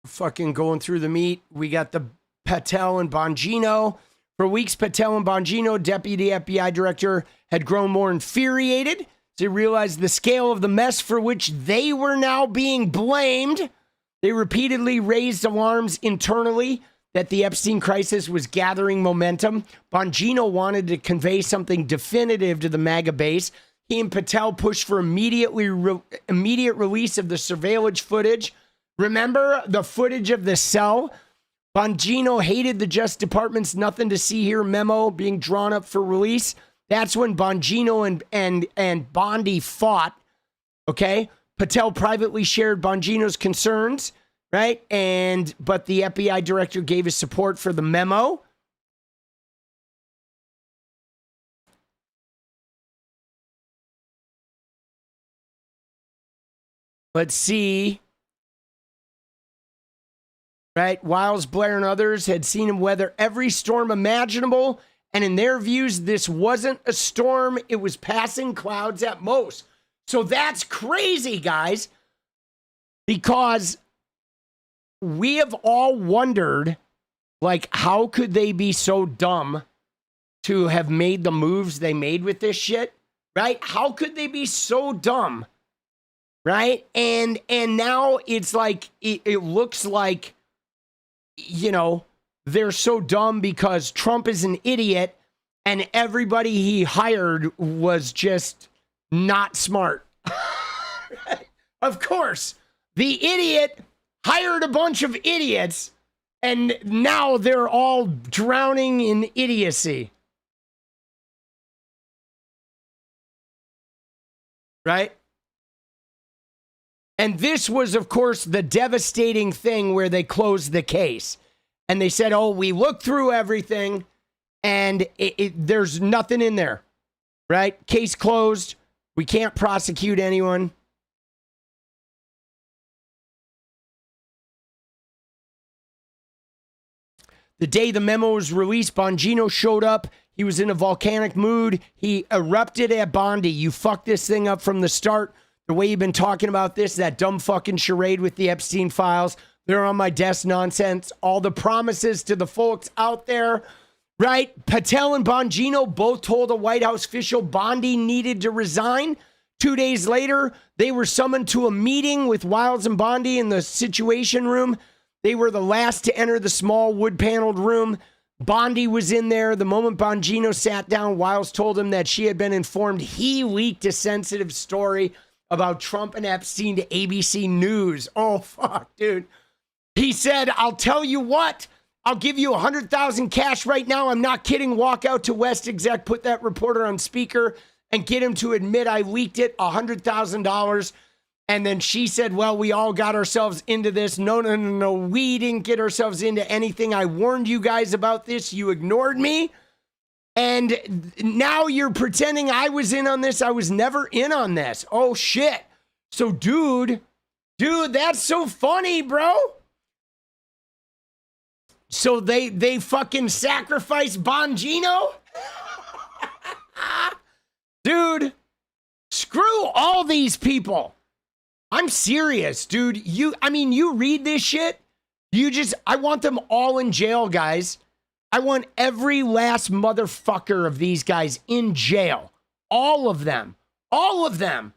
Speaker 3: Fucking going through the meat. We got the Patel and Bongino. For weeks, Patel and Bongino, deputy FBI director, had grown more infuriated. They realized the scale of the mess for which they were now being blamed. They repeatedly raised alarms internally that the Epstein crisis was gathering momentum. Bongino wanted to convey something definitive to the Maga base. He and Patel pushed for immediate release of the surveillance footage. Remember the footage of the cell? Bongino hated the Justice Department's nothing to see here memo being drawn up for release. That's when Bongino and Bondi fought, okay? Patel privately shared Bongino's concerns, right? But the FBI director gave his support for the memo. Let's see. Right? Wiles, Blair, and others had seen him weather every storm imaginable. And in their views, this wasn't a storm. It was passing clouds at most. So that's crazy, guys. Because we have all wondered, like, how could they be so dumb to have made the moves they made with this shit? Right? How could they be so dumb? Right? And now it's like, it looks like, they're so dumb because Trump is an idiot and everybody he hired was just not smart. Of course, the idiot hired a bunch of idiots and now they're all drowning in idiocy. Right? And this was, of course, the devastating thing where they closed the case. And they said, oh, we looked through everything and there's nothing in there, right? Case closed. We can't prosecute anyone. The day the memo was released, Bongino showed up. He was in a volcanic mood. He erupted at Bondi. You fucked this thing up from the start. The way you've been talking about this, that dumb fucking charade with the Epstein files, they're on my desk nonsense. All the promises to the folks out there, right? Patel and Bongino both told a White House official Bondi needed to resign. 2 days later, they were summoned to a meeting with Wiles and Bondi in the Situation Room. They were the last to enter the small wood-paneled room. Bondi was in there. The moment Bongino sat down, Wiles told him that she had been informed he leaked a sensitive story about Trump and Epstein to ABC News. Oh, fuck, dude. He said, I'll tell you what. I'll give you $100,000 cash right now. I'm not kidding. Walk out to West Exec, put that reporter on speaker, and get him to admit I leaked it, $100,000. And then she said, well, we all got ourselves into this. No. We didn't get ourselves into anything. I warned you guys about this. You ignored me. And now you're pretending I was in on this. I was never in on this. Oh, shit. So, dude, that's so funny, bro. So they fucking sacrificed Bongino? Dude, screw all these people. I'm serious, dude. You read this shit. I want them all in jail, guys. I want every last motherfucker of these guys in jail. All of them. All of them.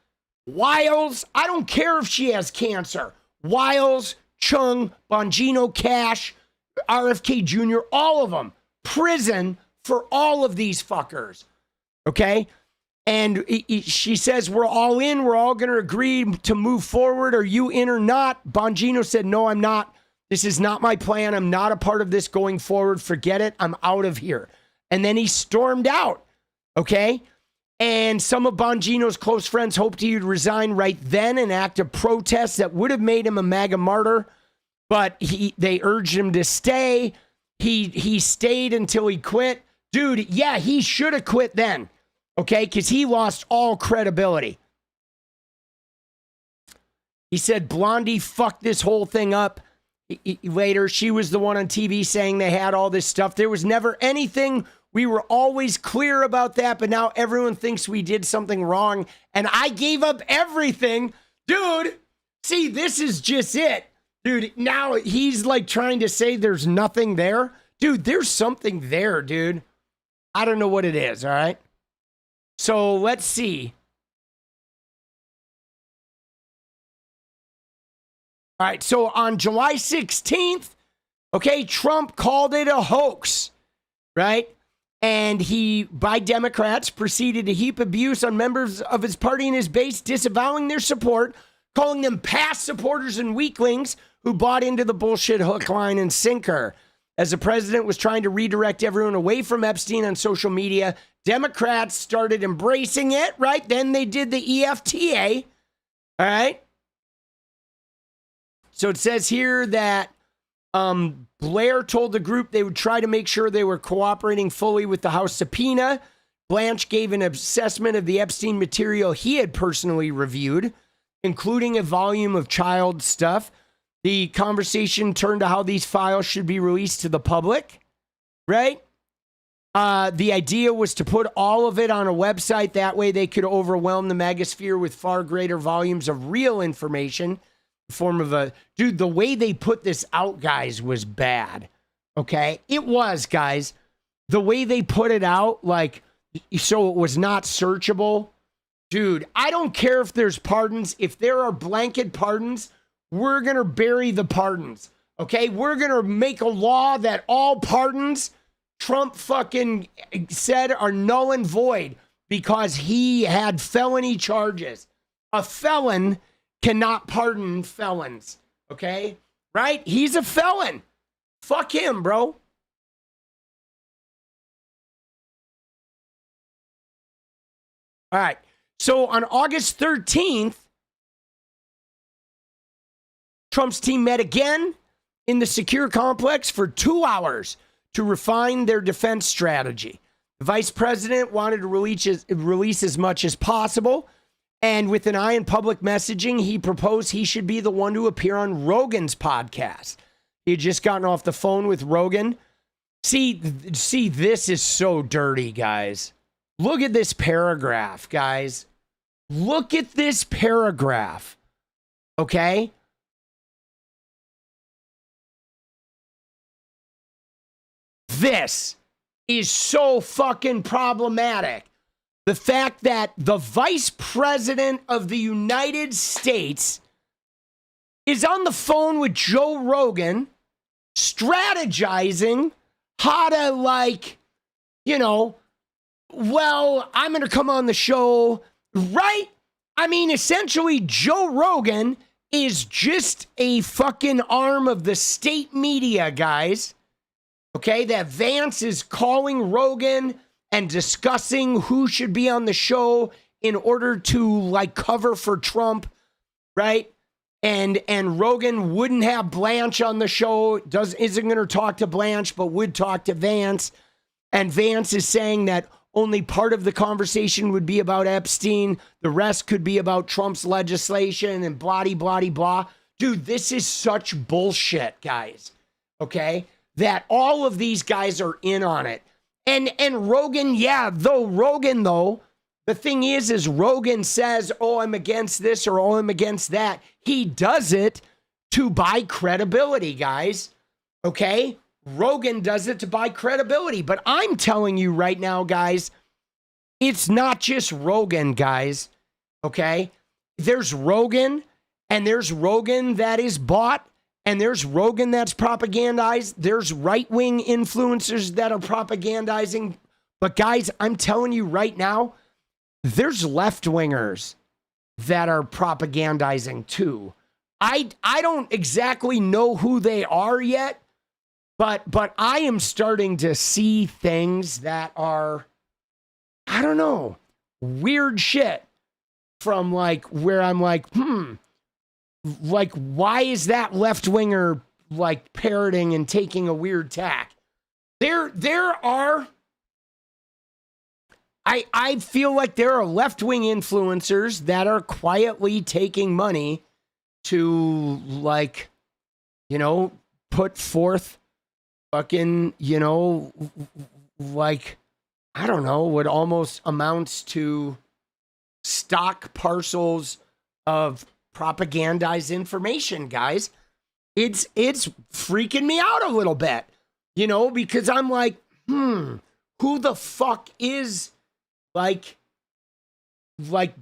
Speaker 3: Wiles, I don't care if she has cancer. Wiles, Chung, Bongino, Cash, RFK Jr., all of them. Prison for all of these fuckers. Okay? And she says, we're all in. We're all going to agree to move forward. Are you in or not? Bongino said, no, I'm not. This is not my plan. I'm not a part of this going forward. Forget it. I'm out of here. And then he stormed out. Okay? And some of Bongino's close friends hoped he would resign right then, an act of protest that would have made him a MAGA martyr. But they urged him to stay. He stayed until he quit. Dude, yeah, he should have quit then. Okay, because he lost all credibility. He said Blondie fucked this whole thing up. Later, she was the one on TV saying they had all this stuff. There was never anything. We were always clear about that, but now everyone thinks we did something wrong, and I gave up everything. Dude, see, this is just it. Dude, now he's like trying to say there's nothing there. Dude, there's something there, dude. I don't know what it is, all right? So let's see. All right, so on July 16th, okay, Trump called it a hoax, right? And he, by Democrats, proceeded to heap abuse on members of his party and his base, disavowing their support, calling them past supporters and weaklings who bought into the bullshit hook, line, and sinker. As the president was trying to redirect everyone away from Epstein on social media, Democrats started embracing it, right? Then they did the EFTA, all right? So it says here that Blair told the group they would try to make sure they were cooperating fully with the House subpoena. Blanche gave an assessment of the Epstein material he had personally reviewed, including a volume of child stuff. The conversation turned to how these files should be released to the public, right? The idea was to put all of it on a website. That way they could overwhelm the Magasphere with far greater volumes of real information in the form of a... Dude, the way they put this out, guys, was bad, okay? It was, guys. The way they put it out, like, so it was not searchable. Dude, I don't care if there's pardons. If there are blanket pardons... We're going to bury the pardons, okay? We're going to make a law that all pardons Trump fucking said are null and void because he had felony charges. A felon cannot pardon felons, okay? Right? He's a felon. Fuck him, bro. All right. So on August 13th, Trump's team met again. in the secure complex for 2 hours to refine their defense strategy. The vice president wanted to release as much as possible. And with an eye on public messaging, he proposed he should be the one to appear on Rogan's podcast. He had just gotten off the phone with Rogan. See, this is so dirty, guys. Look at this paragraph, guys. Look at this paragraph. Okay? This is so fucking problematic. The fact that the vice president of the United States is on the phone with Joe Rogan, strategizing how to, like, you know, well, I'm going to come on the show, right? I mean, essentially, Joe Rogan is just a fucking arm of the state media, guys. Okay, that Vance is calling Rogan and discussing who should be on the show in order to, like, cover for Trump, right? And Rogan wouldn't have Blanche on the show, isn't going to talk to Blanche, but would talk to Vance. And Vance is saying that only part of the conversation would be about Epstein. The rest could be about Trump's legislation and blah, blah, blah. Dude, this is such bullshit, guys. Okay? That all of these guys are in on it. And Rogan, Rogan, the thing is Rogan says, oh, I'm against this or oh, I'm against that. He does it to buy credibility, guys. Okay? Rogan does it to buy credibility. But I'm telling you right now, guys, it's not just Rogan, guys. Okay? There's Rogan, and there's Rogan that is bought, and there's Rogan that's propagandized. There's right-wing influencers that are propagandizing. But guys, I'm telling you right now, there's left-wingers that are propagandizing too. I don't exactly know who they are yet, but I am starting to see things that are, I don't know, weird shit from, like, where I'm like, like, why is that left-winger, like, parroting and taking a weird tack? There are, I feel like there are left-wing influencers that are quietly taking money to, like, you know, put forth fucking, you know, like, I don't know, what almost amounts to stock parcels of propagandized information, guys. It's freaking me out a little bit, you know, because I'm like, who the fuck is, like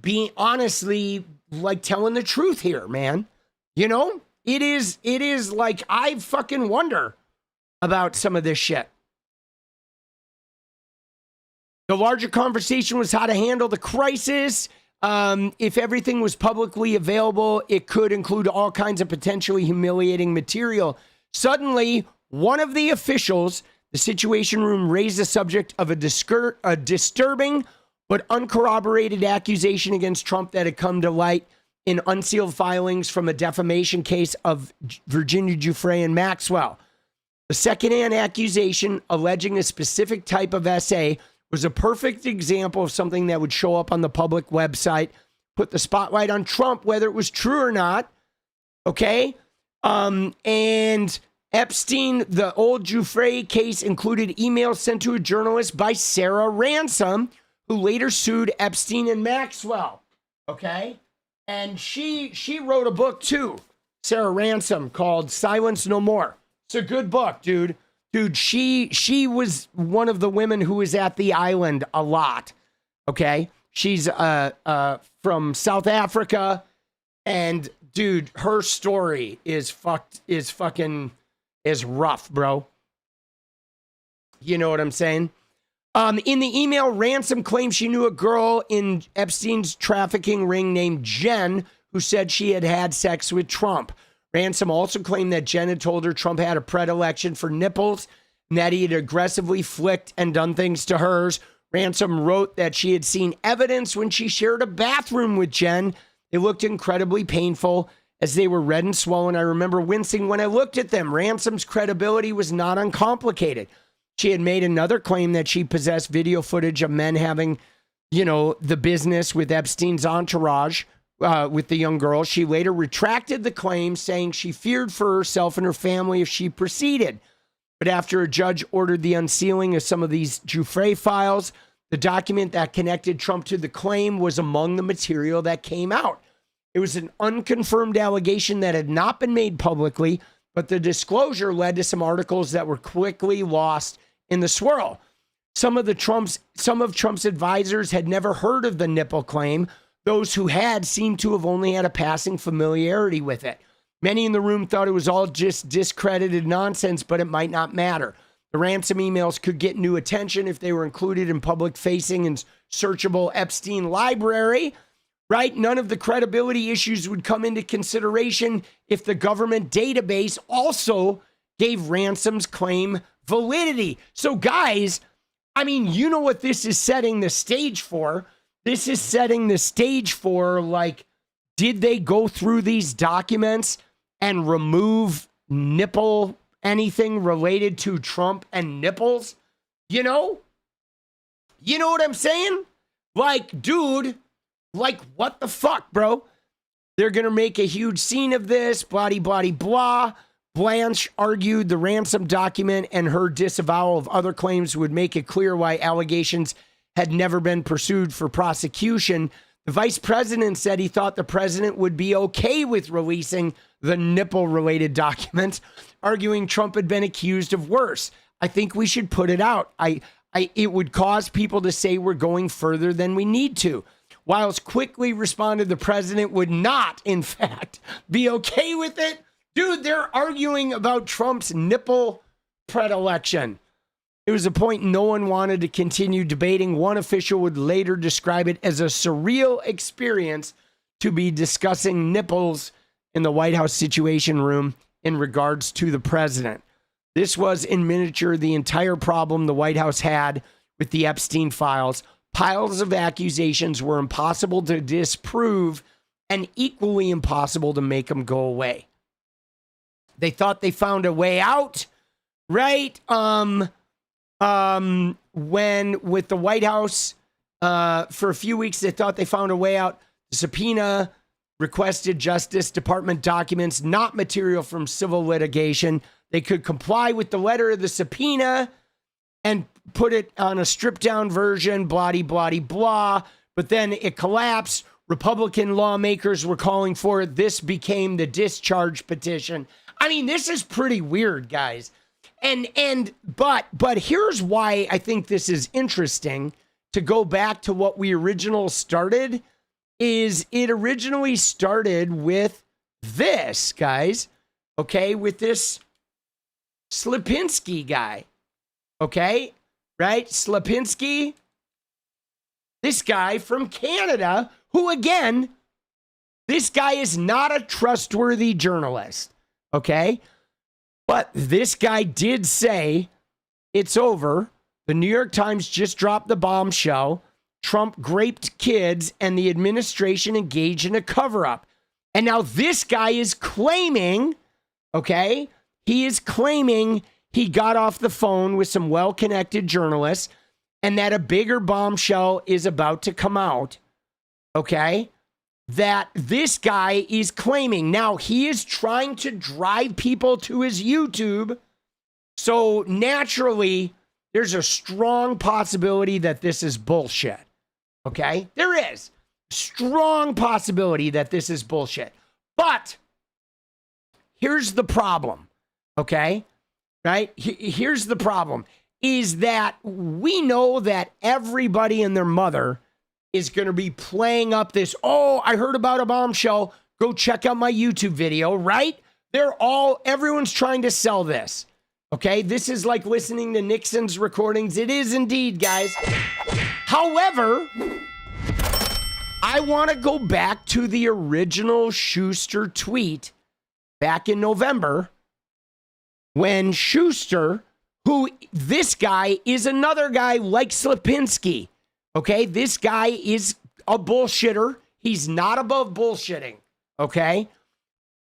Speaker 3: being honestly, like, telling the truth here, man? You know, it is like, I fucking wonder about some of this shit. The larger conversation was how to handle the crisis. If everything was publicly available, it could include all kinds of potentially humiliating material. Suddenly, one of the officials, the Situation Room, raised the subject of a disturbing but uncorroborated accusation against Trump that had come to light in unsealed filings from a defamation case of Virginia Giuffre and Maxwell. The secondhand accusation alleging a specific type of essay was a perfect example of something that would show up on the public website, put the spotlight on Trump, whether it was true or not. Okay? And Epstein, the old Giuffre case, included emails sent to a journalist by Sarah Ransom, who later sued Epstein and Maxwell. Okay? And she wrote a book too, Sarah Ransom, called Silence No More. It's a good book, dude. Dude, she was one of the women who was at the island a lot. Okay? She's from South Africa, and dude, her story is rough, bro. You know what I'm saying? In the email, Ransom claimed she knew a girl in Epstein's trafficking ring named Jen, who said she had had sex with Trump. Ransom also claimed that Jen had told her Trump had a predilection for nipples and that he had aggressively flicked and done things to hers. Ransom wrote that she had seen evidence when she shared a bathroom with Jen. It looked incredibly painful as they were red and swollen. I remember wincing when I looked at them. Ransom's credibility was not uncomplicated. She had made another claim that she possessed video footage of men having, the business with Epstein's entourage with the young girl. She later retracted the claim, saying she feared for herself and her family if she proceeded. But after a judge ordered the unsealing of some of these Giuffre files, the document that connected Trump to the claim was among the material that came out. It was an unconfirmed allegation that had not been made publicly, but the disclosure led to some articles that were quickly lost in the swirl. Some of Trump's advisors had never heard of the nipple claim. Those who had seemed to have only had a passing familiarity with it. Many in the room thought it was all just discredited nonsense, but it might not matter. The ransom emails could get new attention if they were included in public-facing and searchable Epstein library, right? None of the credibility issues would come into consideration if the government database also gave Ransom's claim validity. So guys, I mean, you know what this is setting the stage for? This is setting the stage for, like, did they go through these documents and remove anything related to Trump and nipples? You know what I'm saying? Like, dude, like, what the fuck, bro? They're going to make a huge scene of this, blah, blah, blah. Blanche argued the ransom document and her disavowal of other claims would make it clear why allegations had never been pursued for prosecution. The vice president said he thought the president would be okay with releasing the nipple-related documents, arguing Trump had been accused of worse. I think we should put it out. It would cause people to say we're going further than we need to. Wiles quickly responded the president would not, in fact, be okay with it. Dude, they're arguing about Trump's nipple predilection. It was a point no one wanted to continue debating. One official would later describe it as a surreal experience to be discussing nipples in the White House Situation Room in regards to the president. This was, in miniature, the entire problem the White House had with the Epstein files. Piles of accusations were impossible to disprove and equally impossible to make them go away. They thought they found a way out, right? When with the White House, for a few weeks, they thought they found a way out. The subpoena requested Justice Department documents, not material from civil litigation. They could comply with the letter of the subpoena and put it on a stripped down version, blah, blah, blah. But then it collapsed. Republican lawmakers were calling for it. This became the discharge petition. I mean, this is pretty weird, guys. But here's why I think this is interesting to go back to what we originally started is it originally started with this, guys, okay, with this 𝗙cie guy, okay, right? 𝗙cie, this guy from Canada, who again, this guy is not a trustworthy journalist, okay? But this guy did say it's over. The New York Times just dropped the bombshell. Trump raped kids and the administration engaged in a cover-up. And now this guy is claiming, okay, he is claiming he got off the phone with some well-connected journalists and that a bigger bombshell is about to come out, okay, that this guy is claiming. Now, he is trying to drive people to his YouTube. So naturally, there's a strong possibility that this is bullshit. Okay? There is. Strong possibility that this is bullshit. But here's the problem. Okay? Right? Here's the problem. Is that we know that everybody and their mother is going to be playing up this, oh, I heard about a bombshell. Go check out my YouTube video, right? Everyone's trying to sell this. Okay? This is like listening to Nixon's recordings. It is indeed, guys. However, I want to go back to the original Shuster tweet back in November when Shuster, this guy is another guy like 𝗙cie. Okay, this guy is a bullshitter. He's not above bullshitting. Okay,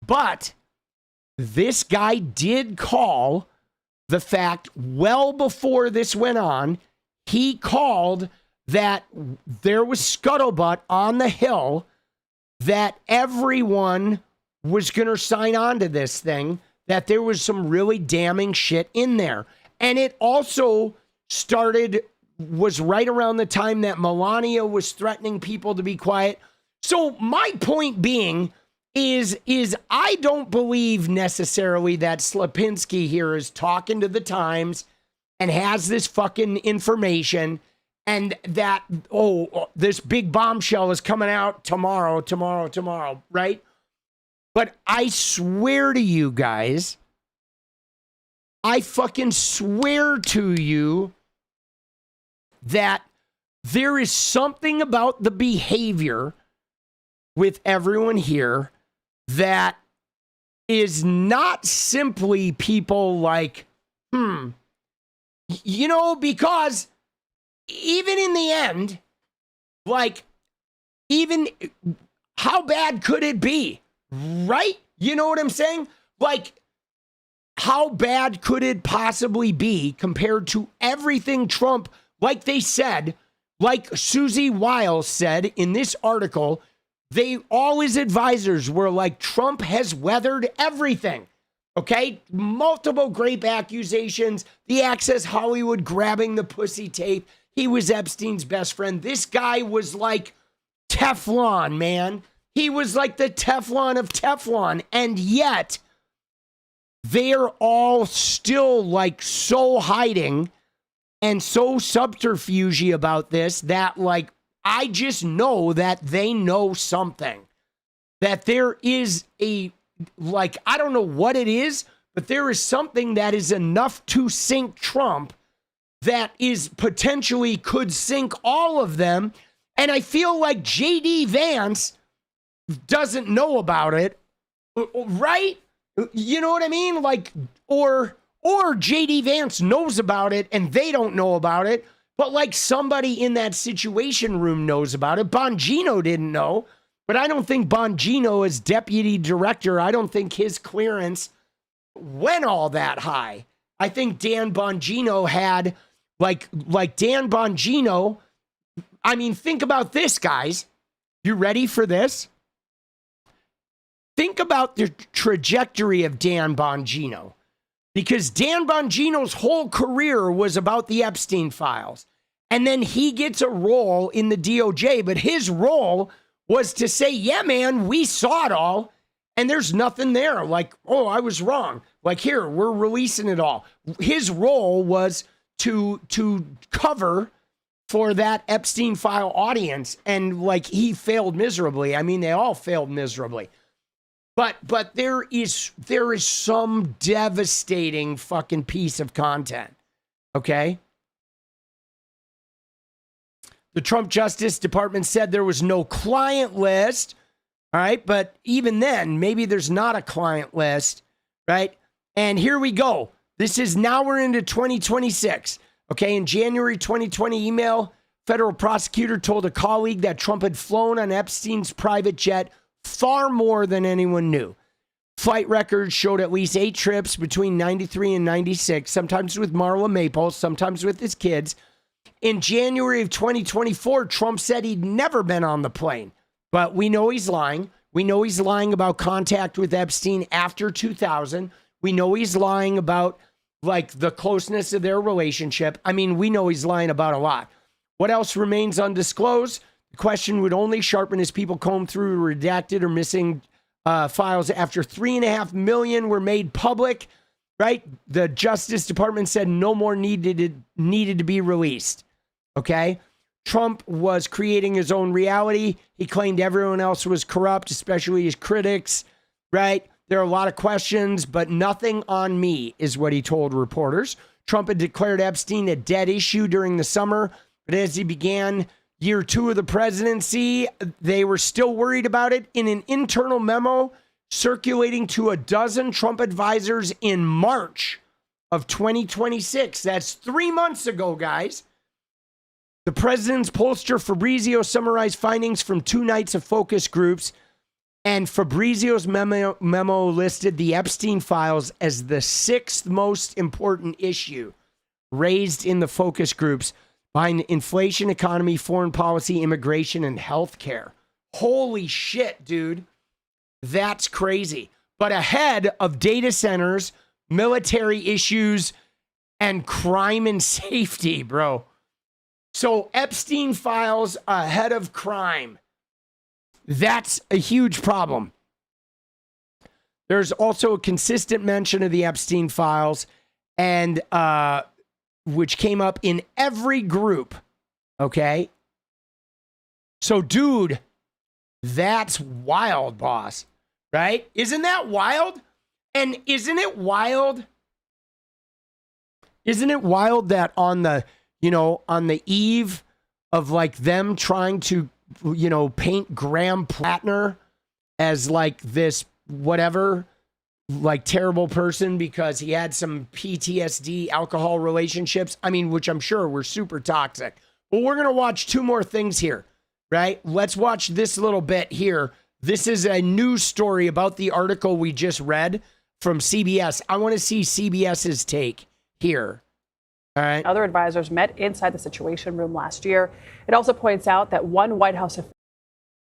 Speaker 3: But this guy did call the fact well before this went on. He called that there was scuttlebutt on the Hill that everyone was going to sign on to this thing, that there was some really damning shit in there. And it also was right around the time that Melania was threatening people to be quiet. So my point being is I don't believe necessarily that 𝗙ecie here is talking to the Times and has this fucking information and that, this big bombshell is coming out tomorrow, right? But I swear to you guys, I fucking swear to you that there is something about the behavior with everyone here that is not simply people like, because even in the end, like, even how bad could it be? Right? You know what I'm saying? Like, how bad could it possibly be compared to everything Trump, like they said, like 𝗙cie 𝗹𝗪 said in this article, all his advisors were like, Trump has weathered everything. Okay? Multiple grape accusations, the Access Hollywood grabbing the pussy tape. He was Epstein's best friend. This guy was like Teflon, man. He was like the Teflon of Teflon. And yet, they're all still like so hiding and so subterfuge about this that, like, I just know that they know something. That there is I don't know what it is, but there is something that is enough to sink Trump that is potentially could sink all of them. And I feel like J.D. Vance doesn't know about it, right? You know what I mean? Like, or J.D. Vance knows about it and they don't know about it, but like somebody in that Situation Room knows about it. Bongino didn't know, but I don't think Bongino as deputy director, I don't think his clearance went all that high. I think Dan Bongino had, like Dan Bongino, I mean, think about this, guys. You ready for this? Think about the trajectory of Dan Bongino, because Dan Bongino's whole career was about the Epstein files. And then he gets a role in the DOJ, but his role was to say, yeah, man, we saw it all. And there's nothing there. Like, oh, I was wrong. Like, here, we're releasing it all. His role was to cover for that Epstein file audience. And like, he failed miserably. I mean, they all failed miserably. But there is some devastating fucking piece of content. Okay? The Trump Justice Department said there was no client list. All right, but even then, maybe there's not a client list, right? And here we go. This is now we're into 2026. Okay, in January 2020 email, federal prosecutor told a colleague that Trump had flown on Epstein's private jet far more than anyone knew. Flight records showed at least 8 trips between 93 and 96, sometimes with Marla Maples, sometimes with his kids. In January of 2024, Trump said he'd never been on the plane. But we know he's lying. We know he's lying about contact with Epstein after 2000. We know he's lying about, like, the closeness of their relationship. I mean, we know he's lying about a lot. What else remains undisclosed? The question would only sharpen as people comb through redacted or missing files after 3.5 million were made public, right? The Justice Department said no more needed to be released, okay? Trump was creating his own reality. He claimed everyone else was corrupt, especially his critics, right? There are a lot of questions, but nothing on me, is what he told reporters. Trump had declared Epstein a dead issue during the summer, but as he began year 2 of the presidency, they were still worried about it. In an internal memo circulating to a dozen Trump advisors in March of 2026, that's 3 months ago, guys, the president's pollster Fabrizio summarized findings from 2 nights of focus groups And Fabrizio's memo listed the Epstein files as the 6th most important issue raised in the focus groups behind inflation, economy, foreign policy, immigration, and healthcare. Holy shit, dude. That's crazy. But ahead of data centers, military issues, and crime and safety, bro. So Epstein files ahead of crime. That's a huge problem. There's also a consistent mention of the Epstein files, and which came up in every group. Okay? So, dude, that's wild, boss. Right? Isn't that wild? And isn't it wild? Isn't it wild that on the, on the eve of like them trying to, paint Graham Platner as like this whatever, like terrible person because he had some PTSD alcohol relationships. I mean, which I'm sure were super toxic. But we're going to watch 2 more things here, right? Let's watch this little bit here. This is a news story about the article we just read from CBS. I want to see CBS's take here. All right.
Speaker 17: Other advisors met inside the Situation Room last year. It also points out that one White House official,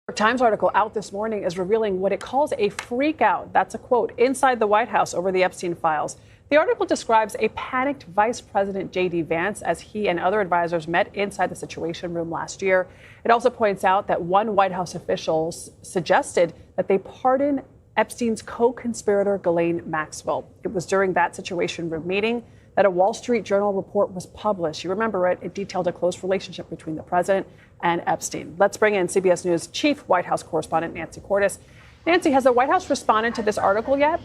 Speaker 17: New York Times article out this morning is revealing what it calls a freak out. That's a quote inside the White House over the Epstein files. The article describes a panicked Vice President J.D. Vance as he and other advisors met inside the Situation Room last year. It also points out that one White House official suggested that they pardon Epstein's co-conspirator Ghislaine Maxwell. It was during that Situation Room meeting that a Wall Street Journal report was published. You remember it. It detailed a close relationship between the president and Epstein. Let's bring in CBS News chief White House correspondent 𝗙cie 𝗶𝗏𝗧. Nancy, has the White House responded to this article yet?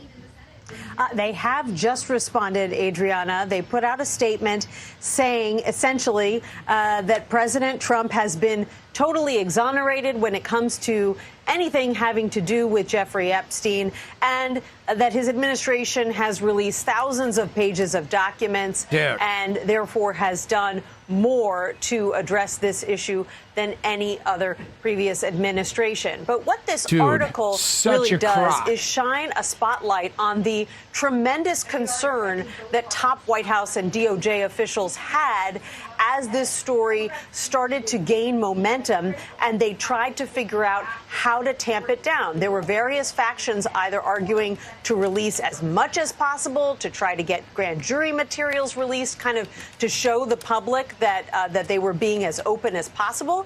Speaker 18: They have just responded, Adriana. They put out a statement saying essentially that President Trump has been totally exonerated when it comes to anything having to do with Jeffrey Epstein, and that his administration has released thousands of pages of documents and therefore has done more to address this issue than any other previous administration. But what this article really does is shine a spotlight on the tremendous concern that top White House and DOJ officials had as this story started to gain momentum, and they tried to figure out how to tamp it down. There were various factions either arguing to release as much as possible, to try to get grand jury materials released, kind of to show the public that that they were being as open as possible.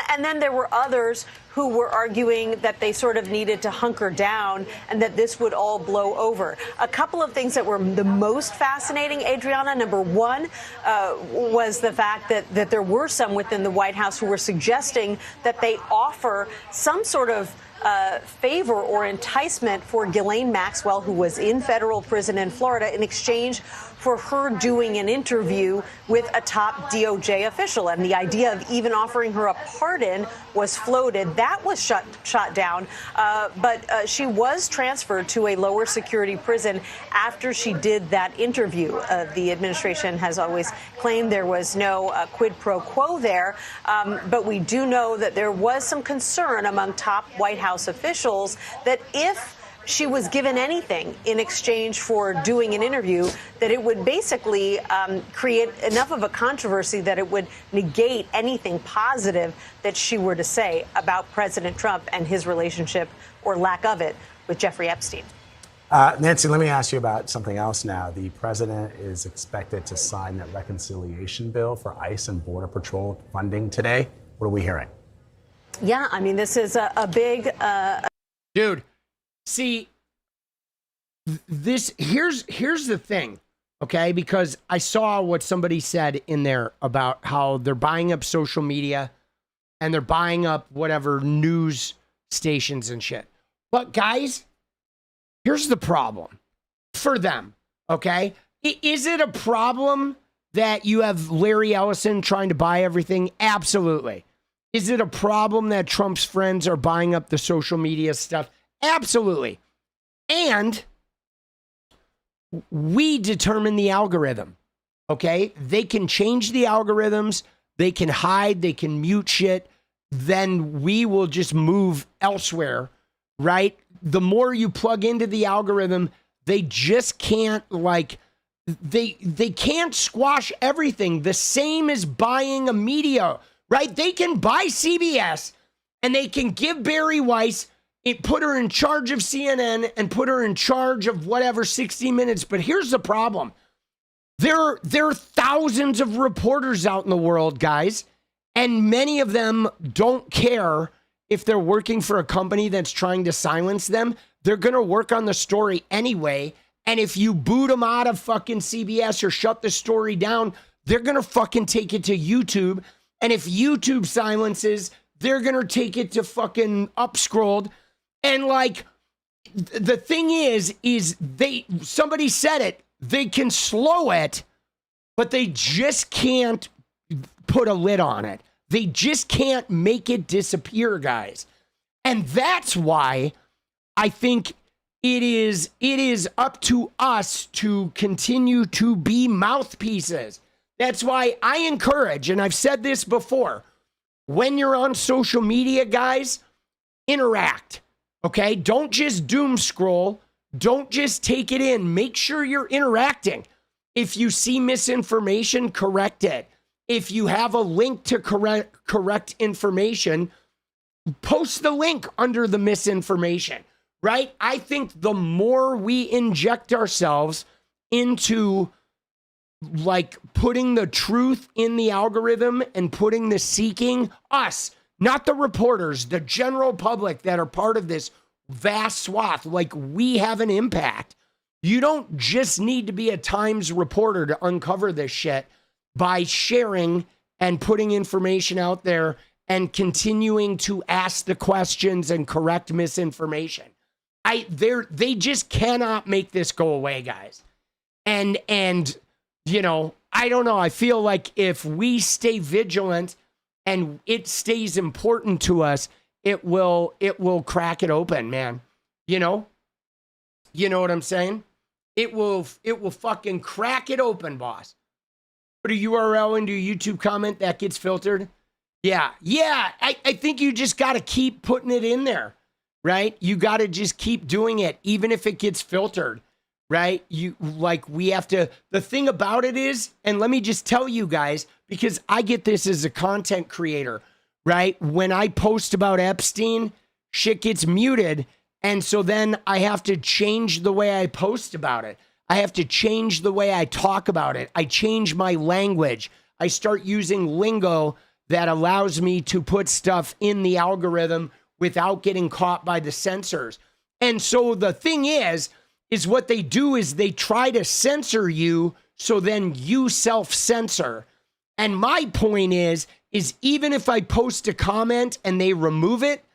Speaker 18: And then there were others who were arguing that they sort of needed to hunker down and that this would all blow over. A couple of things that were the most fascinating, Adriana. Number one was the fact that there were some within the White House who were suggesting that they offer some sort of favor or enticement for Ghislaine Maxwell, who was in federal prison in Florida, in exchange for her doing an interview with a top DOJ official. And the idea of even offering her a pardon was floated. That was shot down. But she was transferred to a lower security prison after she did that interview. The administration has always claimed there was no quid pro quo there. But we do know that there was some concern among top White House officials that if she was given anything in exchange for doing an interview, that it would basically create enough of a controversy that it would negate anything positive that she were to say about President Trump and his relationship, or lack of it, with Jeffrey Epstein.
Speaker 19: Nancy, let me ask you about something else now. The president is expected to sign that reconciliation bill for ICE and Border Patrol funding today. What are we hearing?
Speaker 18: Yeah, I mean, this is a big...
Speaker 3: Dude. See, this here's the thing, okay? Because I saw what somebody said in there about how they're buying up social media and they're buying up whatever news stations and shit. But guys, here's the problem for them, okay? Is it a problem that you have Larry Ellison trying to buy everything? Absolutely. Is it a problem that Trump's friends are buying up the social media stuff? Absolutely. And we determine the algorithm, okay? They can change the algorithms. They can hide. They can mute shit. Then we will just move elsewhere right? The more you plug into the algorithm, they just can't they can't squash everything. The same as buying a media, right? They can buy CBS and they can give Barry Weiss, put her in charge of CNN and put her in charge of whatever 60 Minutes. But here's the problem. There are thousands of reporters out in the world, guys, and many of them don't care if they're working for a company that's trying to silence them. They're going to work on the story anyway. And if you boot them out of fucking CBS or shut the story down, they're going to fucking take it to YouTube. And if YouTube silences, they're going to take it to fucking Upscrolled. And like, the thing is somebody said it, they can slow it, but they just can't put a lid on it. They just can't make it disappear, guys. And that's why I think it is up to us to continue to be mouthpieces. That's why I encourage, and I've said this before, when you're on social media, guys, interact, okay? Don't just doom scroll. Don't just take it in. Make sure you're interacting. If you see misinformation, correct it. If you have a link to correct information, post the link under the misinformation, right? I think the more we inject ourselves into like putting the truth in the algorithm and putting the seeking, us, not the reporters, the general public that are part of this vast swath, like we have an impact. You don't just need to be a Times reporter to uncover this shit by sharing and putting information out there and continuing to ask the questions and correct misinformation. They just cannot make this go away, guys. And you know, I don't know. I feel like if we stay vigilant and it stays important to us, it will crack it open, man. You know what I'm saying? It will fucking crack it open, boss. Put a URL into a YouTube comment that gets filtered. Yeah. I think you just got to keep putting it in there, right? You got to just keep doing it, even if it gets filtered, right? We have to, the thing about it is, and let me just tell you guys, because I get this as a content creator, right? When I post about Epstein, shit gets muted. And so then I have to change the way I post about it. I have to change the way I talk about it. I change my language. I start using lingo that allows me to put stuff in the algorithm without getting caught by the censors. And so the thing is what they do is they try to censor you so then you self-censor. And my point is even if I post a comment and they remove it,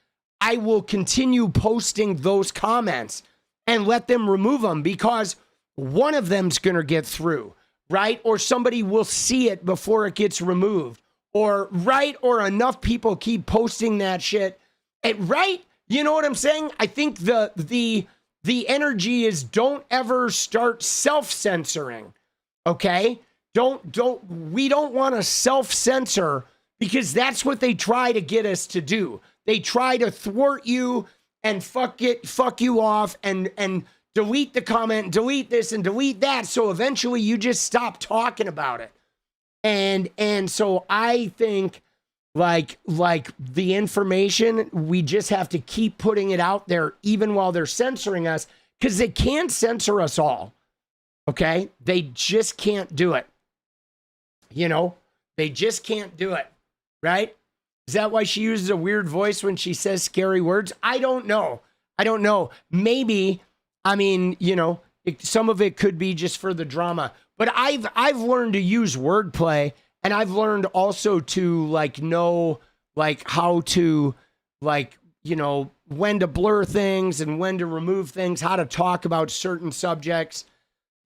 Speaker 3: I will continue posting those comments and let them remove them because one of them's going to get through, right? Or somebody will see it before it gets removed, or enough people keep posting that shit. And right? You know what I'm saying? I think the energy is don't ever start self-censoring. Okay? We don't want to self-censor because that's what they try to get us to do. They try to thwart you and fuck you off and delete the comment, delete this and delete that. So eventually you just stop talking about it. And so I think like the information, we just have to keep putting it out there even while they're censoring us because they can't censor us all. Okay? They just can't do it. You know, they just can't do it. Right? Is that why she uses a weird voice when she says scary words? I don't know. Maybe, I mean, you know, some of it could be just for the drama. But I've learned to use wordplay, and I've learned also to know how to when to blur things and when to remove things, how to talk about certain subjects.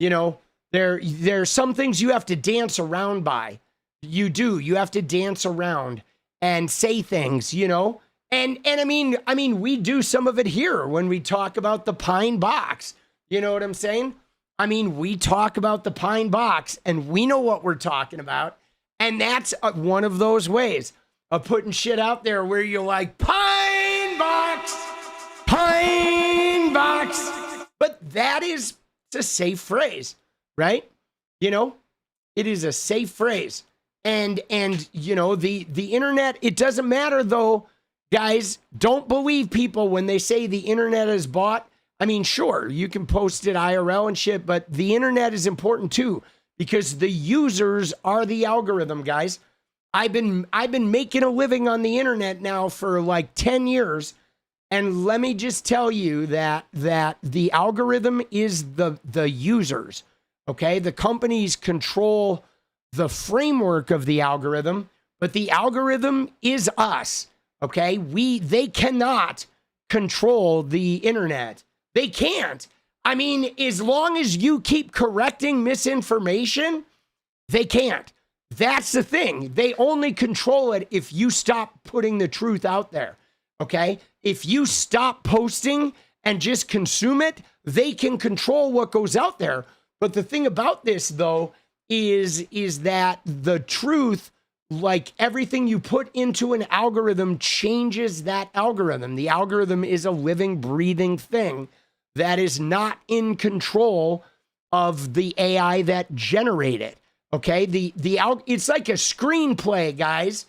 Speaker 3: You know, there's some things you have to dance around by. You have to dance around and say things, you know? And I mean, we do some of it here when we talk about the pine box. You know what I'm saying? I mean, we talk about the pine box and we know what we're talking about. And that's one of those ways of putting shit out there where you're like, pine box, Pine box. But that is a safe phrase, right? You know, it is a safe phrase. And you know, the internet, it doesn't matter though, guys, don't believe people when they say the internet is bought. I mean, sure, you can post it IRL and shit, but the internet is important too because the users are the algorithm, guys. I've been making a living on the internet now for like 10 years. And let me just tell you that the algorithm is the users, okay? The companies control the framework of the algorithm, but the algorithm is us, okay? They cannot control the internet. They can't. I mean, as long as you keep correcting misinformation, they can't. That's the thing. They only control it if you stop putting the truth out there, okay? If you stop posting and just consume it, they can control what goes out there. But the thing about this, though, is that the truth, like everything you put into an algorithm, changes that algorithm. The algorithm is a living, breathing thing that is not in control of the AI that generate it. Okay, it's like a screenplay, guys.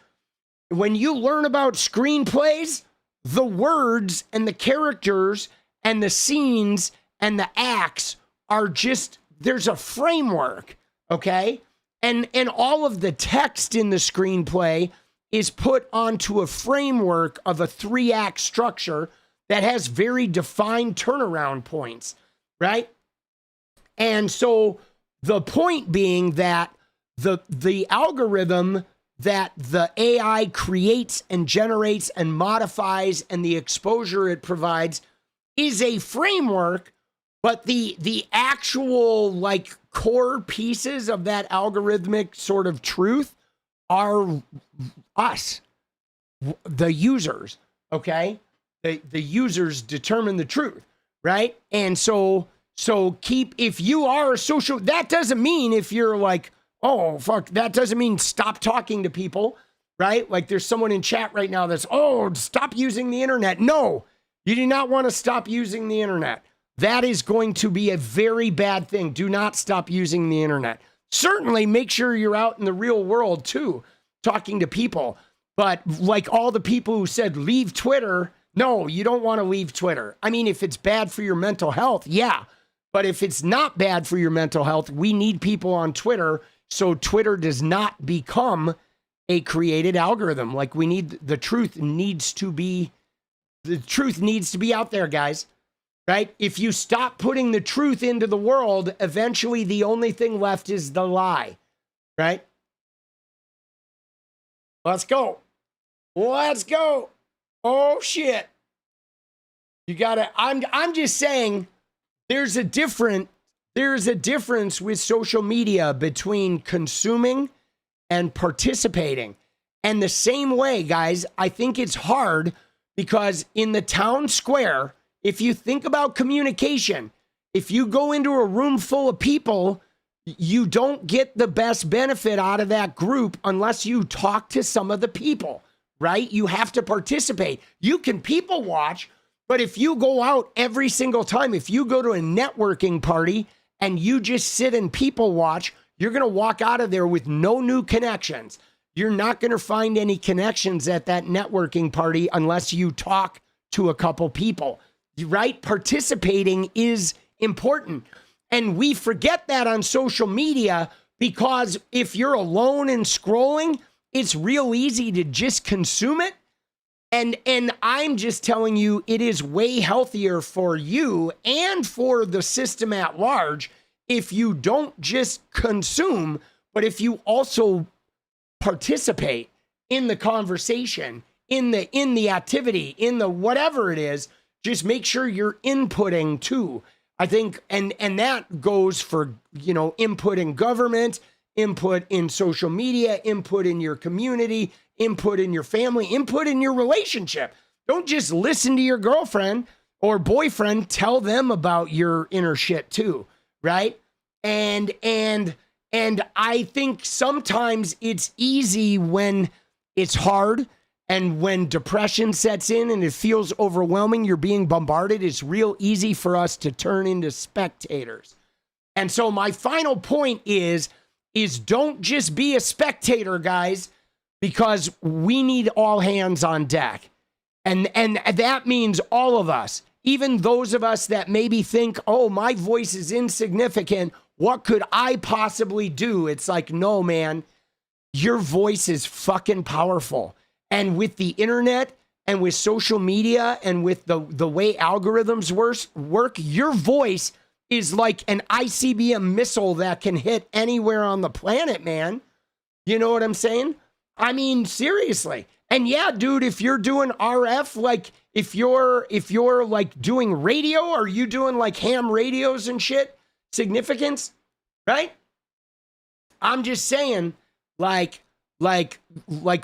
Speaker 3: When you learn about screenplays, the words and the characters and the scenes and the acts are just, there's a framework, okay? And all of the text in the screenplay is put onto a framework of a 3-act structure that has very defined turnaround points, right? And so the point being that the algorithm that the AI creates and generates and modifies and the exposure it provides is a framework, but the actual like core pieces of that algorithmic sort of truth are us, the users, okay? The users determine the truth, right? And so if you are a social, that doesn't mean if you're like, oh, fuck, that doesn't mean stop talking to people, right? Like there's someone in chat right now that's, oh, stop using the internet. No, you do not want to stop using the internet. That is going to be a very bad thing. Do not stop using the internet. Certainly make sure you're out in the real world too, talking to people. But like all the people who said, leave Twitter. No, you don't want to leave Twitter. I mean, if it's bad for your mental health, yeah. But if it's not bad for your mental health, we need people on Twitter so Twitter does not become a created algorithm. Like we need, the truth needs to be out there, guys, right? If you stop putting the truth into the world, eventually the only thing left is the lie, right? Let's go. Let's go. Oh shit. You gotta, I'm just saying there's a difference with social media between consuming and participating. And the same way, guys, I think it's hard because in the town square, if you think about communication, if you go into a room full of people, you don't get the best benefit out of that group unless you talk to some of the people, right? You have to participate. You can people watch, but if you go out every single time, if you go to a networking party and you just sit and people watch, you're going to walk out of there with no new connections. You're not going to find any connections at that networking party unless you talk to a couple people, right? Participating is important. And we forget that on social media because if you're alone and scrolling, it's real easy to just consume it. And I'm just telling you, it is way healthier for you and for the system at large if you don't just consume, but if you also participate in the conversation, in the activity, in the whatever it is. Just make sure you're inputting too. I think, and that goes for, input in government, input in social media, input in your community, input in your family, input in your relationship. Don't just listen to your girlfriend or boyfriend. Tell them about your inner shit too, right? And I think sometimes it's easy when it's hard And when depression sets in and it feels overwhelming, you're being bombarded, it's real easy for us to turn into spectators. And so my final point is don't just be a spectator, guys, because we need all hands on deck. And that means all of us, even those of us that maybe think, oh, my voice is insignificant. What could I possibly do? It's like, no, man, your voice is fucking powerful. And with the internet and with social media and with the way algorithms work, your voice is like an ICBM missile that can hit anywhere on the planet, man. You know what I'm saying? I mean, seriously. And yeah, dude, if you're doing RF, like if you're like doing radio, are you doing like ham radios and shit? Significance, right? I'm just saying, like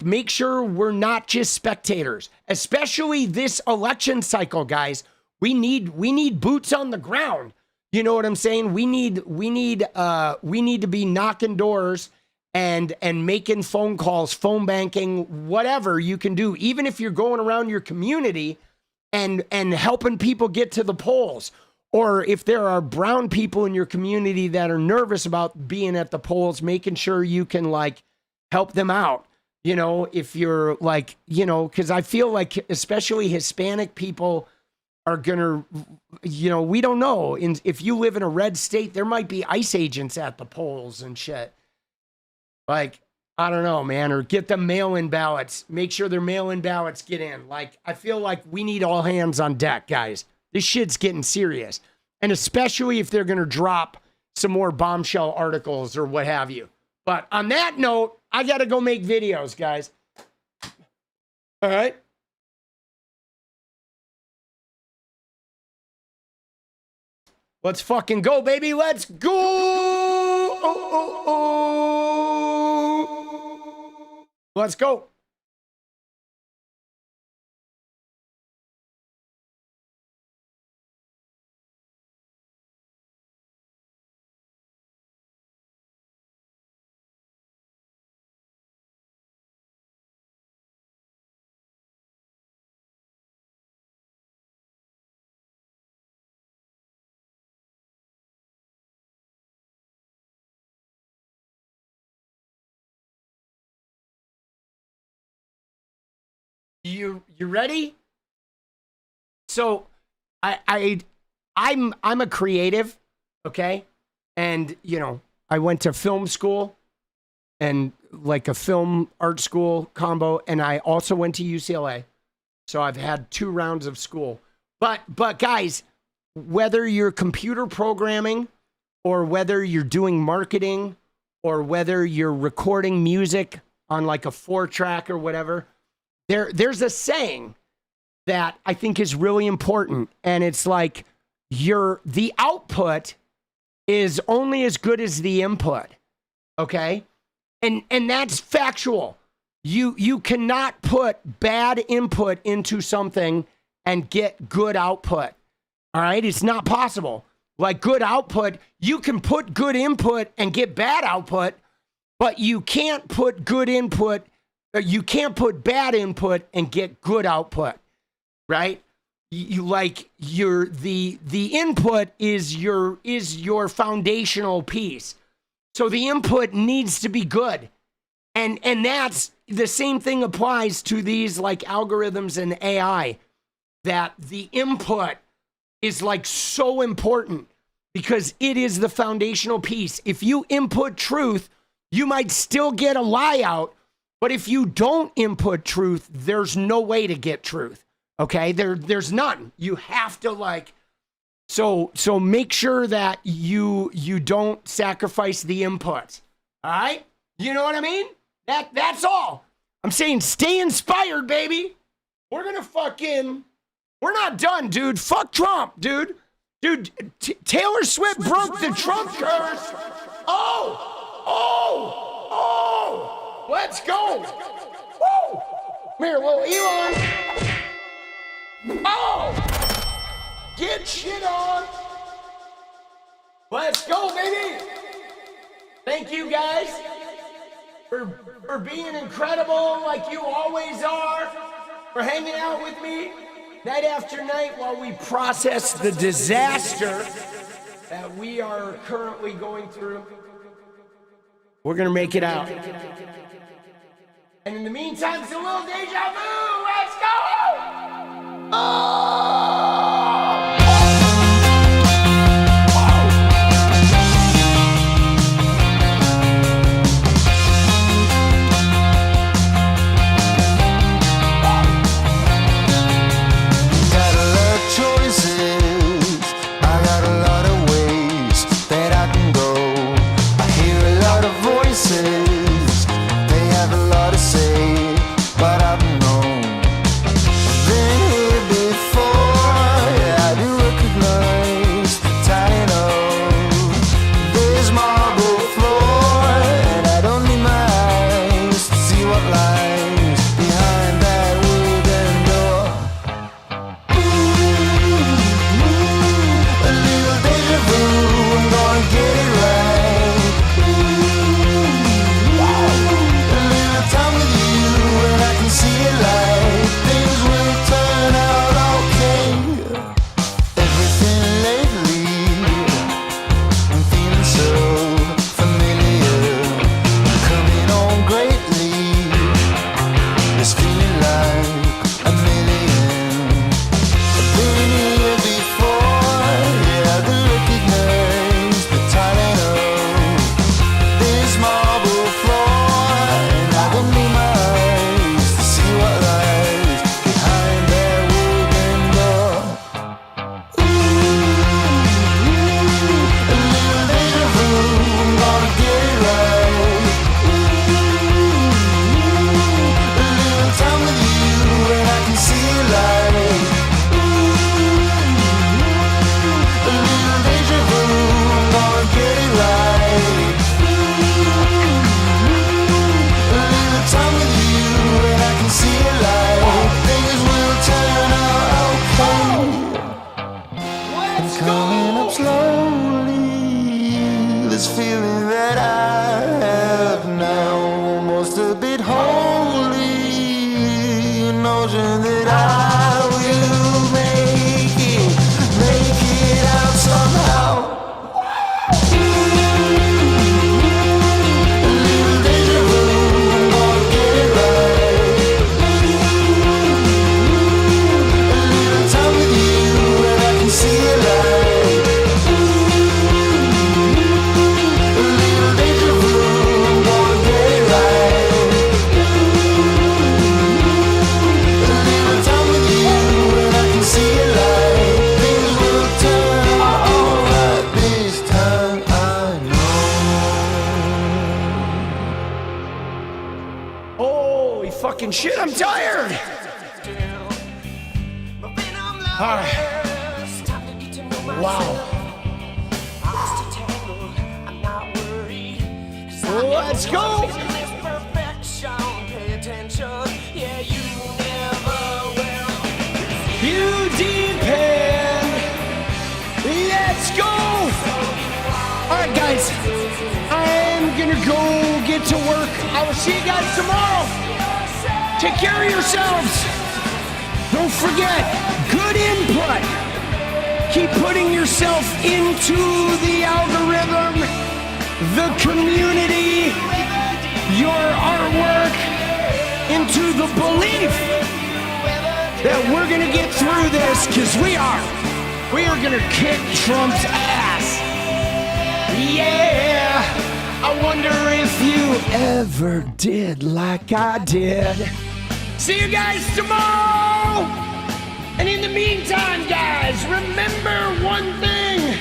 Speaker 3: make sure we're not just spectators, especially this election cycle, guys. We need boots on the ground. You know what I'm saying? We need to be knocking doors and making phone calls, phone banking, whatever you can do, even if you're going around your community and helping people get to the polls. Or if there are brown people in your community that are nervous about being at the polls, making sure you can like help them out. You know, if you're like, you know, because I feel like especially Hispanic people are gonna, you know, we don't know. If you live in a red state, there might be ICE agents at the polls and shit. Like, I don't know, man. Or get them mail-in ballots. Make sure their mail-in ballots get in. Like, I feel like we need all hands on deck, guys. This shit's getting serious. And especially if they're gonna drop some more bombshell articles or what have you. But on that note, I gotta go make videos, guys. All right? Let's fucking go, baby. Let's go. Let's go. You ready? So I'm a creative, okay? And you know, I went to film school and like a film art school combo, and I also went to UCLA. So I've had 2 rounds of school. But guys, whether you're computer programming or whether you're doing marketing or whether you're recording music on like a 4-track or whatever, there's a saying that I think is really important, and it's like the output is only as good as the input, okay? And that's factual. You cannot put bad input into something and get good output, all right? It's not possible. Like good output, you can put good input and get bad output, but you can't put good input. You can't put bad input and get good output, right? You like the input is your foundational piece. So the input needs to be good. And that's the same thing applies to these like algorithms and AI, that the input is like so important because it is the foundational piece. If you input truth, you might still get a lie out. But if you don't input truth, there's no way to get truth. Okay? There's none. You have to like, so make sure that you don't sacrifice the input. All right? You know what I mean? That's all. I'm saying stay inspired, baby. We're not done, dude. Fuck Trump, dude. Dude, Taylor Swift broke the Trump curse. Oh! Let's go! Woo! Come here, little Elon. Oh! Get shit on! Let's go, baby! Thank you, guys. for being incredible like you always are, for hanging out with me night after night while we process the disaster that we are currently going through. We're gonna make it out. And in the meantime, it's a little deja vu. Let's go! fucking shit, I'm tired. All right. Wow. Let's go. You depend. Let's go. All right, guys. I'm gonna go get to work. I will see you guys tomorrow. Take care of yourselves. Don't forget, good input. Keep putting yourself into the algorithm, the community, your artwork, into the belief that we're gonna get through this, because we are gonna kick Trump's ass. Yeah, I wonder if you ever did like I did. See you guys tomorrow. And in the meantime, guys, remember one thing.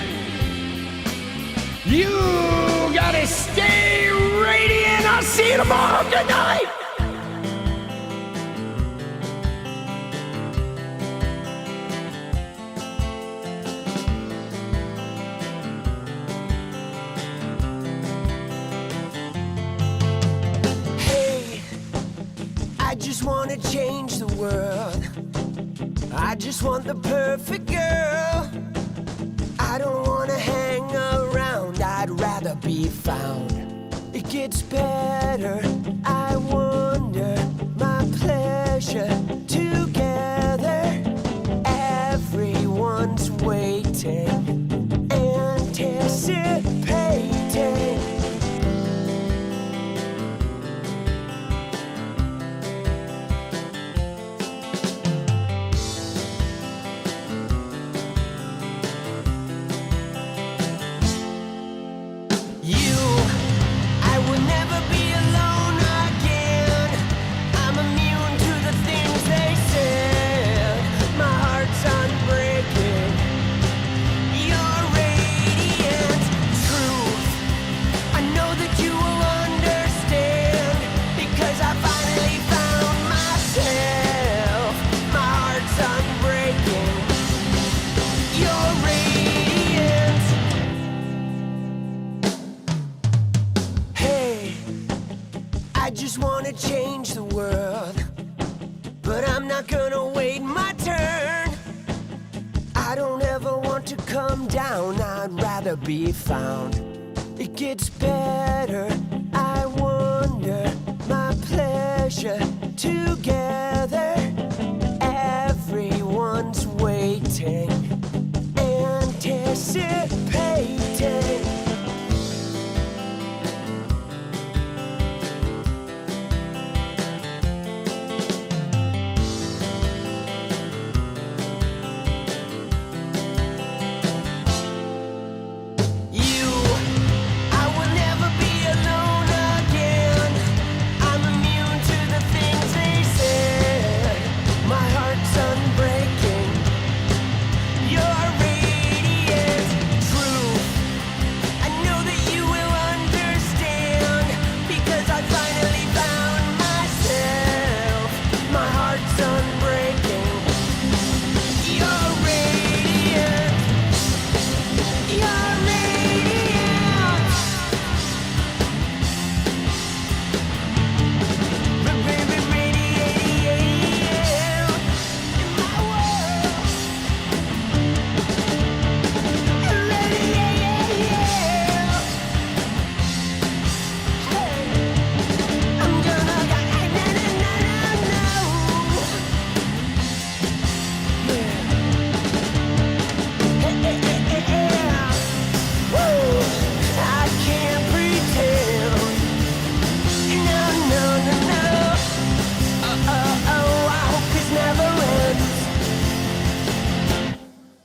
Speaker 3: You gotta stay radiant. I'll see you tomorrow. Good night.
Speaker 1: Hey, I just wanna change the world. I just want the perfect girl. I don't wanna hang around, I'd rather be found. It gets better come down, I'd rather be found. It gets better, I wonder, my pleasure together. Everyone's waiting, anticipating.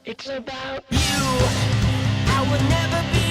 Speaker 1: It's about you. I would never be